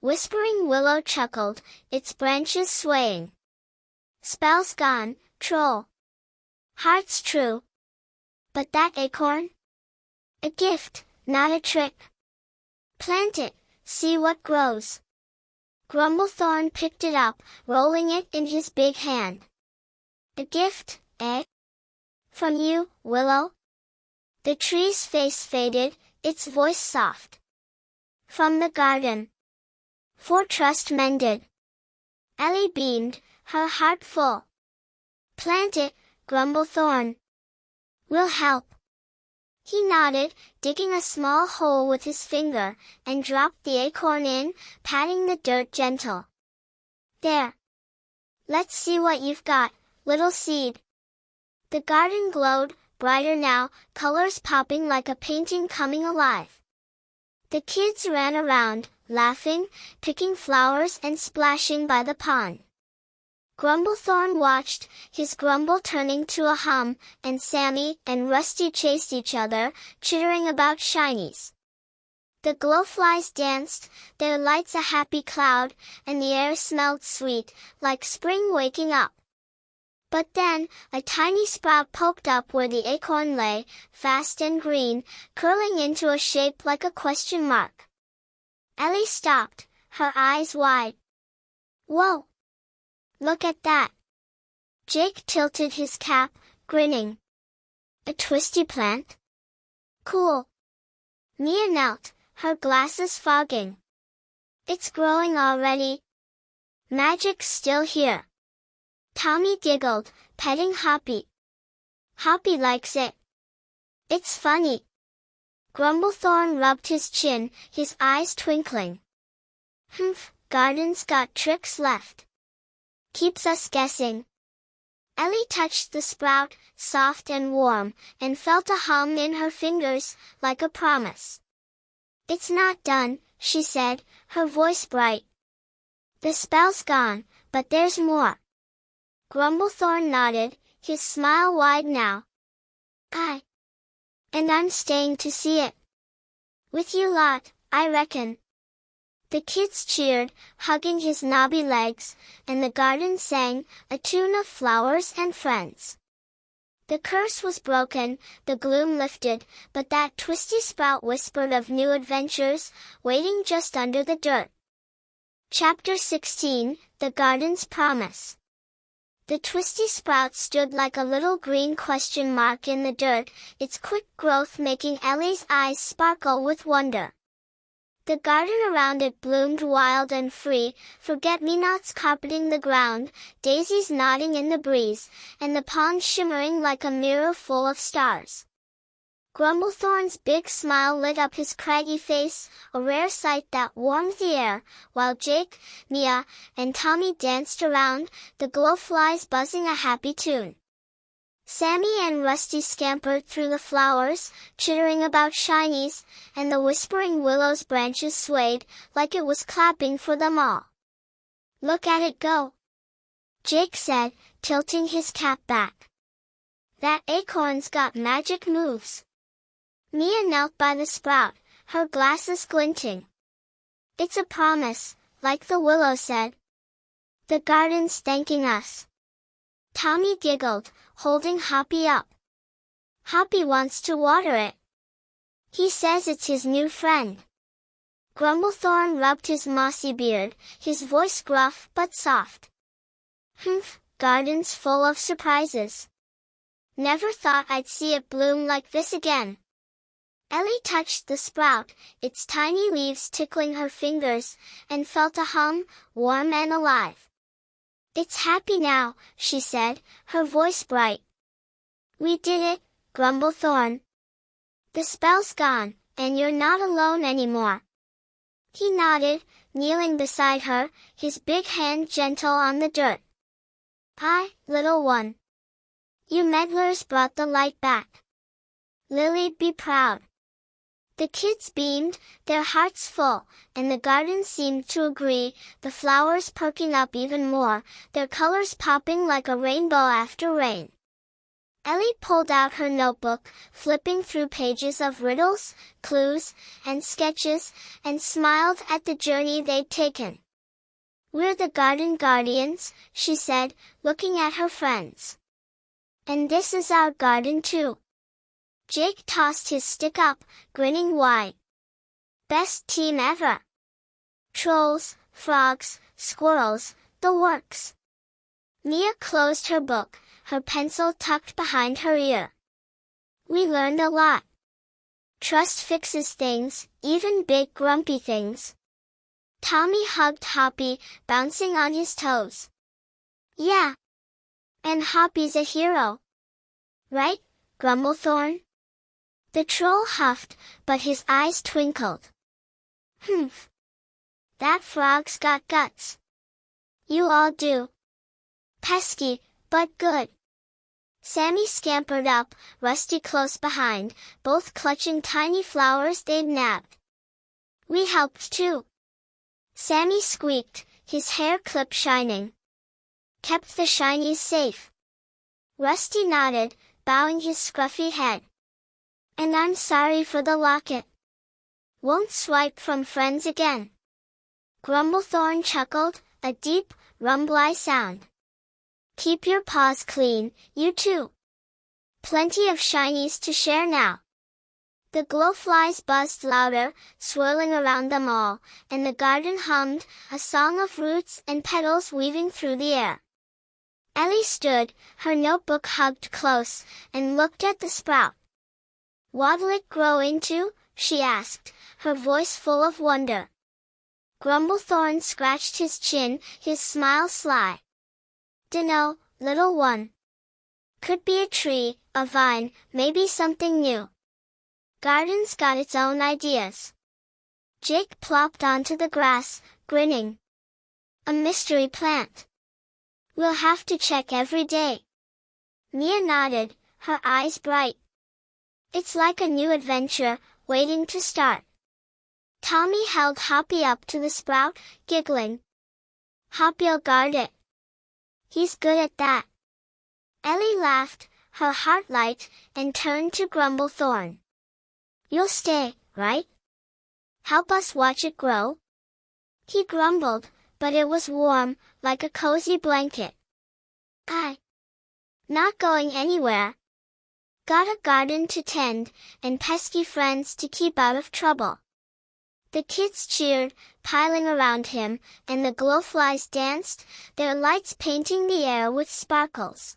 Whispering Willow chuckled, its branches swaying. Spell's gone, troll. Heart's true. But that acorn? A gift, not a trick. Plant it, see what grows. Grumblethorn picked it up, rolling it in his big hand. A gift, eh? From you, Willow? The tree's face faded, its voice soft. From the garden. For trust mended. Ellie beamed, her heart full. Plant it, Grumblethorn. We'll help. He nodded, digging a small hole with his finger, and dropped the acorn in, patting the dirt gentle. There. Let's see what you've got, little seed. The garden glowed, brighter now, colors popping like a painting coming alive. The kids ran around, laughing, picking flowers and splashing by the pond. Grumblethorn watched, his grumble turning to a hum, and Sammy and Rusty chased each other, chittering about shinies. The glowflies danced, their lights a happy cloud, and the air smelled sweet, like spring waking up. But then, a tiny sprout poked up where the acorn lay, fast and green, curling into a shape like a question mark. Ellie stopped, her eyes wide. Whoa! Look at that! Jake tilted his cap, grinning. A twisty plant? Cool. Mia knelt, her glasses fogging. It's growing already. Magic's still here. Tommy giggled, petting Hoppy. Hoppy likes it. It's funny. Grumblethorn rubbed his chin, his eyes twinkling. Humph, garden's got tricks left. Keeps us guessing. Ellie touched the sprout, soft and warm, and felt a hum in her fingers, like a promise. "It's not done," she said, her voice bright. "The spell's gone, but there's more." Grumblethorn nodded, his smile wide now. And I'm staying to see it. With you lot, I reckon." The kids cheered, hugging his knobby legs, and the garden sang, a tune of flowers and friends. The curse was broken, the gloom lifted, but that twisty sprout whispered of new adventures, waiting just under the dirt. Chapter 16, The Garden's Promise. The twisty sprout stood like a little green question mark in the dirt, its quick growth making Ellie's eyes sparkle with wonder. The garden around it bloomed wild and free, forget-me-nots carpeting the ground, daisies nodding in the breeze, and the pond shimmering like a mirror full of stars. Grumblethorn's big smile lit up his craggy face, a rare sight that warmed the air, while Jake, Mia, and Tommy danced around, the glowflies buzzing a happy tune. Sammy and Rusty scampered through the flowers, chittering about shinies, and the whispering willow's branches swayed, like it was clapping for them all. "Look at it go!" Jake said, tilting his cap back. "That acorn's got magic moves." Mia knelt by the sprout, her glasses glinting. "It's a promise, like the willow said. The garden's thanking us." Tommy giggled, holding Hoppy up. "Hoppy wants to water it. He says it's his new friend." Grumblethorn rubbed his mossy beard, his voice gruff but soft. "Humph, garden's full of surprises. Never thought I'd see it bloom like this again." Ellie touched the sprout, its tiny leaves tickling her fingers, and felt a hum, warm and alive. "It's happy now," she said, her voice bright. "We did it, Grumblethorn. The spell's gone, and you're not alone anymore." He nodded, kneeling beside her, his big hand gentle on the dirt. "Aye, little one. You meddlers brought the light back. Lily'd be proud." The kids beamed, their hearts full, and the garden seemed to agree, the flowers perking up even more, their colors popping like a rainbow after rain. Ellie pulled out her notebook, flipping through pages of riddles, clues, and sketches, and smiled at the journey they'd taken. "We're the garden guardians," she said, looking at her friends. "And this is our garden too." Jake tossed his stick up, grinning wide. "Best team ever. Trolls, frogs, squirrels, the works." Mia closed her book, her pencil tucked behind her ear. "We learned a lot. Trust fixes things, even big grumpy things." Tommy hugged Hoppy, bouncing on his toes. "Yeah. And Hoppy's a hero. Right, Grumblethorn?" The troll huffed, but his eyes twinkled. "Humph. That frog's got guts. You all do. Pesky, but good." Sammy scampered up, Rusty close behind, both clutching tiny flowers they'd nabbed. "We helped too." Sammy squeaked, his hair clip shining. "Kept the shinies safe." Rusty nodded, bowing his scruffy head. "And I'm sorry for the locket. Won't swipe from friends again." Grumblethorn chuckled, a deep, rumbly sound. "Keep your paws clean, you too. Plenty of shinies to share now." The glowflies buzzed louder, swirling around them all, and the garden hummed, a song of roots and petals weaving through the air. Ellie stood, her notebook hugged close, and looked at the sprout. "What'll it grow into?" she asked, her voice full of wonder. Grumblethorn scratched his chin, his smile sly. "Dunno, little one. Could be a tree, a vine, maybe something new. Garden's got its own ideas." Jake plopped onto the grass, grinning. "A mystery plant. We'll have to check every day." Mia nodded, her eyes bright. It's like a new adventure, waiting to start. Tommy held Hoppy up to the sprout, giggling. Hoppy'll guard it. He's good at that. Ellie laughed, her heart light, and turned to Grumblethorn. You'll stay, right? Help us watch it grow? He grumbled, but it was warm, like a cozy blanket. Not going anywhere. Got a garden to tend, and pesky friends to keep out of trouble. The kids cheered, piling around him, and the glowflies danced, their lights painting the air with sparkles.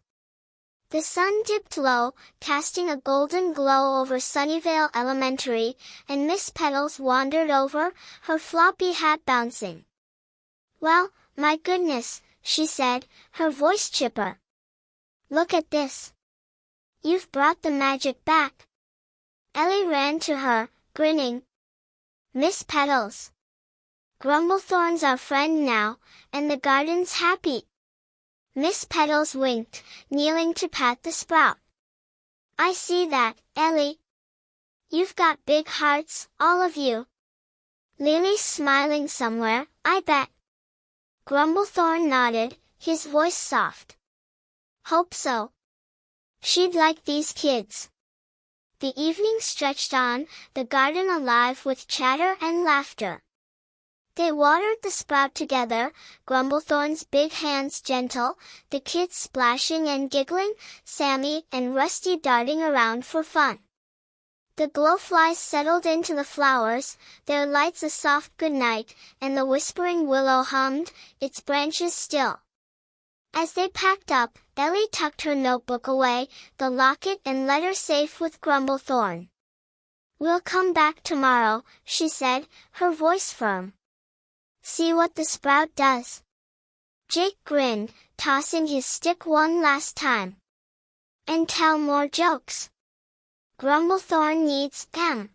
The sun dipped low, casting a golden glow over Sunnyvale Elementary, and Miss Petals wandered over, her floppy hat bouncing. Well, my goodness, she said, her voice chipper. Look at this. You've brought the magic back. Ellie ran to her, grinning. Miss Petals. Grumblethorn's our friend now, and the garden's happy. Miss Petals winked, kneeling to pat the sprout. I see that, Ellie. You've got big hearts, all of you. Lily's smiling somewhere, I bet. Grumblethorn nodded, his voice soft. Hope so. She'd like these kids. The evening stretched on, the garden alive with chatter and laughter. They watered the sprout together, Grumblethorn's big hands gentle, the kids splashing and giggling, Sammy and Rusty darting around for fun. The glowflies settled into the flowers, their lights a soft goodnight, and the whispering willow hummed, its branches still. As they packed up, Ellie tucked her notebook away, the locket and letter safe with Grumblethorn. We'll come back tomorrow, she said, her voice firm. See what the sprout does. Jake grinned, tossing his stick one last time. And tell more jokes. Grumblethorn needs them.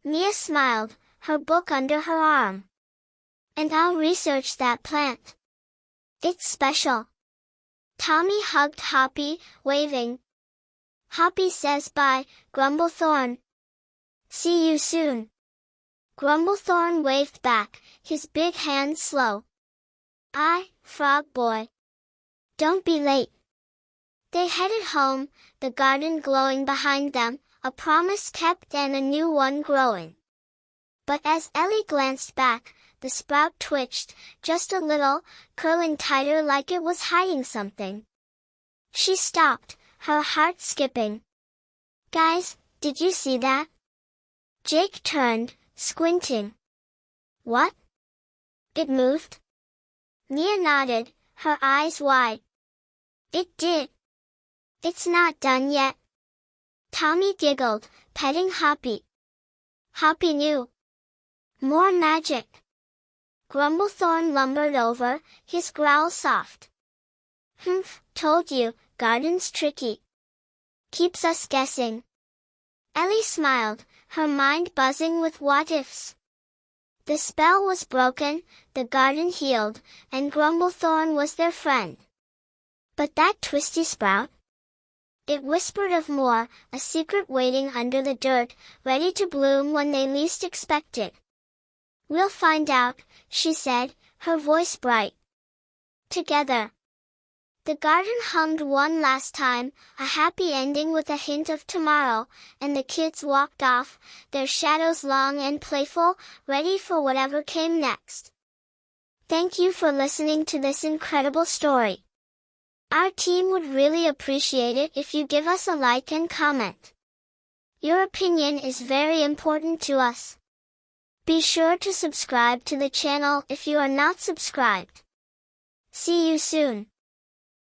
Mia smiled, her book under her arm. And I'll research that plant. It's special. Tommy hugged Hoppy, waving. Hoppy says bye, Grumblethorn. See you soon. Grumblethorn waved back, his big hands slow. Frog boy. Don't be late. They headed home, the garden glowing behind them, a promise kept and a new one growing. But as Ellie glanced back, the sprout twitched, just a little, curling tighter like it was hiding something. She stopped, her heart skipping. Guys, did you see that? Jake turned, squinting. What? It moved? Mia nodded, her eyes wide. It did. It's not done yet. Tommy giggled, petting Hoppy. Hoppy knew. More magic. Grumblethorn lumbered over, his growl soft. Humph, told you, garden's tricky. Keeps us guessing. Ellie smiled, her mind buzzing with what-ifs. The spell was broken, the garden healed, and Grumblethorn was their friend. But that twisty sprout? It whispered of more, a secret waiting under the dirt, ready to bloom when they least expect it. We'll find out, she said, her voice bright. Together. The garden hummed one last time, a happy ending with a hint of tomorrow, and the kids walked off, their shadows long and playful, ready for whatever came next. Thank you for listening to this incredible story. Our team would really appreciate it if you give us a like and comment. Your opinion is very important to us. Be sure to subscribe to the channel if you are not subscribed. See you soon.